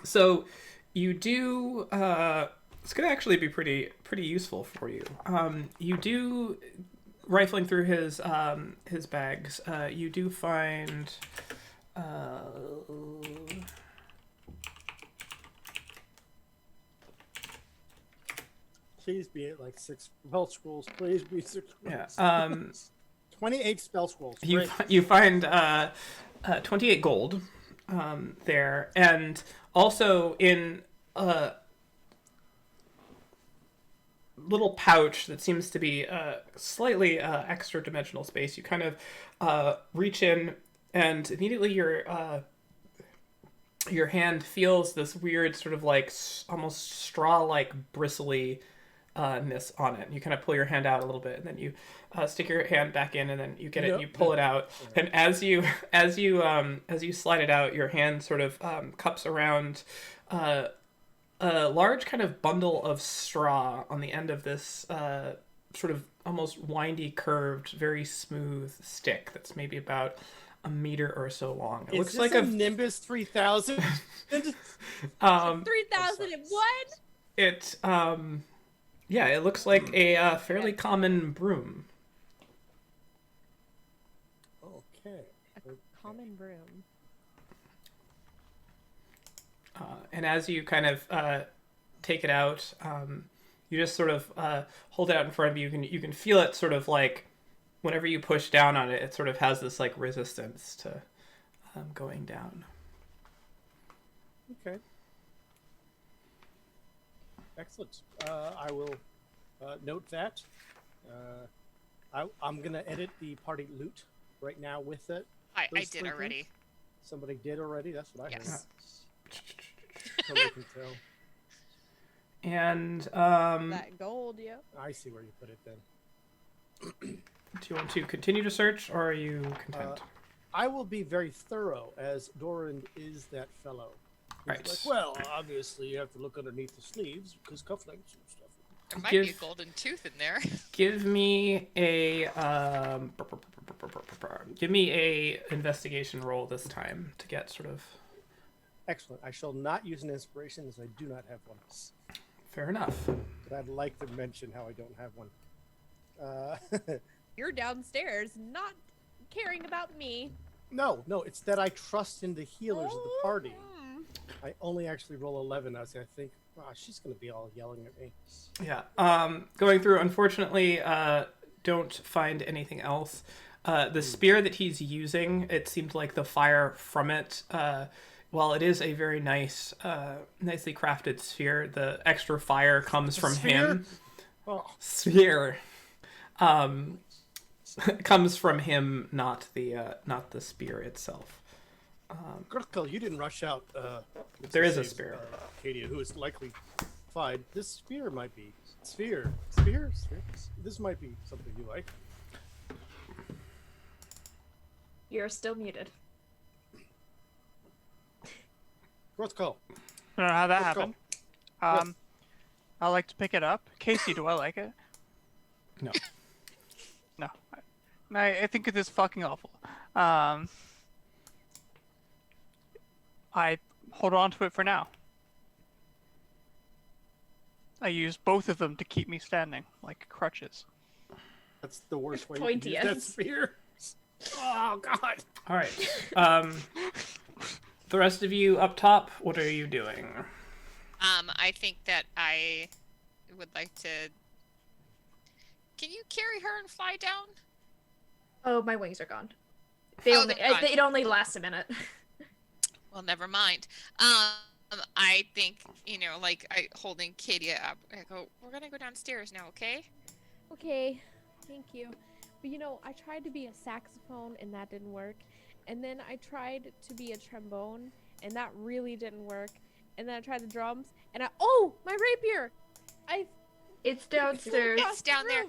So you do. It's gonna actually be pretty useful for you. You do rifling through his bags. You do find. Please be at like 6 spell scrolls. Please be 6 Yeah. scrolls. 28 spell scrolls. Great. You find 28 gold there, and also in a little pouch that seems to be slightly extra dimensional space. You kind of reach in, and immediately your hand feels this weird sort of like almost straw-like bristly ness on it. You kind of pull your hand out a little bit, and then you stick your hand back in, and then you get it. And you pull it out, and as you slide it out, your hand sort of cups around a large kind of bundle of straw on the end of this sort of almost windy, curved, very smooth stick that's maybe about a meter or so long. It looks like a Nimbus 3000. 3001? It yeah, it looks like a fairly common broom. Okay. A common broom. And as you kind of take it out, you just sort of hold it out in front of you. You can feel it sort of like whenever you push down on it, it sort of has this like resistance to going down. Okay. Excellent. I will note that. I'm going to edit the party loot right now with it. I Those did 3 already. things. Somebody did already? That's what I Yes. heard. Somebody can tell. And That gold, yeah. I see where you put it then. do you want to continue to search, or are you content? I will be very thorough, as Doran is that fellow. He's Right. like, well, obviously you have to look underneath the sleeves because cufflinks and stuff. There might be a Give- golden tooth in there. Give me a investigation roll this time to get sort of Excellent. I shall not use an inspiration as I do not have one. fair enough. But I'd like to mention how I don't have one. You're downstairs, not caring about me. No, it's that I trust in the healers of the party. Mm. I only actually roll 11. I think, wow, she's going to be all yelling at me. Yeah. Going through, unfortunately, don't find anything else. The spear that he's using, it seemed like the fire from it, while it is a very nice, nicely crafted sphere, the extra fire comes from him. Oh, Sphere. Comes from him, not the spear itself. Gurkul, you didn't rush out. There to is a save, spear. Kadia, who is likely fine. This spear might be sphere. This might be something you like. You're still muted. Gurkul. I don't know how that Let's go. happened. Yes. I like to pick it up. Casey, do I like it? No. No. I think it is fucking awful. I hold on to it for now. I use both of them to keep me standing, like crutches. That's the worst way Pointy you can use that ends. spear. Oh God. All right. The rest of you up top, what are you doing? I think that I would like to. Can you carry her and fly down? Oh, my wings are gone. They Oh, only they're gone. it only lasts a minute. Well, never mind. I think, like I holding Katie up. I go, we're gonna go downstairs now, okay? Okay, thank you. But I tried to be a saxophone and that didn't work. And then I tried to be a trombone and that really didn't work. And then I tried the drums and my rapier! It's downstairs. It's down there.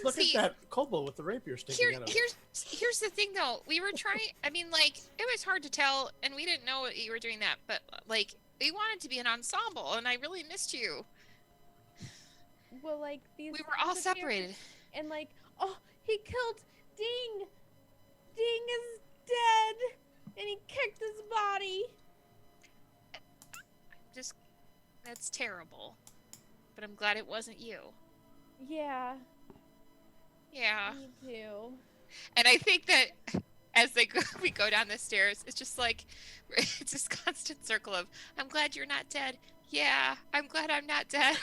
Look See, at that kobold with the rapier sticking out of it. Here's the thing though. We were trying. I mean, like it was hard to tell, and we didn't know you were doing that. But like we wanted to be an ensemble, and I really missed you. Well, like these. We were all other characters- separated. And he killed Ding! Ding is dead! And he kicked his body! That's terrible. But I'm glad it wasn't you. Yeah, Yeah. me too. And I think that as we go down the stairs, it's just like it's this constant circle of I'm glad you're not dead. Yeah, I'm glad I'm not dead.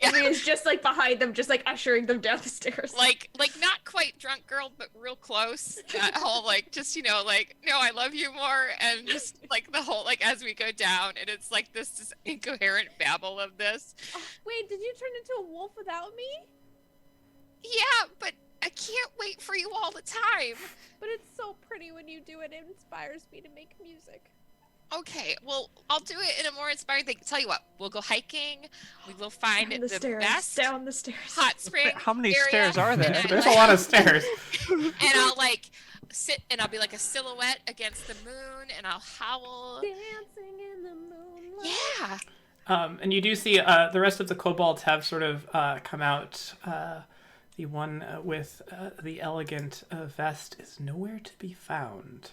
I mean, it's just like behind them, just like ushering them down the stairs. like not quite drunk girl, but real close. That whole like just like no, I love you more, and just like the whole like as we go down, and it's like this incoherent babble of this. Oh, wait, did you turn into a wolf without me? Yeah, but I can't wait for you all the time. But it's so pretty when you do it. It inspires me to make music. Okay, well, I'll do it in a more inspiring thing. Tell you what, we'll go hiking. We will find down the stairs. best Down the stairs. hot spring. How many area, stairs are there? and There's a lot of stairs. And I'll like sit, and I'll be like a silhouette against the moon, and I'll howl. Dancing in the moonlight. Yeah. And you do see the rest of the kobolds have sort of come out. The one with the elegant vest is nowhere to be found.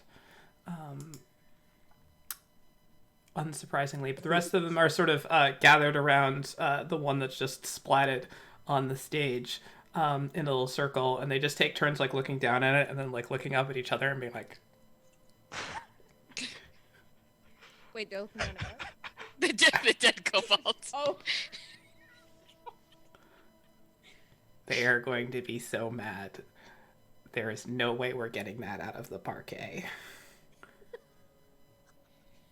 Unsurprisingly, but the rest of them are sort of gathered around the one that's just splatted on the stage in a little circle, and they just take turns like looking down at it and then like looking up at each other and being like, Wait, don't open that up. The dead kobold. Oh, they are going to be so mad. There is no way we're getting that out of the parquet.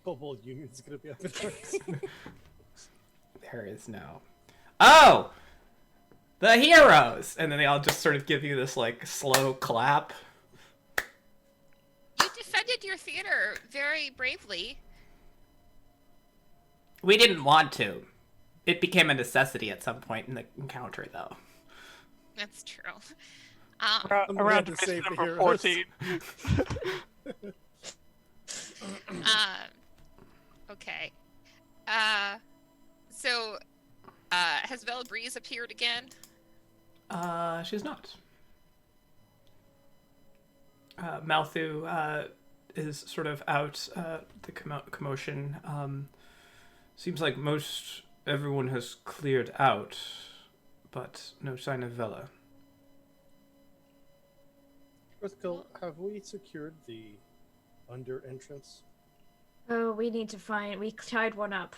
Kobold Union is gonna be up in arms. There is no. Oh! The heroes! And then they all just sort of give you this like slow clap. You defended your theater very bravely. We didn't want to. It became a necessity at some point in the encounter, though. That's true. Around to mission save the number heroes. 14. Okay. So, has Vel Breeze appeared again? She's not. Malthu is sort of out. The commotion. Seems like most everyone has cleared out, but no sign of Vela. Gurkul, have we secured the under entrance? Oh, we need to find. We tied one up.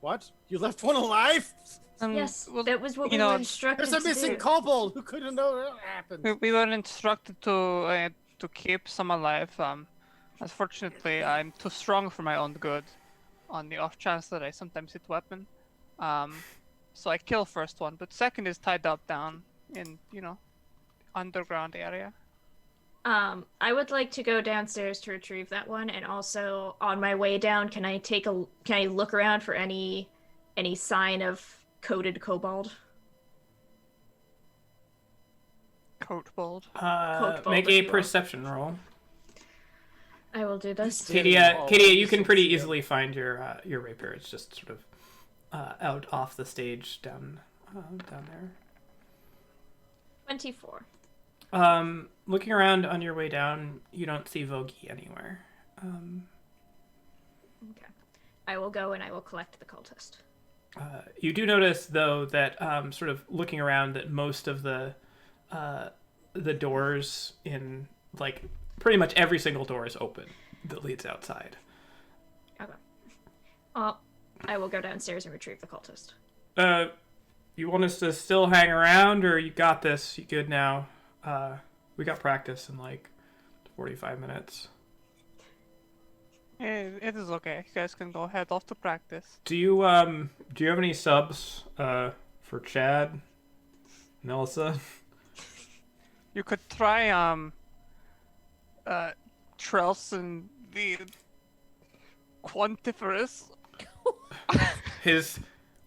What? You left one alive? Yes, well, that was what we you know, were instructed There's a to missing do. kobold. Who couldn't know that happened? We were instructed to keep some alive. Unfortunately, I'm too strong for my own good. On the off chance that I sometimes hit weapon, so I kill first one, but second is tied up down in underground area. I would like to go downstairs to retrieve that one, and also on my way down, can I look around for any sign of coated kobold? Coatbold. Kobold, Make if a you will. perception roll. I will do this. Katia, you can pretty easily find your rapier. It's just sort of out off the stage down there. 24. Looking around on your way down, you don't see Vogie anywhere. Okay. I will go and I will collect the cultist. You do notice, though, that sort of looking around, that most of the doors in, like, pretty much every single door is open that leads outside. Okay. I will go downstairs and retrieve the cultist. You want us to still hang around, or you got this? You good now? We got practice in like 45 minutes. It is okay. You guys can go head off to practice. Do you have any subs for Chad, Nelsa? You could try Trells and the Quantiferous.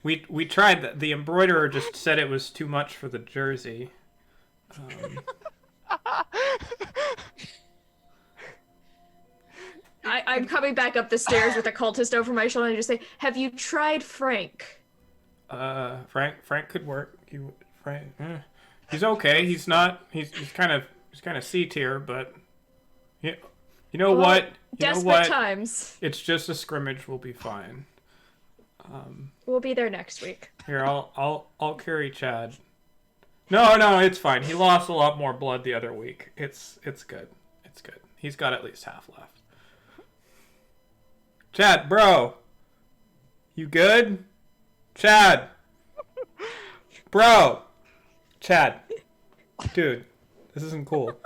We tried that. The embroiderer just said it was too much for the jersey. I'm coming back up the stairs with a cultist over my shoulder and I just say, "Have you tried Frank?" Frank could work. He's okay. He's kind of C tier, but you know Well, what? Desperate times. It's just a scrimmage. We'll be fine. We'll be there next week. Here, I'll carry Chad. No, it's fine. He lost a lot more blood the other week. It's good. It's good. He's got at least half left. Chad, bro. You good? Chad. Bro. Chad. Dude, this isn't cool.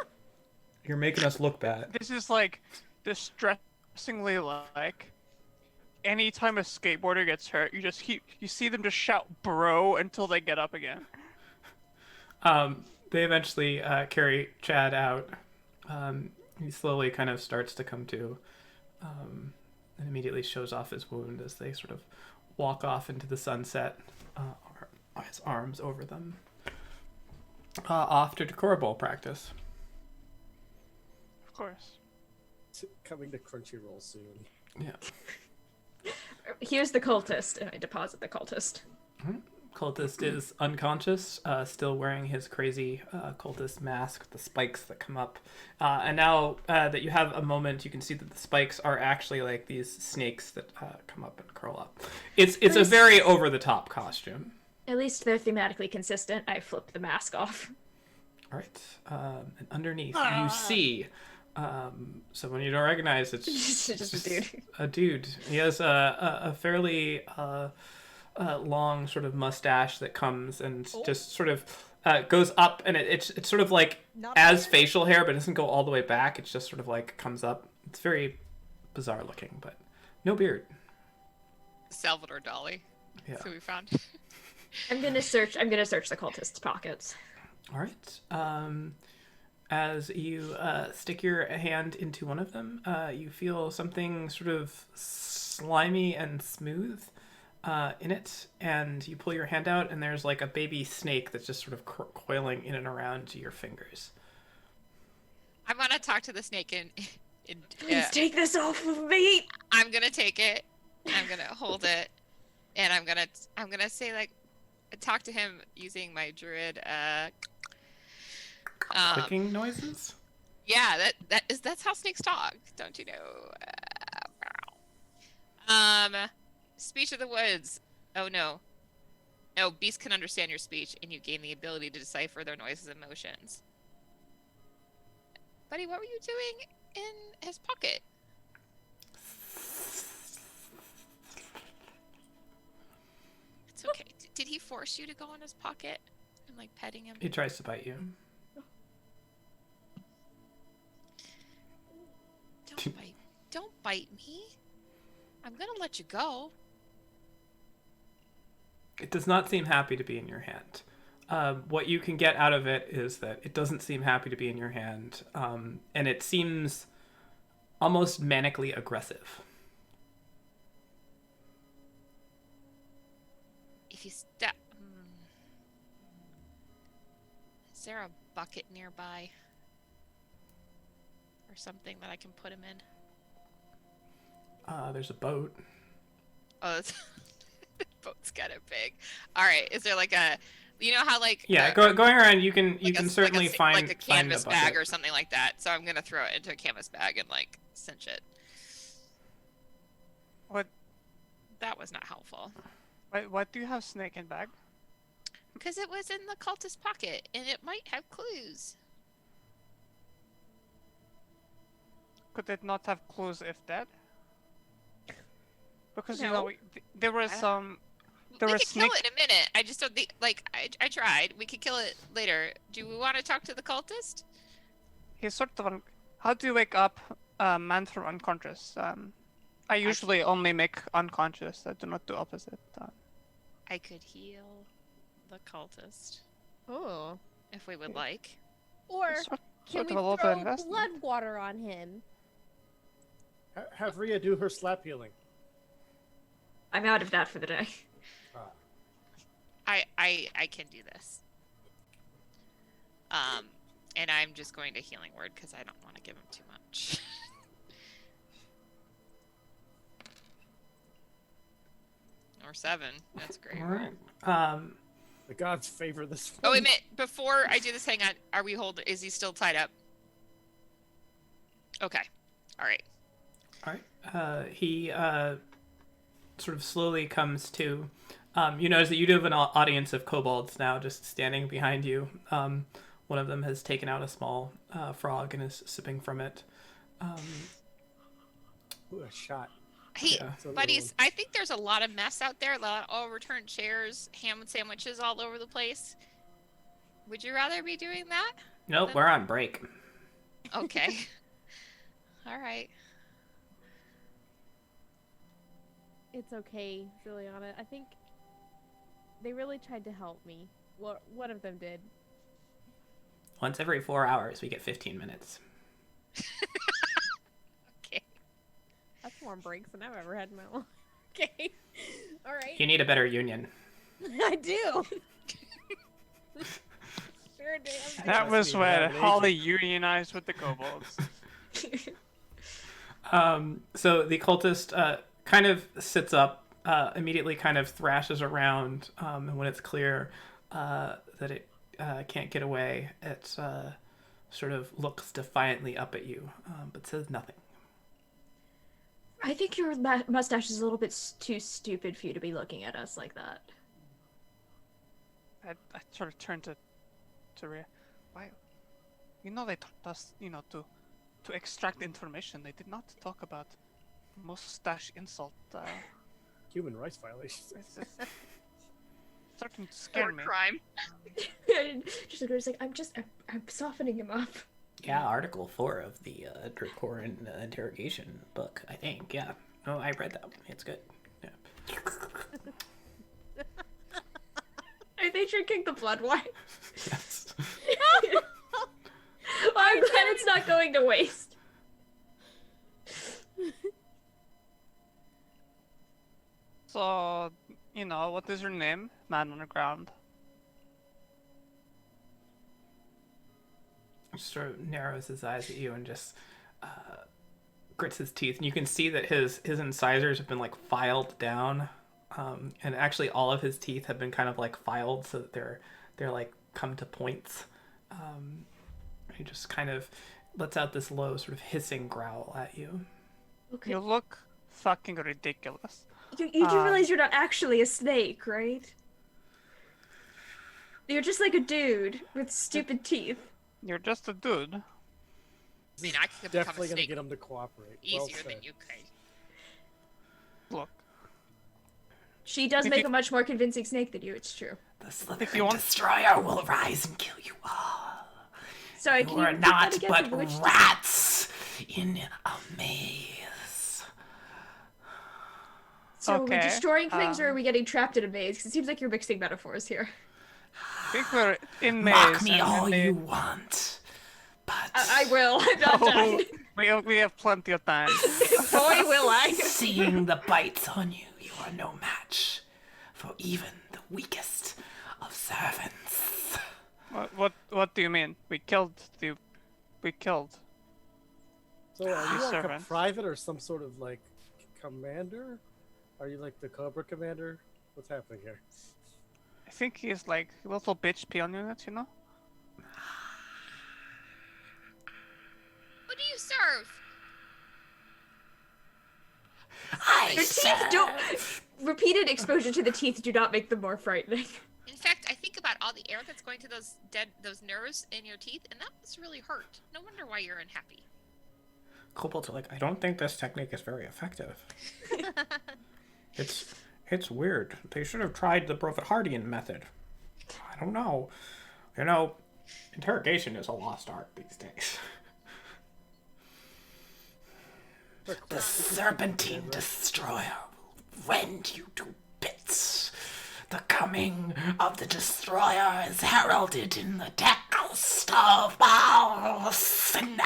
You're making us look bad. This is like distressingly like anytime a skateboarder gets hurt, you see them just shout "bro" until they get up again. They eventually carry Chad out. He slowly kind of starts to come to, and immediately shows off his wound as they sort of walk off into the sunset, his arms over them. Off to decorable practice. Of course. Coming to Crunchyroll soon. Yeah. Here's the cultist, and I deposit the cultist. Cultist is unconscious, still wearing his crazy cultist mask with the spikes that come up. And now that you have a moment, you can see that the spikes are actually like these snakes that come up and curl up. It's a very over-the-top costume. At least they're thematically consistent. I flip the mask off. All right. And underneath, you see someone you don't recognize. It's just a dude. A dude. He has a fairly long sort of mustache that comes and just sort of goes up, and it's sort of like as facial hair, but it doesn't go all the way back. It's just sort of like comes up. It's very bizarre looking, but no beard. Salvador Dali. Yeah. That's who we found. I'm gonna search the cultist's pockets. All right. As you stick your hand into one of them, you feel something sort of slimy and smooth in it, and you pull your hand out, and there's like a baby snake that's just sort of coiling in and around your fingers. I'm gonna talk to the snake and Please take this off of me. I'm gonna take it. I'm gonna hold it, and I'm gonna say like, talk to him using my druid. Clicking noises. Yeah, that's how snakes talk. Don't you know? Speech of the woods. Oh no. No, beasts can understand your speech, and you gain the ability to decipher their noises and motions. Buddy, what were you doing in his pocket? It's okay. Did he force you to go in his pocket and like petting him? He tries to bite you. Don't bite me. I'm gonna let you go. It does not seem happy to be in your hand. what you can get out of it is that it doesn't seem happy to be in your hand, and it seems almost manically aggressive. If you step... Is there a bucket nearby? Or something that I can put him in? There's a boat. Oh, the boat's kind of big. All right, is there like a... You know how like... Yeah, going around, you can certainly find like a canvas find a bag bucket. or something like that. So I'm gonna throw it into a canvas bag and like cinch it. What? That was not helpful. What do you have snake in bag? Because it was in the cultist pocket, and it might have clues. Could it not have clues if dead? Because you No. know there was some. There We was could snake. kill it in a minute. I just don't think... Like, I tried. We could kill it later. Do we want to talk to the cultist? He's sort of. How do you wake up a man from unconscious? I usually only make unconscious. I do not do opposite. I could heal the cultist, Oh. if we would like. Or Sort can we of a lot of throw investment. blood water on him? Have Rhea do her slap healing. I'm out of that for the day. I can do this. And I'm just going to healing word because I don't want to give him too much. Or 7. That's great. All right. The gods favor this one. Oh, wait a minute. Before I do this, hang on. Are we holding? Is he still tied up? Okay. All right. All right. He sort of slowly comes to. You notice that you do have an audience of kobolds now just standing behind you. One of them has taken out a small frog and is sipping from it. Ooh, a shot. Hey, Yeah. It's a little buddies, I think there's a lot of mess out there. A lot of overturned chairs, ham sandwiches all over the place. Would you rather be doing that? Nope, we're on break. Okay. All right. It's okay, Ziliana. I think they really tried to help me. Well, one of them did. Once every 4 hours, we get 15 minutes. Okay. That's more breaks than I've ever had in my life. Okay. All right. You need a better union. I do. Sure damn. That Trust was me, when that Holly unionized with the kobolds. So the cultist kind of sits up, immediately kind of thrashes around, and when it's clear that it can't get away, it sort of looks defiantly up at you, but says nothing. I think your mustache is a little bit too stupid for you to be looking at us like that. I sort of turned to Rhea. Why? You know they taught us, to extract information. They did not talk about mustache insult. Human rights violations. It's starting to scare me. crime. Just like, it's like I'm softening him up. Yeah, Article 4 of the Dracoran interrogation book, I think. Yeah. Oh, I read that one. It's good. Yeah. Are they drinking the blood wine? Yes. I'm glad it's not going to waste. So, what is your name, man on the ground? Sort of narrows his eyes at you and just grits his teeth, and you can see that his incisors have been like filed down, and actually all of his teeth have been kind of like filed so that they're like come to points. He just kind of lets out this low sort of hissing growl at you. Okay. You look fucking ridiculous. You do realize you're not actually a snake, right? You're just like a dude with stupid teeth. You're just a dude. I mean, I could become Definitely a gonna snake get him to cooperate. Well easier than said. you could. Look, She does If make you- a much more convincing snake than you, it's true. The If Slytherin you want- Destroyer will rise and kill you all. Sorry, You can you are repeat that not again? but The witch- rats in a maze. So are we Okay, destroying things or are we getting trapped in a maze? 'Cause it seems like you're mixing metaphors here. think we're in maze. Mock me and all they- you want, but I will. I'm not done. we have plenty of time. Boy, will I. seeing the bites on you, you are no match for even the weakest of servants. What do you mean? We killed. So are you like a servant. private or some sort of like commander? Are you like the Cobra commander? What's happening here? I think he's like a little bitch peon unit, you know? Who do you serve? I Their teeth don't. Repeated exposure to the teeth do not make them more frightening. In fact, I think about all the air that's going to those nerves in your teeth, and that must really hurt. No wonder why you're unhappy. Kobolds are like, I don't think this technique is very effective. It's weird. They should have tried the Brevithardian method. I don't know. You know, interrogation is a lost art these days. The Serpentine Destroyer will rend you to bits. The coming of the Destroyer is heralded in the text of Balthier.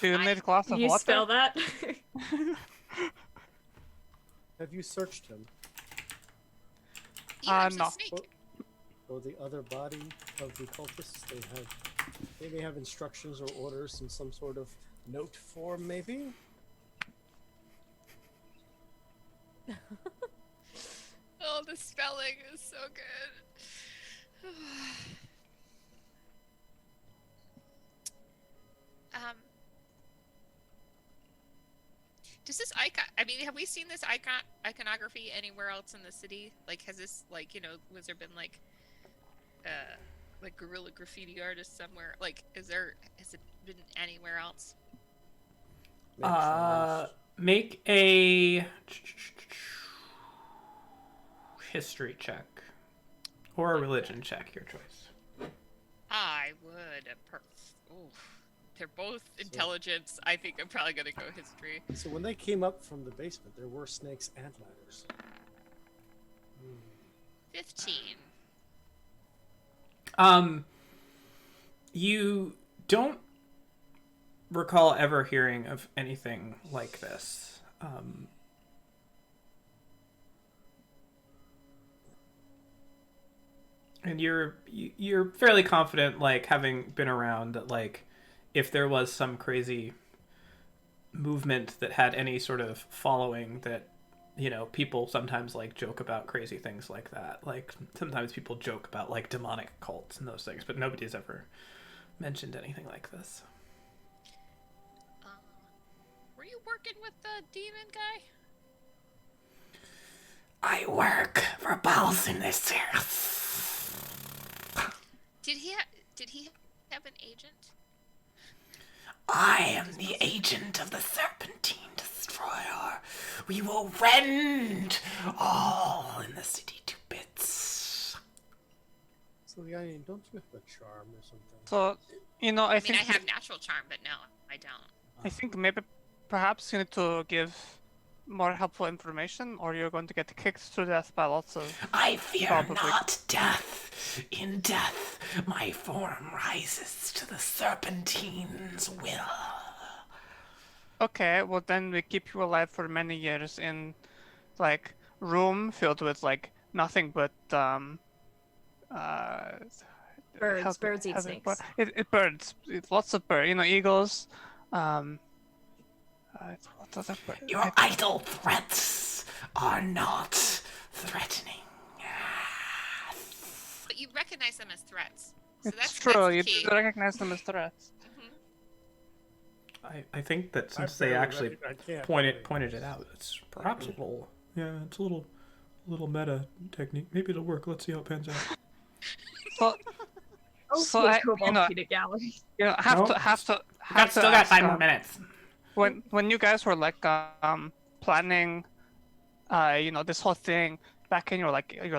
Do you need a glass of You water? spell that? Have you searched him? There's no. a snake. Or the other body of the cultists? They may have instructions or orders in some sort of note form, maybe? Oh, the spelling is so good. Does this icon? I mean, have we seen this iconography anywhere else in the city? Like, has this, like, you know, was there been like guerrilla graffiti artists somewhere? Like, has it been anywhere else? Make a history check or a religion check, your choice. I would. They're both intelligence. I think I'm probably gonna go history. So when they came up from the basement, there were snakes and ladders. 15. You don't recall ever hearing of anything like this. And you're fairly confident, like, having been around, that, like, if there was some crazy movement that had any sort of following, that, you know, people sometimes, like, joke about crazy things like that. Like, sometimes people joke about, like, demonic cults and those things, but nobody's ever mentioned anything like this. Were you working with the demon guy? I work for Balthier this year. Did he have an agent? I am the agent of the Serpentine Destroyer. We will rend all in the city to bits. So, the onion, don't you have a charm or something? So, you know, I mean, think I have natural charm, but no, I don't. I think maybe perhaps you need to give more helpful information, or you're going to get kicked to death by lots of. I fear Probably. not death. In death, my form rises to the Serpentine's will. Okay, well then we keep you alive for many years in, like, room filled with like nothing but Birds eat snakes. Birds. It's lots of birds. You know, eagles. What other bird? Your idle threats are not threatening. But you recognize them as threats. So It's that's true. That's You the key. do recognize them as threats. I think that since I they barely actually I can't pointed it out, it's perhaps a little, it's a little meta technique. Maybe it'll work. Let's see how it pans out. So, so I, you know, gallery. you know, have Nope. to Still got ask, 5 more minutes. when you guys were like planning, you know, this whole thing back in your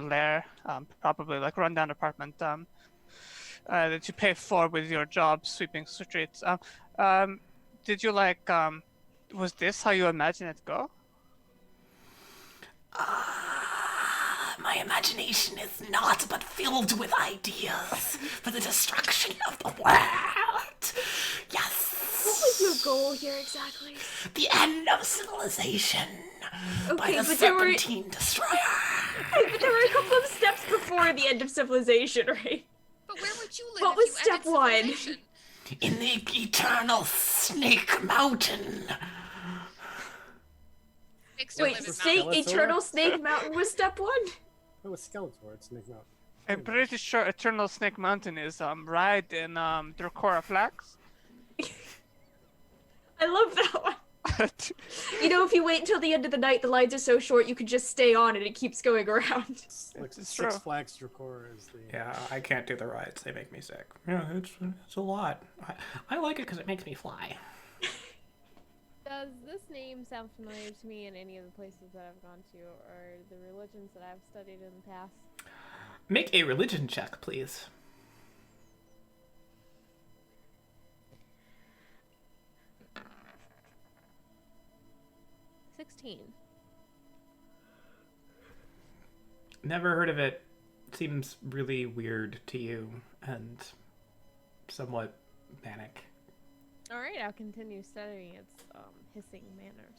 lair, probably like rundown apartment, that you pay for with your job sweeping streets. Did you like was this how you imagine it go? my imagination is naught but filled with ideas for the destruction of the world. Yes. What was your goal here exactly? The end of civilization by Okay, the but there were Serpentine Destroyer. but there were a couple of steps before the end of civilization, right? But where would you live What if was you step ended one? civilization? In the eternal Snake Mountain. Snakes don't Wait, live in Snake mountains. Skeletor? Eternal Snake Mountain was step one? That was Skeletor. It's Snake Mountain. I'm pretty sure Eternal Snake Mountain is right in Dracora Flax. I love that one. You know, if you wait until the end of the night, the lines are so short you can just stay on and it keeps going around. Like It's Six true. Flags Dracora is the. Yeah, I can't do the rides. They make me sick. Yeah, it's a lot. I like it because it makes me fly. Does this name sound familiar to me in any of the places that I've gone to or the religions that I've studied in the past? Make a religion check, please. 16. Never heard of it. Seems really weird to you and somewhat manic. Alright, I'll continue studying its hissing manners.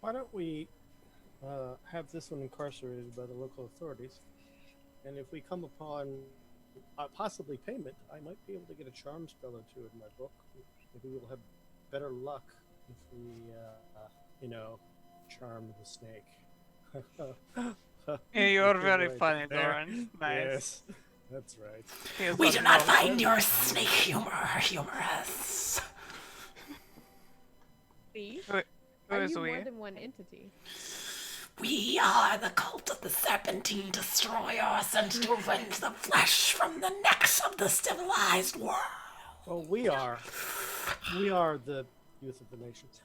Why don't we have this one incarcerated by the local authorities? And if we come upon possibly payment, I might be able to get a charm spell or two in my book. Maybe we'll have better luck if we, charm the snake. Yeah, you're Good very right funny, there. Doran. Nice. Yes, that's right. He is We not do not wrong. find your snake humorous. See? Who Are is you we? more than one entity? We are the cult of the Serpentine Destroyer, sent to rend the flesh from the necks of the civilized world. Well, we are the youth of the nations.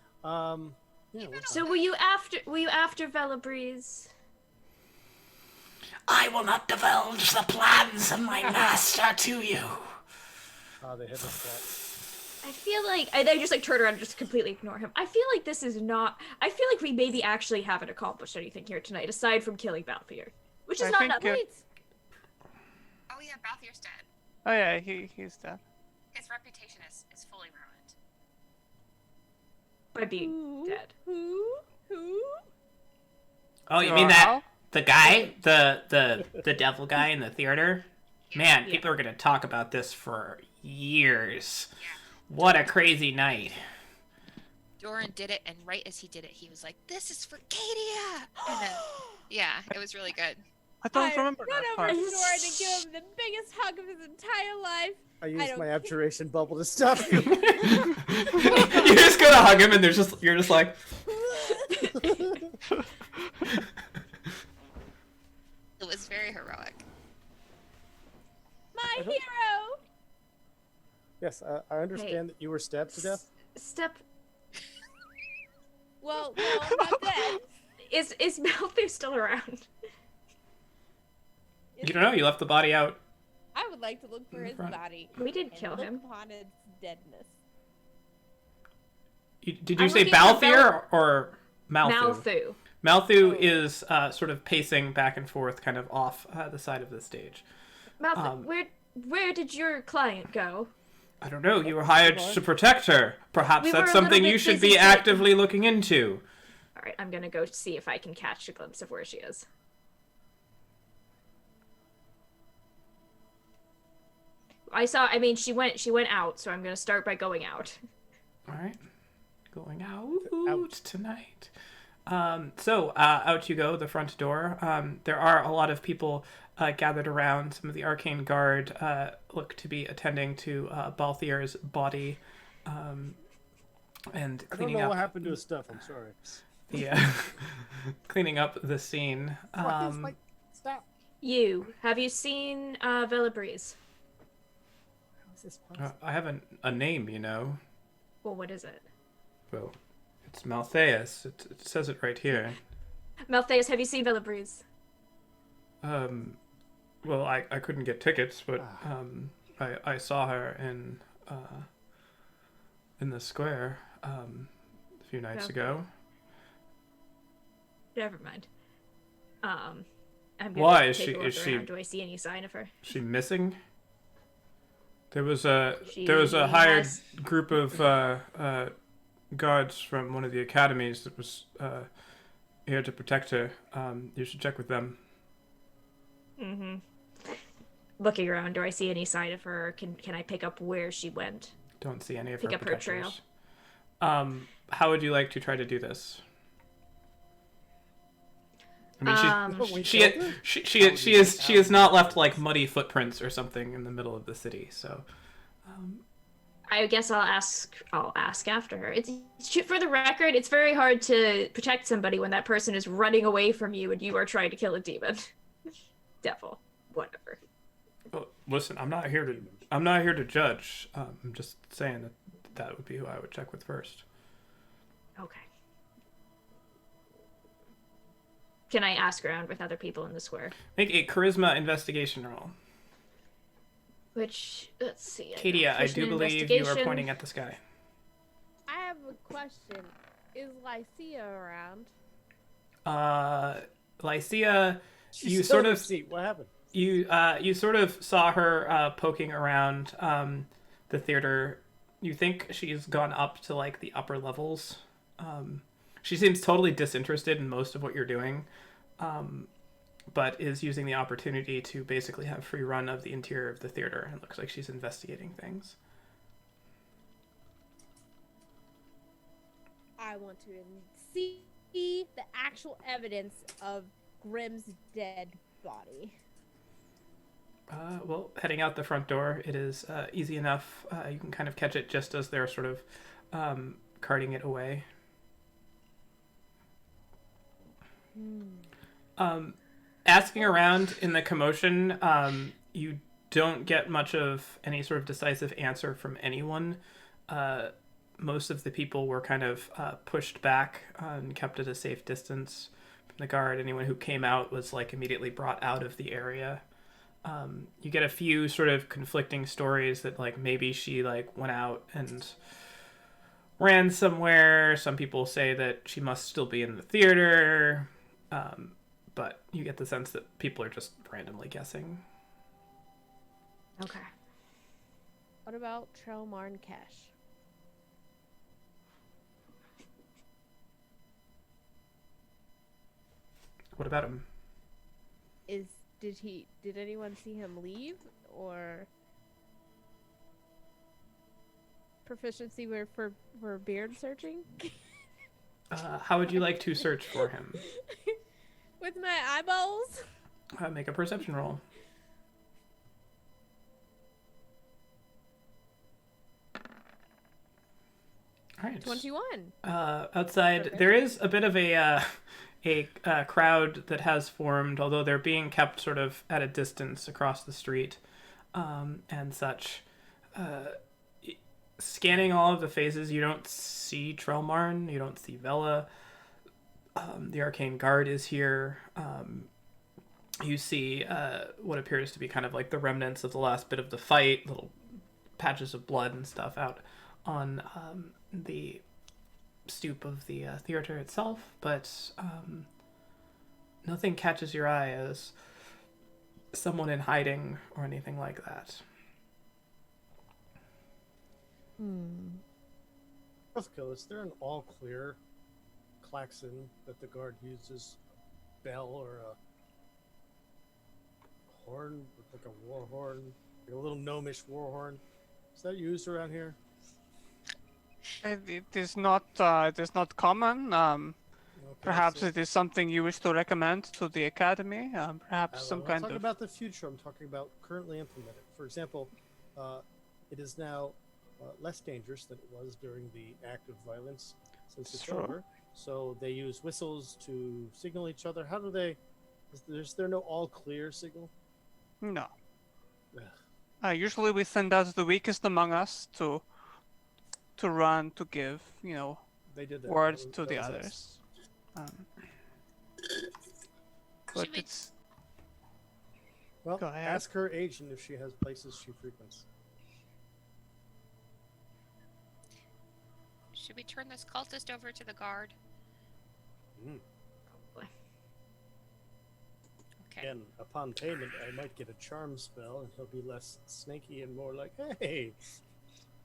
Yeah, we're So were you after Velabreeze? I will not divulge the plans of my master to you. they hit us I feel like I just like turn around and just completely ignore him. I feel like this is not. I feel like we maybe actually haven't accomplished anything here tonight aside from killing Balthier, which is I not think, nothing. Oh yeah, Balthier's dead. Oh yeah, he's dead. His reputation is fully ruined. By being Who? dead. Who? Oh, you So mean that how? the guy, the devil guy in the theater? Man, people are gonna talk about this for years. What a crazy night. Doran did it, and right as he did it, he was like, "This is for Cadia!" And then, yeah, it was really good. I don't remember Run that over part. to Doran and give him the biggest hug of his entire life. I used don't my care. abjuration bubble to stop you. You just go to hug him, and you're just like. It was very heroic. My hero! Yes, I understand that you were stabbed to death. Step Well, not dead. is Balthier still around? You don't know. You left the body out. I would like to look for In his front. body. We didn't and kill look him. upon its deadness. Did you I'm say looking for Balthier or Malthu? Malthu. Malthu is sort of pacing back and forth, kind of off the side of the stage. Malthu, where did your client go? I don't know. You were hired to protect her. Perhaps We were that's a something little you bit should busy be actively looking into. All right, I'm gonna go see if I can catch a glimpse of where she is. I mean, she went out, so I'm gonna start by going out. All right, going out tonight. So out you go, the front door. There are a lot of people gathered around. Some of the arcane guard look to be attending to Balthier's body and I don't cleaning know up. what happened to his stuff. I'm sorry. Yeah, cleaning up the scene. What is my stop? Have you seen Velabreeze? How is this possible? I have a name, you know. Well, what is it? Well, it's Maltheus. It says it right here. Maltheus, have you seen Velabreeze? Well, I couldn't get tickets, but I saw her in the square a few nights Okay. ago. Never mind. I'm gonna Why take a look is she around. Do I see any sign of her? missing? There was a She hired has- group of guards from one of the academies that was here to protect her. You should check with them. Mm-hmm. Looking around, do I see any sign of her? Can I pick up where she went? Don't see any of Pick her up her trail. protectors. How would you like to try to do this? I mean, she is not left like muddy footprints or something in the middle of the city. So, I guess I'll ask after her. It's for the record. It's very hard to protect somebody when that person is running away from you and you are trying to kill a demon, devil, whatever. well, listen, I'm not here to judge. I'm just saying that would be who I would check with first. Okay. Can I ask around with other people in the square? Make a charisma investigation roll. Which, let's see. Katia, I do believe you are pointing at the sky. I have a question. Is Lycia around? Lycia, She's you still sort in of her seat. What happened? you sort of saw her poking around the theater. You think she's gone up to like the upper levels. She seems totally disinterested in most of what you're doing, but is using the opportunity to basically have free run of the interior of the theater. It looks like she's investigating things. I want to see the actual evidence of Grimm's dead body. Well, heading out the front door, it is easy enough. You can kind of catch it just as they're sort of carting it away. Asking around in the commotion, you don't get much of any sort of decisive answer from anyone. Most of the people were kind of pushed back and kept at a safe distance from the guard. Anyone who came out was like immediately brought out of the area. You get a few sort of conflicting stories that like maybe she like went out and ran somewhere. Some people say that she must still be in the theater. But you get the sense that people are just randomly guessing. Okay. What about Trelmar and Kesh? What about him? Did anyone see him leave, or proficiency for beard searching? How would you like to search for him? With my eyeballs? Make a perception roll. All right. 21. Outside, there is a bit of a crowd that has formed, although they're being kept sort of at a distance across the street and such. Scanning all of the faces, you don't see Trelmarn, you don't see Vela. The Arcane Guard is here. You see what appears to be kind of like the remnants of the last bit of the fight, little patches of blood and stuff out on the stoop of the theater itself, but nothing catches your eye as someone in hiding or anything like that. Roscoe, is there an all-clear klaxon that the guard uses? Bell or a horn, like a war horn, like a little gnomish war horn? Is that used around here? It is not common. Okay, Perhaps so- it is something you wish to recommend to the academy. Perhaps some I'm not kind talking of. about the future. I'm talking about currently implemented. For example, it is now less dangerous than it was during the act of violence since it's Sure. over. So they use whistles to signal each other. How do they? Is there no all clear signal? No. Ugh. Usually we send out the weakest among us to run to give, They did that. word That to was the us. others. But we- it's Well, Go ahead. ask her agent if she has places she frequents. Should we turn this cultist over to the guard? Mm. Probably. Again, upon payment, I might get a charm spell, and he'll be less snaky and more like, hey.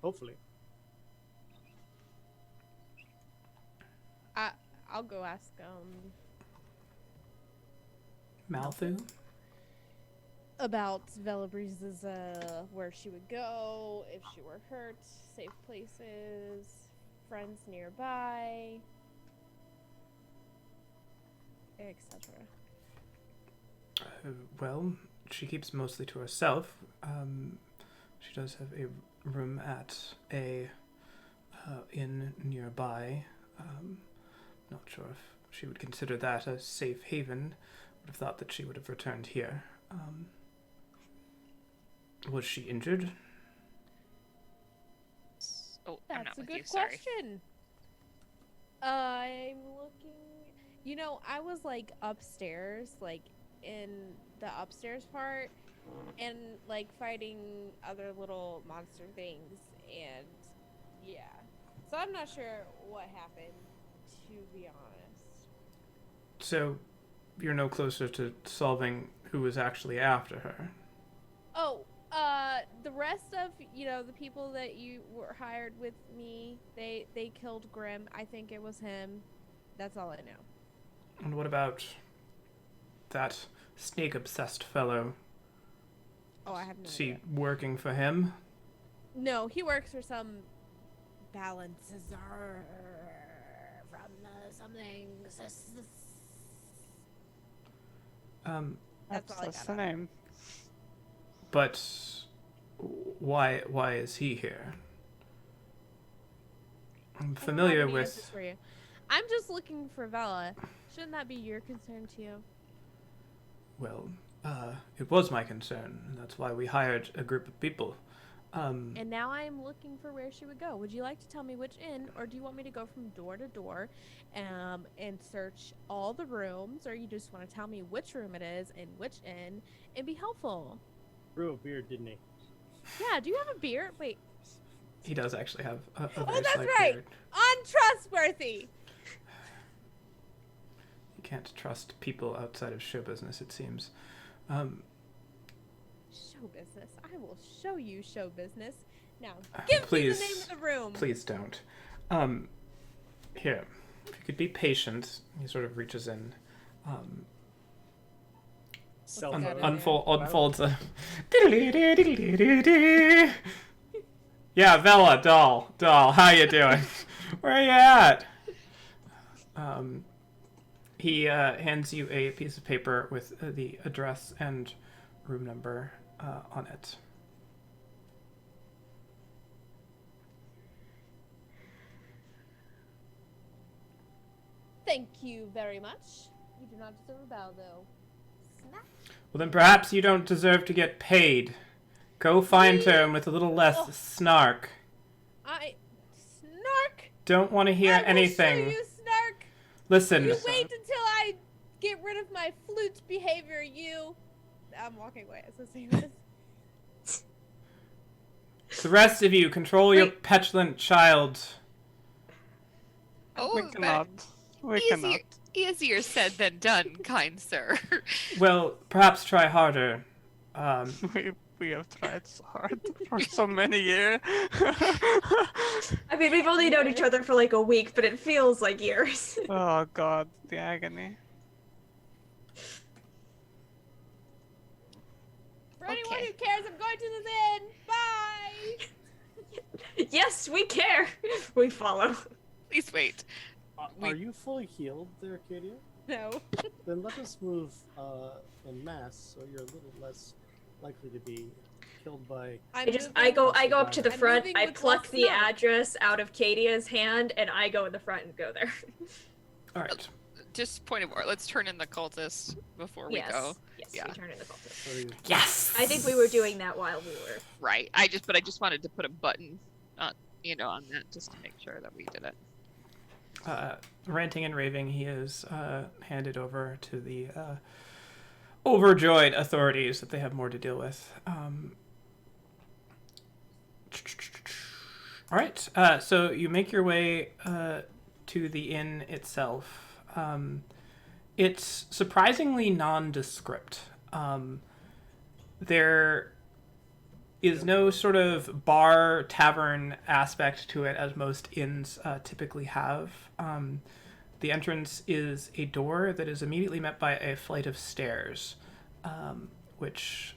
Hopefully. I'll go ask Malthu? about Velabreeze's where she would go if she were hurt, safe places, friends nearby, etc. Well, she keeps mostly to herself. She does have a room at a inn nearby. Not sure if she would consider that a safe haven. Would have thought that she would have returned here. Was she injured? Oh, I'm That's not a with good you. Sorry. question. I'm looking. You know, I was like upstairs, like in the upstairs part, and like fighting other little monster things, and yeah. So I'm not sure what happened, to be honest. So, you're no closer to solving who was actually after her. Oh, the rest of, you know, the people that you were hired with me, they killed Grimm. I think it was him. That's all I know. And what about that snake-obsessed fellow? Oh, I have no Is he idea. working for him? No, he works for some balances from the something. That's all I That's got the on name. But why is he here? I'm I don't have familiar any answers with... for you. I'm just looking for Vela. Shouldn't that be your concern too? Well, it was my concern, and that's why we hired a group of people. And now I'm looking for where she would go. Would you like to tell me which inn, or do you want me to go from door to door and search all the rooms, or you just want to tell me which room it is and which inn and be helpful? Grew a beard, didn't he? Yeah, do you have a beard? Wait. He does actually have a very that's slight right! beard. Untrustworthy! You can't trust people outside of show business, it seems. Show business. I will show you show business. Now, give me the name of the room. Please don't. Here, if you could be patient. He sort of reaches in, unfolds a... Yeah, Vela, doll, how you doing? Where you at? He hands you a piece of paper with the address and room number on it. Thank you very much. You do not deserve a bow, though. Snap. Well, then perhaps you don't deserve to get paid. Go find him with a little less snark. Snark? Don't want to hear I will anything. show you, Snark. Listen. You wait until I get rid of my flute behavior, you. I'm walking away as I say this. The rest of you, control your petulant child. Oh, We cannot. We cannot. Easier said than done, kind sir. Well, perhaps try harder. We have tried so hard for so many years. I mean, we've only known each other for like a week, but it feels like years. Oh god, the agony. For anyone Okay. who cares, I'm going to this inn. Bye. Yes, we care. We follow. Please wait. Are you fully healed there, Arcadia? No. Then let us move en masse, so you're a little less likely to be killed by... I go up to the I'm front, moving I with pluck less the snark. address out of Kadia's hand, and I go in the front and go there. All right. Just point of order. Let's turn in the cultist before we Yes. go. Yes, Yeah. we turn in the cultist. So you- Yes. I think we were doing that while we were. Right. I just wanted to put a button on, on that just to make sure that we did it. Ranting and raving, he is handed over to the overjoyed authorities that they have more to deal with. All right, so you make your way to the inn itself. It's surprisingly nondescript. There is no sort of bar tavern aspect to it as most inns typically have. The entrance is a door that is immediately met by a flight of stairs, which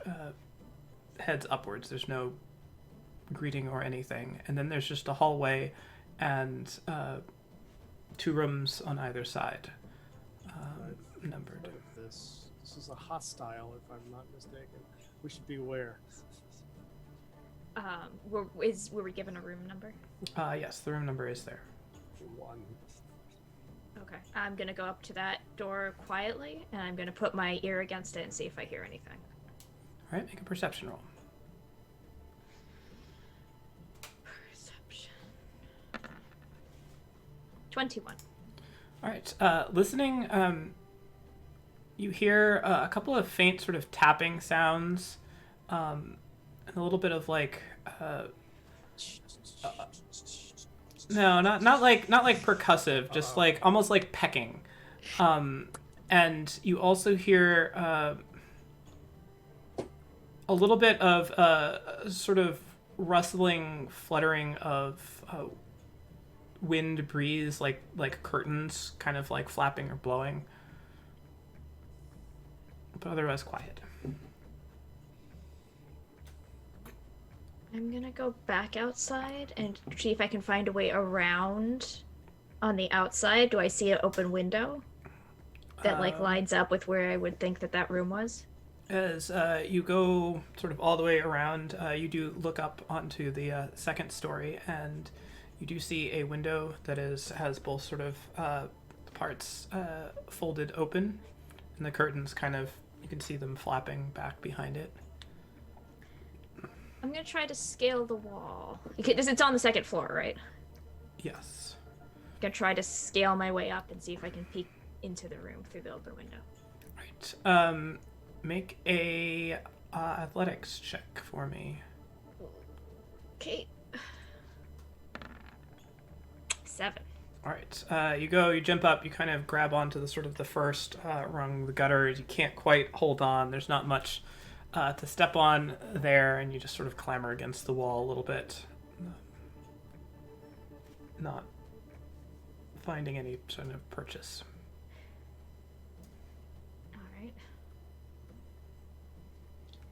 heads upwards. There's no greeting or anything. And then there's just a hallway and 2 rooms on either side, numbered. This is a hostile, if I'm not mistaken. We should be aware. Were we given a room number? Yes, the room number is there. 1. Okay. I'm gonna go up to that door quietly, and I'm gonna put my ear against it and see if I hear anything. All right, make a perception roll. Perception. 21. All right, listening, you hear a couple of faint sort of tapping sounds, and a little bit of like, no, not like percussive, just like almost like pecking, and you also hear a little bit of sort of rustling, fluttering of wind breeze, like curtains, kind of like flapping or blowing, but otherwise quiet. I'm gonna go back outside and see if I can find a way around on the outside. Do I see an open window that like lines up with where I would think that room was? As you go sort of all the way around, you do look up onto the second story, and you do see a window that has both sort of parts folded open, and the curtains kind of, you can see them flapping back behind it. I'm gonna try to scale the wall. It's on the second floor, right? Yes. I'm gonna try to scale my way up and see if I can peek into the room through the open window. Right. Make a athletics check for me. Okay. 7. All right. You jump up, you kind of grab onto the sort of the first rung, the gutter. You can't quite hold on. There's not much to step on there, and you just sort of clamber against the wall a little bit. Not finding any sort of purchase.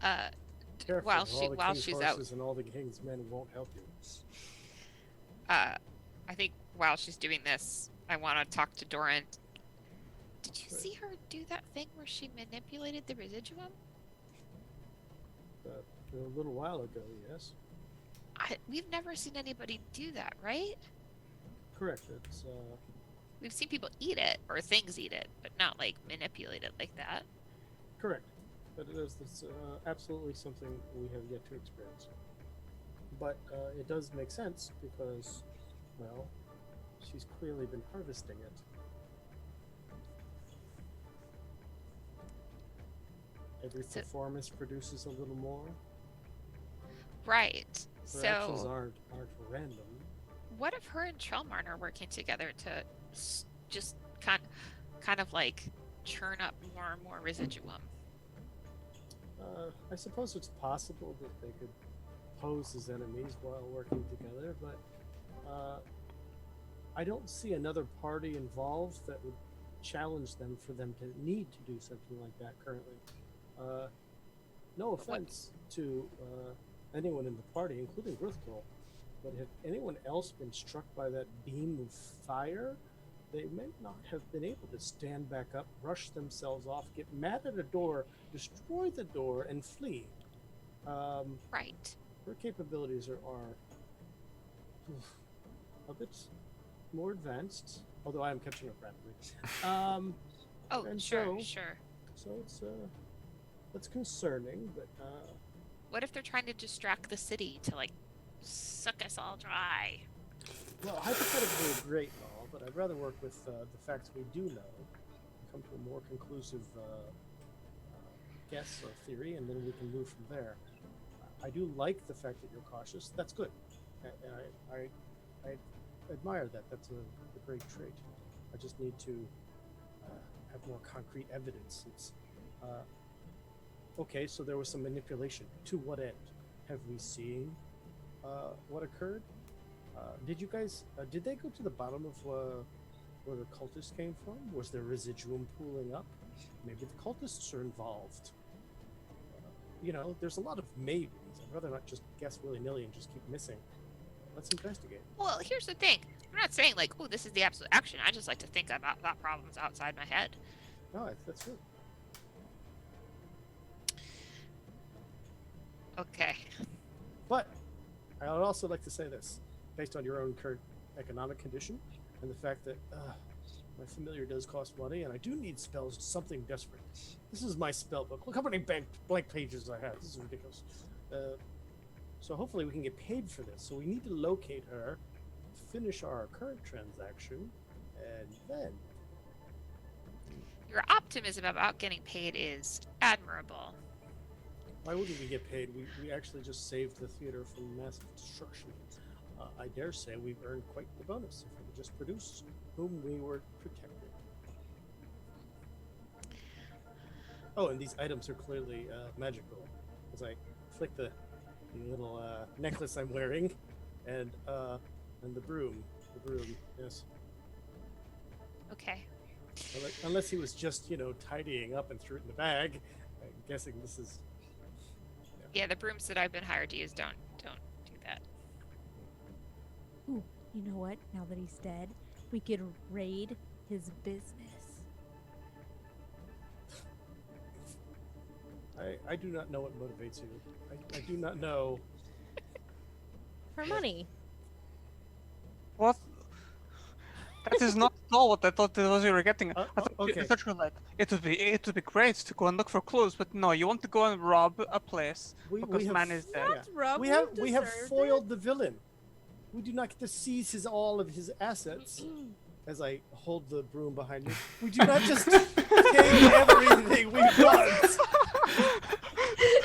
Alright. Careful, While all the while king's she's out, horses and all the king's men won't help you. I think while she's doing this, I want to talk to Doran. Did you see her do that thing where she manipulated the residuum? A little while ago, yes. We've never seen anybody do that, right? Correct. It's We've seen people eat it, or things eat it, but not like manipulate it like that. correct. But it's absolutely something we have yet to experience. But it does make sense because, well, she's clearly been harvesting it. Every performance produces a little more. Right. Her actions So, aren't random. what if her and Trellmarn are working together to just kind of like churn up more and more residuum? I suppose it's possible that they could pose as enemies while working together, but I don't see another party involved that would challenge them for them to need to do something like that currently. No offense to anyone in the party, including Grithkill, but had anyone else been struck by that beam of fire, they may not have been able to stand back up, brush themselves off, get mad at a door, destroy the door, and flee. Right. Her capabilities are a bit more advanced, although I am catching up rapidly. Oh, and sure. So it's concerning, but What if they're trying to distract the city to like suck us all dry? well, hypothetically great and all, but I'd rather work with the facts we do know, come to a more conclusive guess or theory, and then we can move from there. I do like the fact that you're cautious. That's good. And I admire that. That's a great trait. I just need to have more concrete evidence. Since Okay, so there was some manipulation. To what end? Have we seen what occurred? Did you guys? Did they go to the bottom of where the cultists came from? Was there residuum pooling up? Maybe the cultists are involved. There's a lot of maybes. I'd rather not just guess willy-nilly and just keep missing. Let's investigate. Well, here's the thing. I'm not saying like, oh, this is the absolute action. I just like to think about thought problems outside my head. No, that's good. Okay. But I would also like to say this, based on your own current economic condition and the fact that my familiar does cost money and I do need spells, something desperate. This is my spell book. Look how many blank pages I have. This is ridiculous. So hopefully we can get paid for this. So we need to locate her, finish our current transaction, and then... Your optimism about getting paid is admirable. Why wouldn't we get paid? We actually just saved the theater from massive destruction. I dare say we've earned quite the bonus if we just produced whom we were protecting. Oh, and these items are clearly magical. As I flick the little necklace I'm wearing, and the broom. The broom, yes. Okay. Unless he was just, tidying up and threw it in the bag. I'm guessing this is... Yeah, the brooms that I've been hired to use don't do that. Ooh, you know what? Now that he's dead, we could raid his business. I do not know what motivates you. I do not know. For money. What? That is not at all what I thought it was you were getting. I thought okay. it would be great to go and look for clues, but no, you want to go and rob a place because man is dead. That's rough. We have foiled the villain. We do not get to seize all of his assets. As I hold the broom behind me, we do not just take everything we want.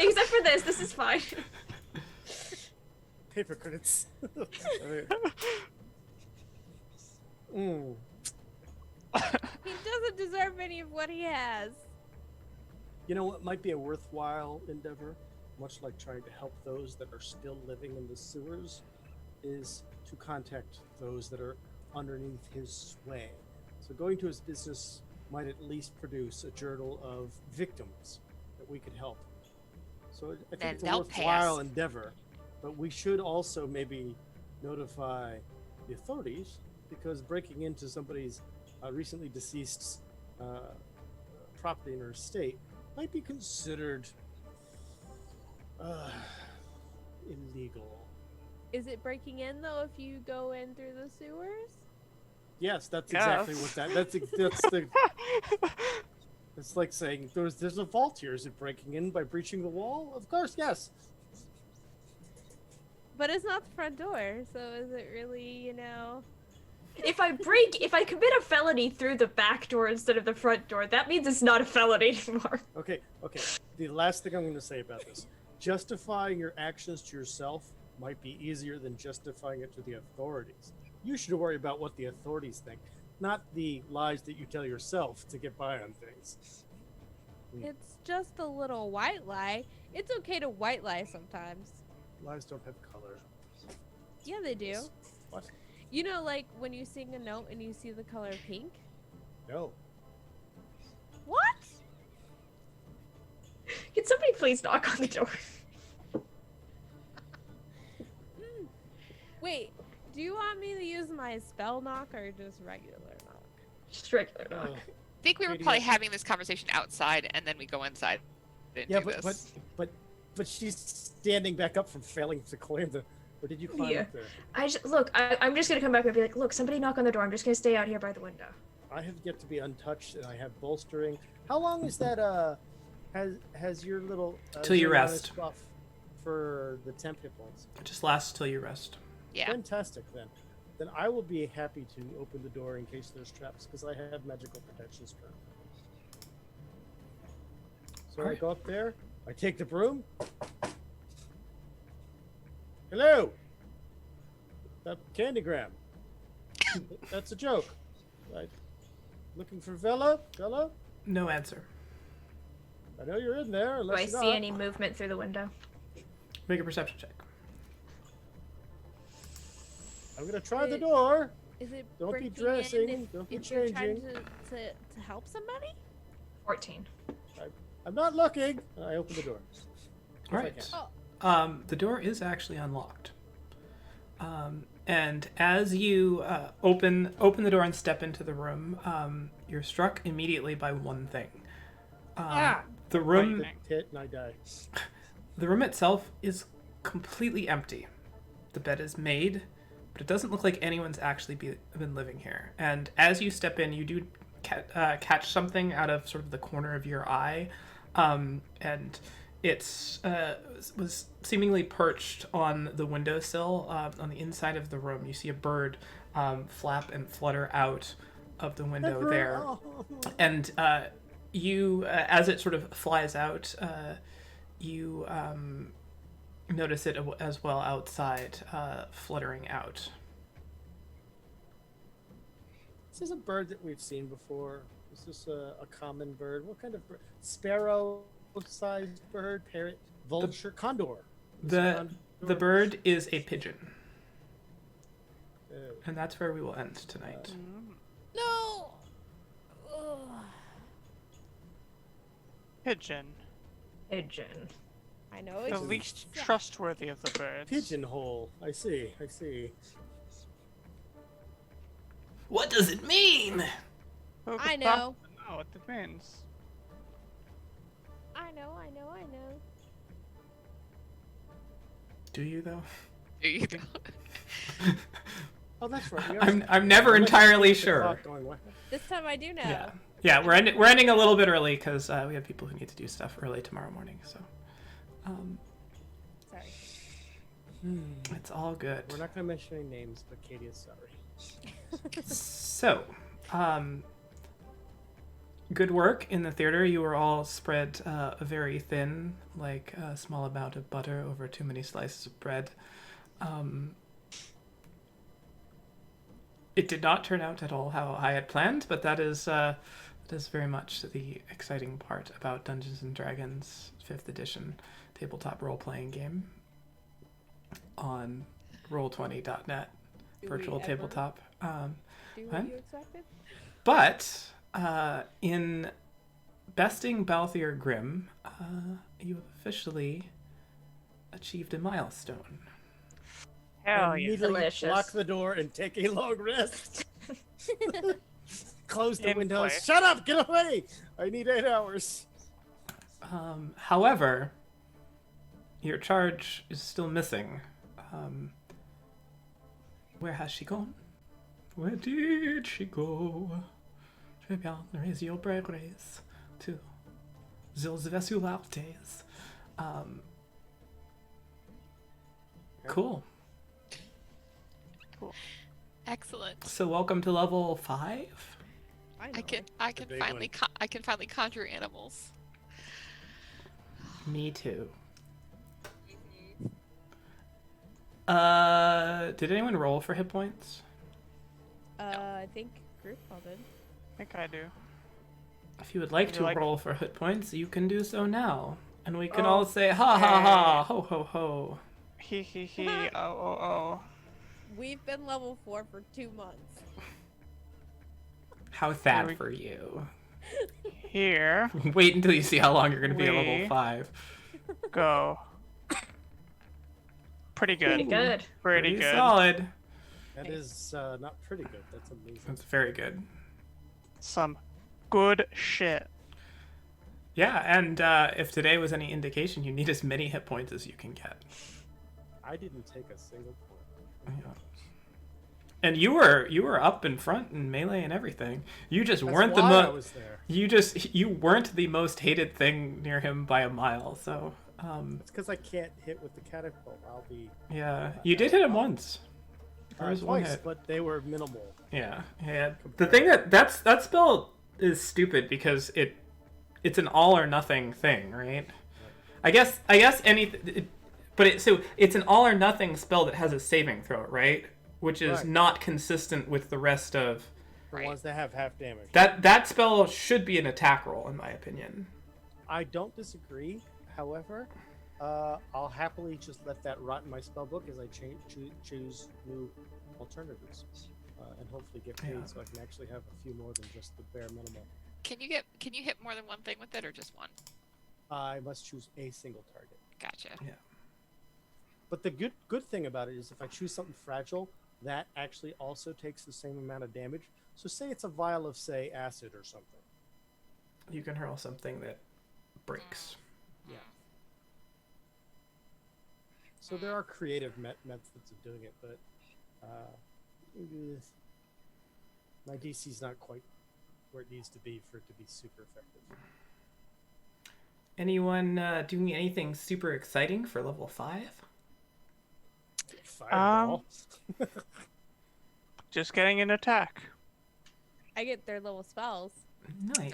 Except for this. This is fine. Paper credits. He doesn't deserve any of what he has. You know what might be a worthwhile endeavor, much like trying to help those that are still living in the sewers, is to contact those that are underneath his sway. So going to his business might at least produce a journal of victims that we could help. So I think it's a worthwhile endeavor, but we should also maybe notify the authorities, because breaking into somebody's recently deceased property in her estate might be considered illegal. Is it breaking in though if you go in through the sewers? Yes, that's exactly what that's the. It's like saying there's a vault here. Is it breaking in by breaching the wall? Of course, yes. But it's not the front door, so is it really, If I commit a felony through the back door instead of the front door, that means it's not a felony anymore. Okay. The last thing I'm going to say about this: justifying your actions to yourself might be easier than justifying it to the authorities. You should worry about what the authorities think, not the lies that you tell yourself to get by on things. It's just a little white lie. It's okay to white lie sometimes. Lies don't have color. Yeah, they do. What? You know, like when you sing a note and you see the color pink? No. What? Can somebody please knock on the door? Wait, do you want me to use my spell knock or just regular knock? Just regular knock. I think we were probably having this conversation outside, and then we go inside and do this. But she's standing back up from failing to claim the. Or did you climb up there? I'm just gonna come back and be like, look, somebody knock on the door. I'm just gonna stay out here by the window. I have yet to be untouched, and I have bolstering. How long is that? Has your little till you rest buff for the temp hit points? It just lasts till you rest. Yeah. Fantastic. Then I will be happy to open the door in case there's traps, because I have magical protection strength. So I go up there. I take the broom. Hello. Candygram. That's a joke. Right. Looking for Vela? Vela? No answer. I know you're in there. Do Unless I you're see not. any movement through the window? Make a perception check. I'm gonna try the Wait. door. Is it Don't be breaking dressing, in don't be if you're trying changing. to help somebody? 14. I'm not looking. I open the door. All I right. can. The door is actually unlocked. And as you open the door and step into the room, you're struck immediately by one thing. The room, The pit and I die. the room itself is completely empty. The bed is made, but it doesn't look like anyone's actually been living here. And as you step in, you do catch something out of sort of the corner of your eye, and it's was seemingly perched on the windowsill on the inside of the room. You see a bird flap and flutter out of the window there, and you, as it sort of flies out, you notice it as well outside, fluttering out. Is this a bird that we've seen before? Is this a common bird? What kind of bird? Sparrow-sized bird? Parrot? Vulture? Condor? Is it The condor? bird is a pigeon, Oh. and that's where we will end tonight. No. Ugh. Pigeon. Pigeon. I know The it's least trustworthy of the birds. Pigeonhole. I see. What does it mean? Who I could know. possibly know what it means? I know. Do you though? There you go. Oh, that's right. we are- I'm never I like to entirely keep the sure. clock going. What? This time I do know. Yeah. We're ending a little bit early because we have people who need to do stuff early tomorrow morning. So, Sorry. it's all good. We're not going to mention any names, but Katie is sorry. So, good work in the theater. You were all spread very thin, like a small amount of butter over too many slices of bread. It did not turn out at all how I had planned, but that is very much the exciting part about Dungeons and Dragons 5th edition tabletop role-playing game on roll20.net Do virtual we ever tabletop. Do What? what you expected? But in besting Balthier Grimm, you have officially achieved a milestone. Hell yeah. Immediately Delicious. lock the door and take a long rest. Close the In windows. place. Shut up! Get away! I need 8 hours. However, your charge is still missing. Where has she gone? Where did she go? Très bien, raise your progress to those Vesulartes. Cool. Excellent. So welcome to level 5. I know. I can big finally one. I can finally conjure animals. Me too. Did anyone roll for hit points? I think group all did. I think I do. If you would like Would to you like- roll for hit points, you can do so now. And we can all say ha ha ha, ho ho ho. He he. Oh. We've been level 4 for 2 months. How Here sad we- for you. Here Wait until you see how long you're going to be at level We- 5. go. Pretty good. Pretty good. Pretty good. Solid. That is not pretty good. That's amazing. That's very good. Some good shit. Yeah, and if today was any indication, you need as many hit points as you can get. I didn't take a single point. Yeah. And you were up in front in melee and everything. You just That's weren't the why I most. was there. You weren't the most hated thing near him by a mile. So It's because I can't hit with the catapult. I'll be yeah, you did hit him once. There was one twice, hit. but they were minimal. Yeah. The thing that spell is stupid because it's an all or nothing thing, right? I guess anything, but it's an all or nothing spell that has a saving throw, right? Which is Right. not consistent with the rest of The Right. ones that have half damage. that spell should be an attack roll in my opinion. I don't disagree. However, I'll happily just let that rot in my spell book as I choose new alternatives, and hopefully get paid so I can actually have a few more than just the bare minimal. Can you hit more than one thing with it, or just one? I must choose a single target. Gotcha. Yeah. But the good thing about it is if I choose something fragile, that actually also takes the same amount of damage. So say it's a vial of, say, acid or something. You can hurl something that breaks. Yeah. So there are creative methods of doing it, but my DC's not quite where it needs to be for it to be super effective. Anyone doing anything super exciting for level 5? Fireball. Just getting an attack. I get third level spells. Nice.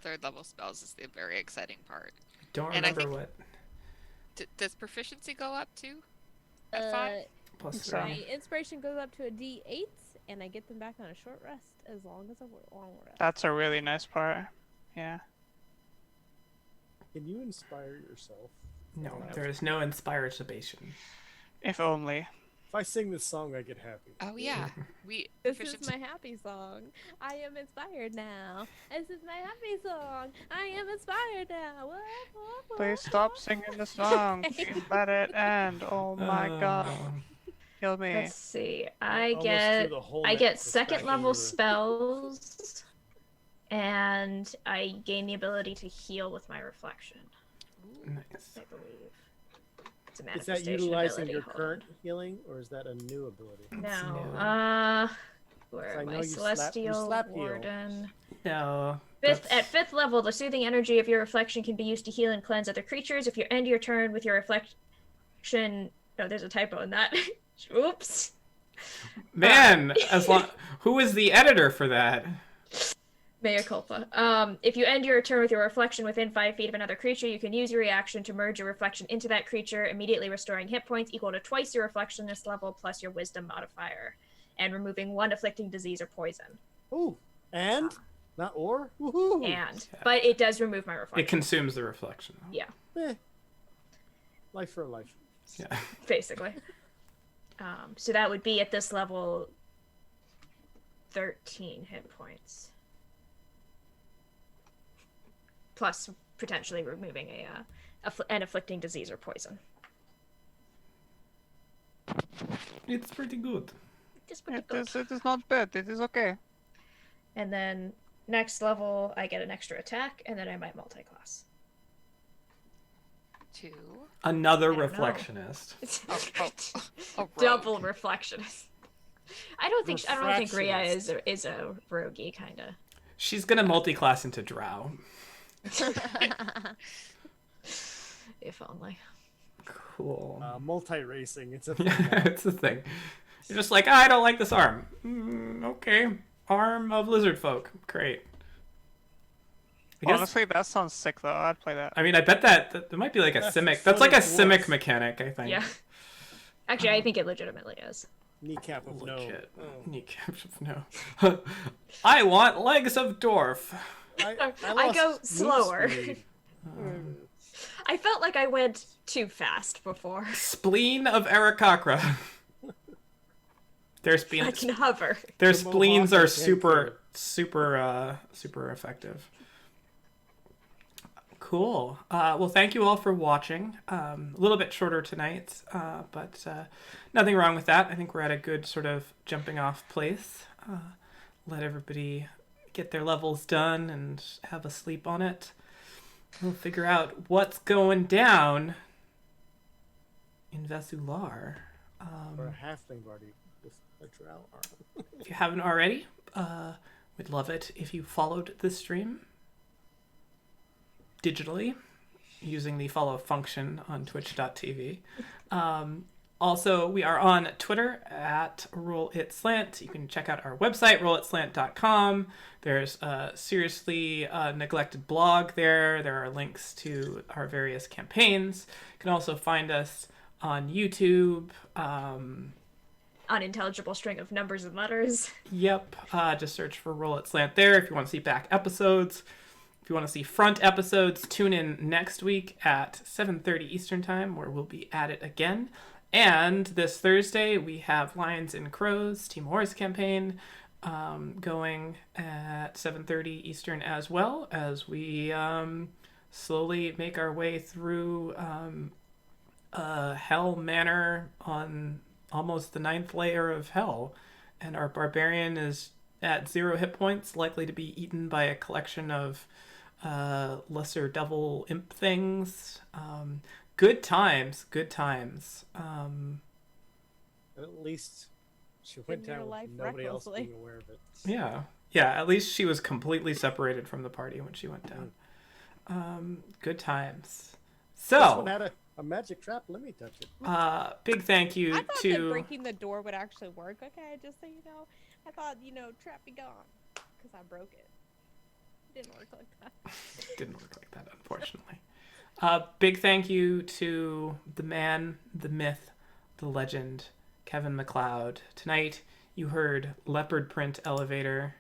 Third level spells is the very exciting part. Don't And I remember think- what. Does proficiency go up too? At 5? Plus So- My inspiration goes up to a D8, and I get them back on a short rest as long as a long rest. That's a really nice part. Yeah. Can you inspire yourself? No, there is no inspiration. If only. If I sing this song, I get happy. Oh yeah. This Proficiency- is my happy song. I am inspired now. This is my happy song. I am inspired now. Whoa, whoa, whoa. Please stop singing the song. Please let it end. Oh my god. Kill me. Let's see. I Almost get threw the whole I net get just second back level into the- spells, and I gain the ability to heal with my reflection. Nice. I believe it's a Is manifestation that utilizing ability. your Hold current healing, or is that a new ability? on. new. No. Where I am know I? you Celestial slap heal. Warden. No. At that's- 5th level, the soothing energy of your reflection can be used to heal and cleanse other creatures. If you end your turn with your reflection, no, there's a typo in that. Oops. Man, who is the editor for that? Mea culpa. If you end your turn with your reflection within 5 feet of another creature, you can use your reaction to merge your reflection into that creature, immediately restoring hit points equal to twice your reflectionist level plus your wisdom modifier, and removing 1 afflicting disease or poison. Ooh, and not or. Woohoo! But it does remove my reflection. It consumes the reflection. Yeah, Life for a life. Yeah. basically. So that would be at this level 13 hit points. Plus potentially removing an afflicting disease or poison. It's pretty good. Just pretty good. It is not bad. It is okay. And then next level, I get an extra attack, and then I might multi-class. 2. Another I don't know. reflectionist. A rogue. Double reflectionist. I don't think Rhea Refractionist. is a roguey kind of. She's gonna multi-class into Drow. If only. Cool. Multi-racing. It's a thing. Yeah, it's a thing. You're just like, I don't like this arm. Okay. Arm of lizard folk. Great. I guess, Honestly, that sounds sick though. I'd play that. I mean, I bet that might be like a That's Simic. full That's like a of Simic dwarves. mechanic, I think. Yeah. Actually, I think it legitimately is. Kneecap of Holy no. shit. Oh. Kneecaps of no. I want legs of dwarf. I I go lost slower. move speed. I felt like I went too fast before. Spleen of Aarakocra. Their I spleens, can hover. their The spleens Mohawk are and super effective. Cool. Well, thank you all for watching. A little bit shorter tonight, but nothing wrong with that. I think we're at a good sort of jumping off place. Let everybody get their levels done and have a sleep on it. We'll figure out what's going down in Vesular. Or a halfling party with a drow arm. If you haven't already, we'd love it if you followed this stream digitally using the follow function on twitch.tv. Also, we are on Twitter at RollItSlant. You can check out our website, rollitslant.com. There's a seriously neglected blog there. There are links to our various campaigns. You can also find us on YouTube. Unintelligible string of numbers and letters. Yep. Just search for Roll It Slant there if you want to see back episodes. If you want to see front episodes, tune in next week at 7:30 Eastern Time, where we'll be at it again. And this Thursday, we have Lions and Crows, Team Horse campaign, going at 7:30 Eastern, as well as we slowly make our way through Hell Manor on almost the 9th layer of Hell. And our barbarian is at 0 hit points, likely to be eaten by a collection of lesser devil imp things. Good times. At least she went In your down with life nobody else recklessly. being aware of it. Yeah, at least she was completely separated from the party when she went down. Good times. This one So, had a magic trap. Let me touch it. big thank you I thought that to... breaking the door would actually work. Okay, just so you know, I thought trap be gone because I broke it. Didn't work like that. Didn't work like that, unfortunately. Big thank you to the man, the myth, the legend, Kevin MacLeod. Tonight, you heard Leopard Print Elevator.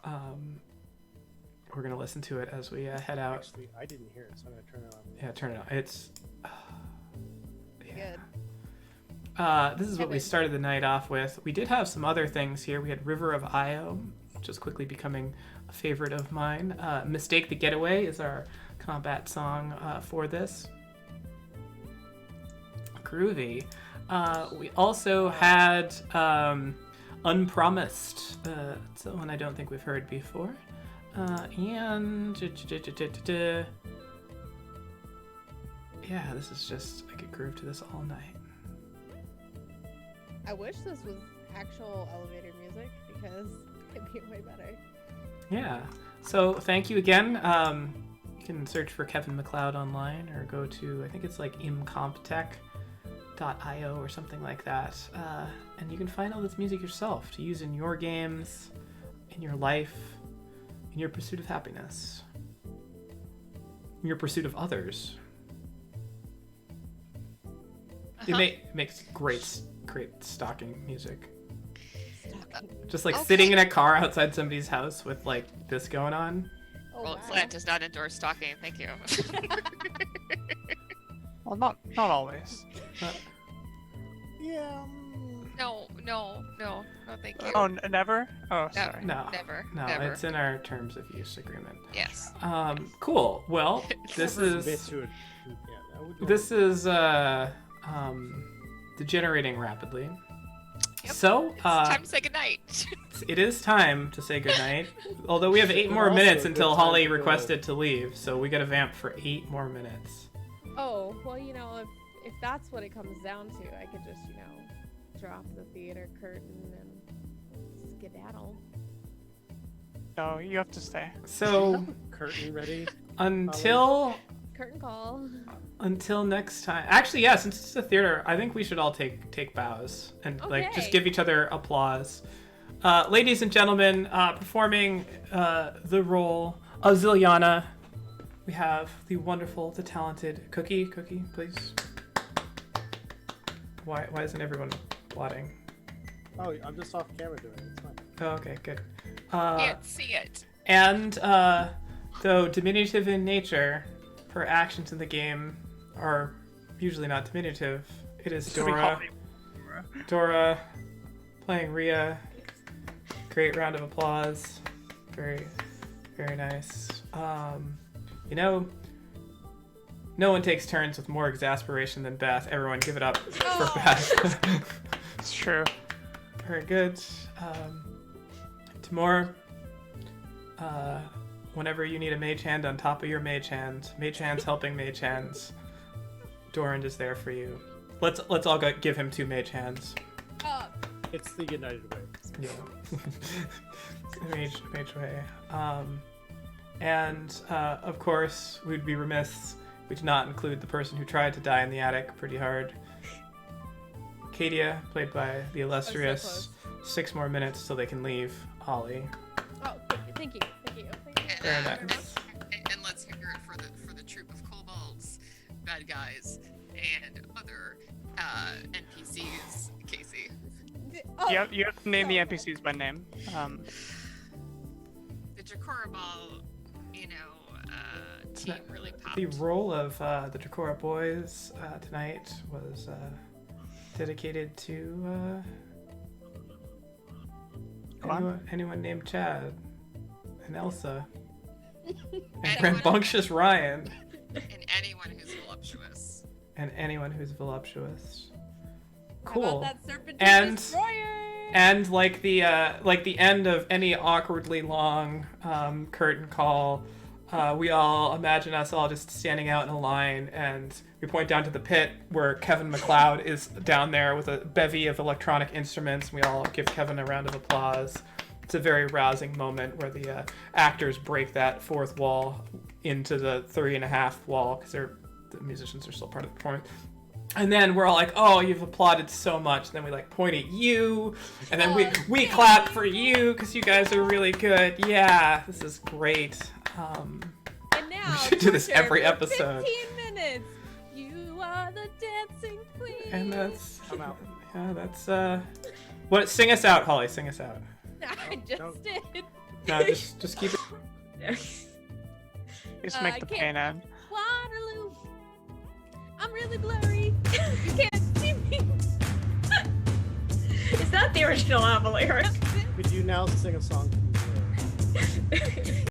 We're going to listen to it as we head out. Actually, I didn't hear it, so I'm going to turn it on. Yeah, turn it on. It's... Good. This is what we Kevin. started the night off with. We did have some other things here. We had River of Io, which is quickly becoming a favorite of mine. Mistake the Getaway is our combat song for this. Groovy. We also had Unpromised. It's one I don't think we've heard before. And... yeah, this is just... I could groove to this all night. I wish this was actual elevator music because it'd be way better. Yeah. So thank you again. You can search for Kevin MacLeod online or go to, I think it's like imcomptech.io or something like that. And you can find all this music yourself to use in your games, in your life, in your pursuit of happiness, in your pursuit of others. It makes great stalking music. Just like Okay. sitting in a car outside somebody's house with like this going on. Oh, Roll wow. Flat does not endorse stalking. Thank you. Well, not always. Yeah. no, thank you. Oh, never? Oh, sorry. No, Never. no, Never. it's in our terms of use agreement. Yes. Cool. Well, this Bit is to it. Yeah, that would this is degenerating rapidly. Yep. So It's time to say goodnight. it is time to say goodnight. Although we have 8 But more also minutes a good until time Holly to go. requested to leave, so we got to vamp for 8 more minutes. Oh, well, if that's what it comes down to, I could just, drop the theater curtain and skedaddle. No, you have to stay. So curtain ready. until Curtain call. next time. Actually, yeah, since it's a theater, I think we should all take bows and like just Okay. give each other applause. Ladies and gentlemen, performing the role of Ziliana, we have the wonderful, the talented Cookie. Cookie, please. Why isn't everyone applauding? Oh, I'm just off camera doing it. It's fine. Oh, okay, good. Can't see it. And though diminutive in nature, her actions in the game are usually not diminutive. It is Should we call Dora. me- Dora playing Rhea. Great round of applause. Very, very nice. No one takes turns with more exasperation than Beth. Everyone give it up for Beth. It's true. Very good. Timur, whenever you need a mage hand on top of your mage hands helping mage hands, Doran is there for you. Let's all go give him 2 mage hands. It's the United Way. Yeah. mage way. And of course, we'd be remiss if we did not include the person who tried to die in the attic pretty hard. Kadia, played by the illustrious. 6 more minutes till they can leave. Holly. Oh, thank you. Very nice. And let's hear it for the troop of kobolds, bad guys, and other NPCs. Casey. Oh, You have to name the NPCs by name. The Jakorabal, team really popped. The role of the Dracora Boys tonight was dedicated to Go on. anyone named Chad and Elsa and Anyone- rambunctious Ryan And anyone who's voluptuous. and anyone who's voluptuous. How Cool. about that serpentine And- destroyer? And like the end of any awkwardly long curtain call, we all imagine us all just standing out in a line, and we point down to the pit where Kevin MacLeod is down there with a bevy of electronic instruments. And we all give Kevin a round of applause. It's a very rousing moment where the actors break that fourth wall into the 3.5 wall because the musicians are still part of the performance. And then we're all like, "Oh, you've applauded so much." And then we like point at you, and then we clap for you because you guys are really good. Yeah, this is great. And now, we should do this Torture every for episode. 15 minutes. You are the dancing queen. And that's I'm out. yeah, that's what? Sing us out, Holly. Sing us out. I just No. did. No, just keep it. Just make the can't- pain end. Waterloo. I'm really blurry. You can't see me. Is that the original Ava lyric? Could you now sing a song from the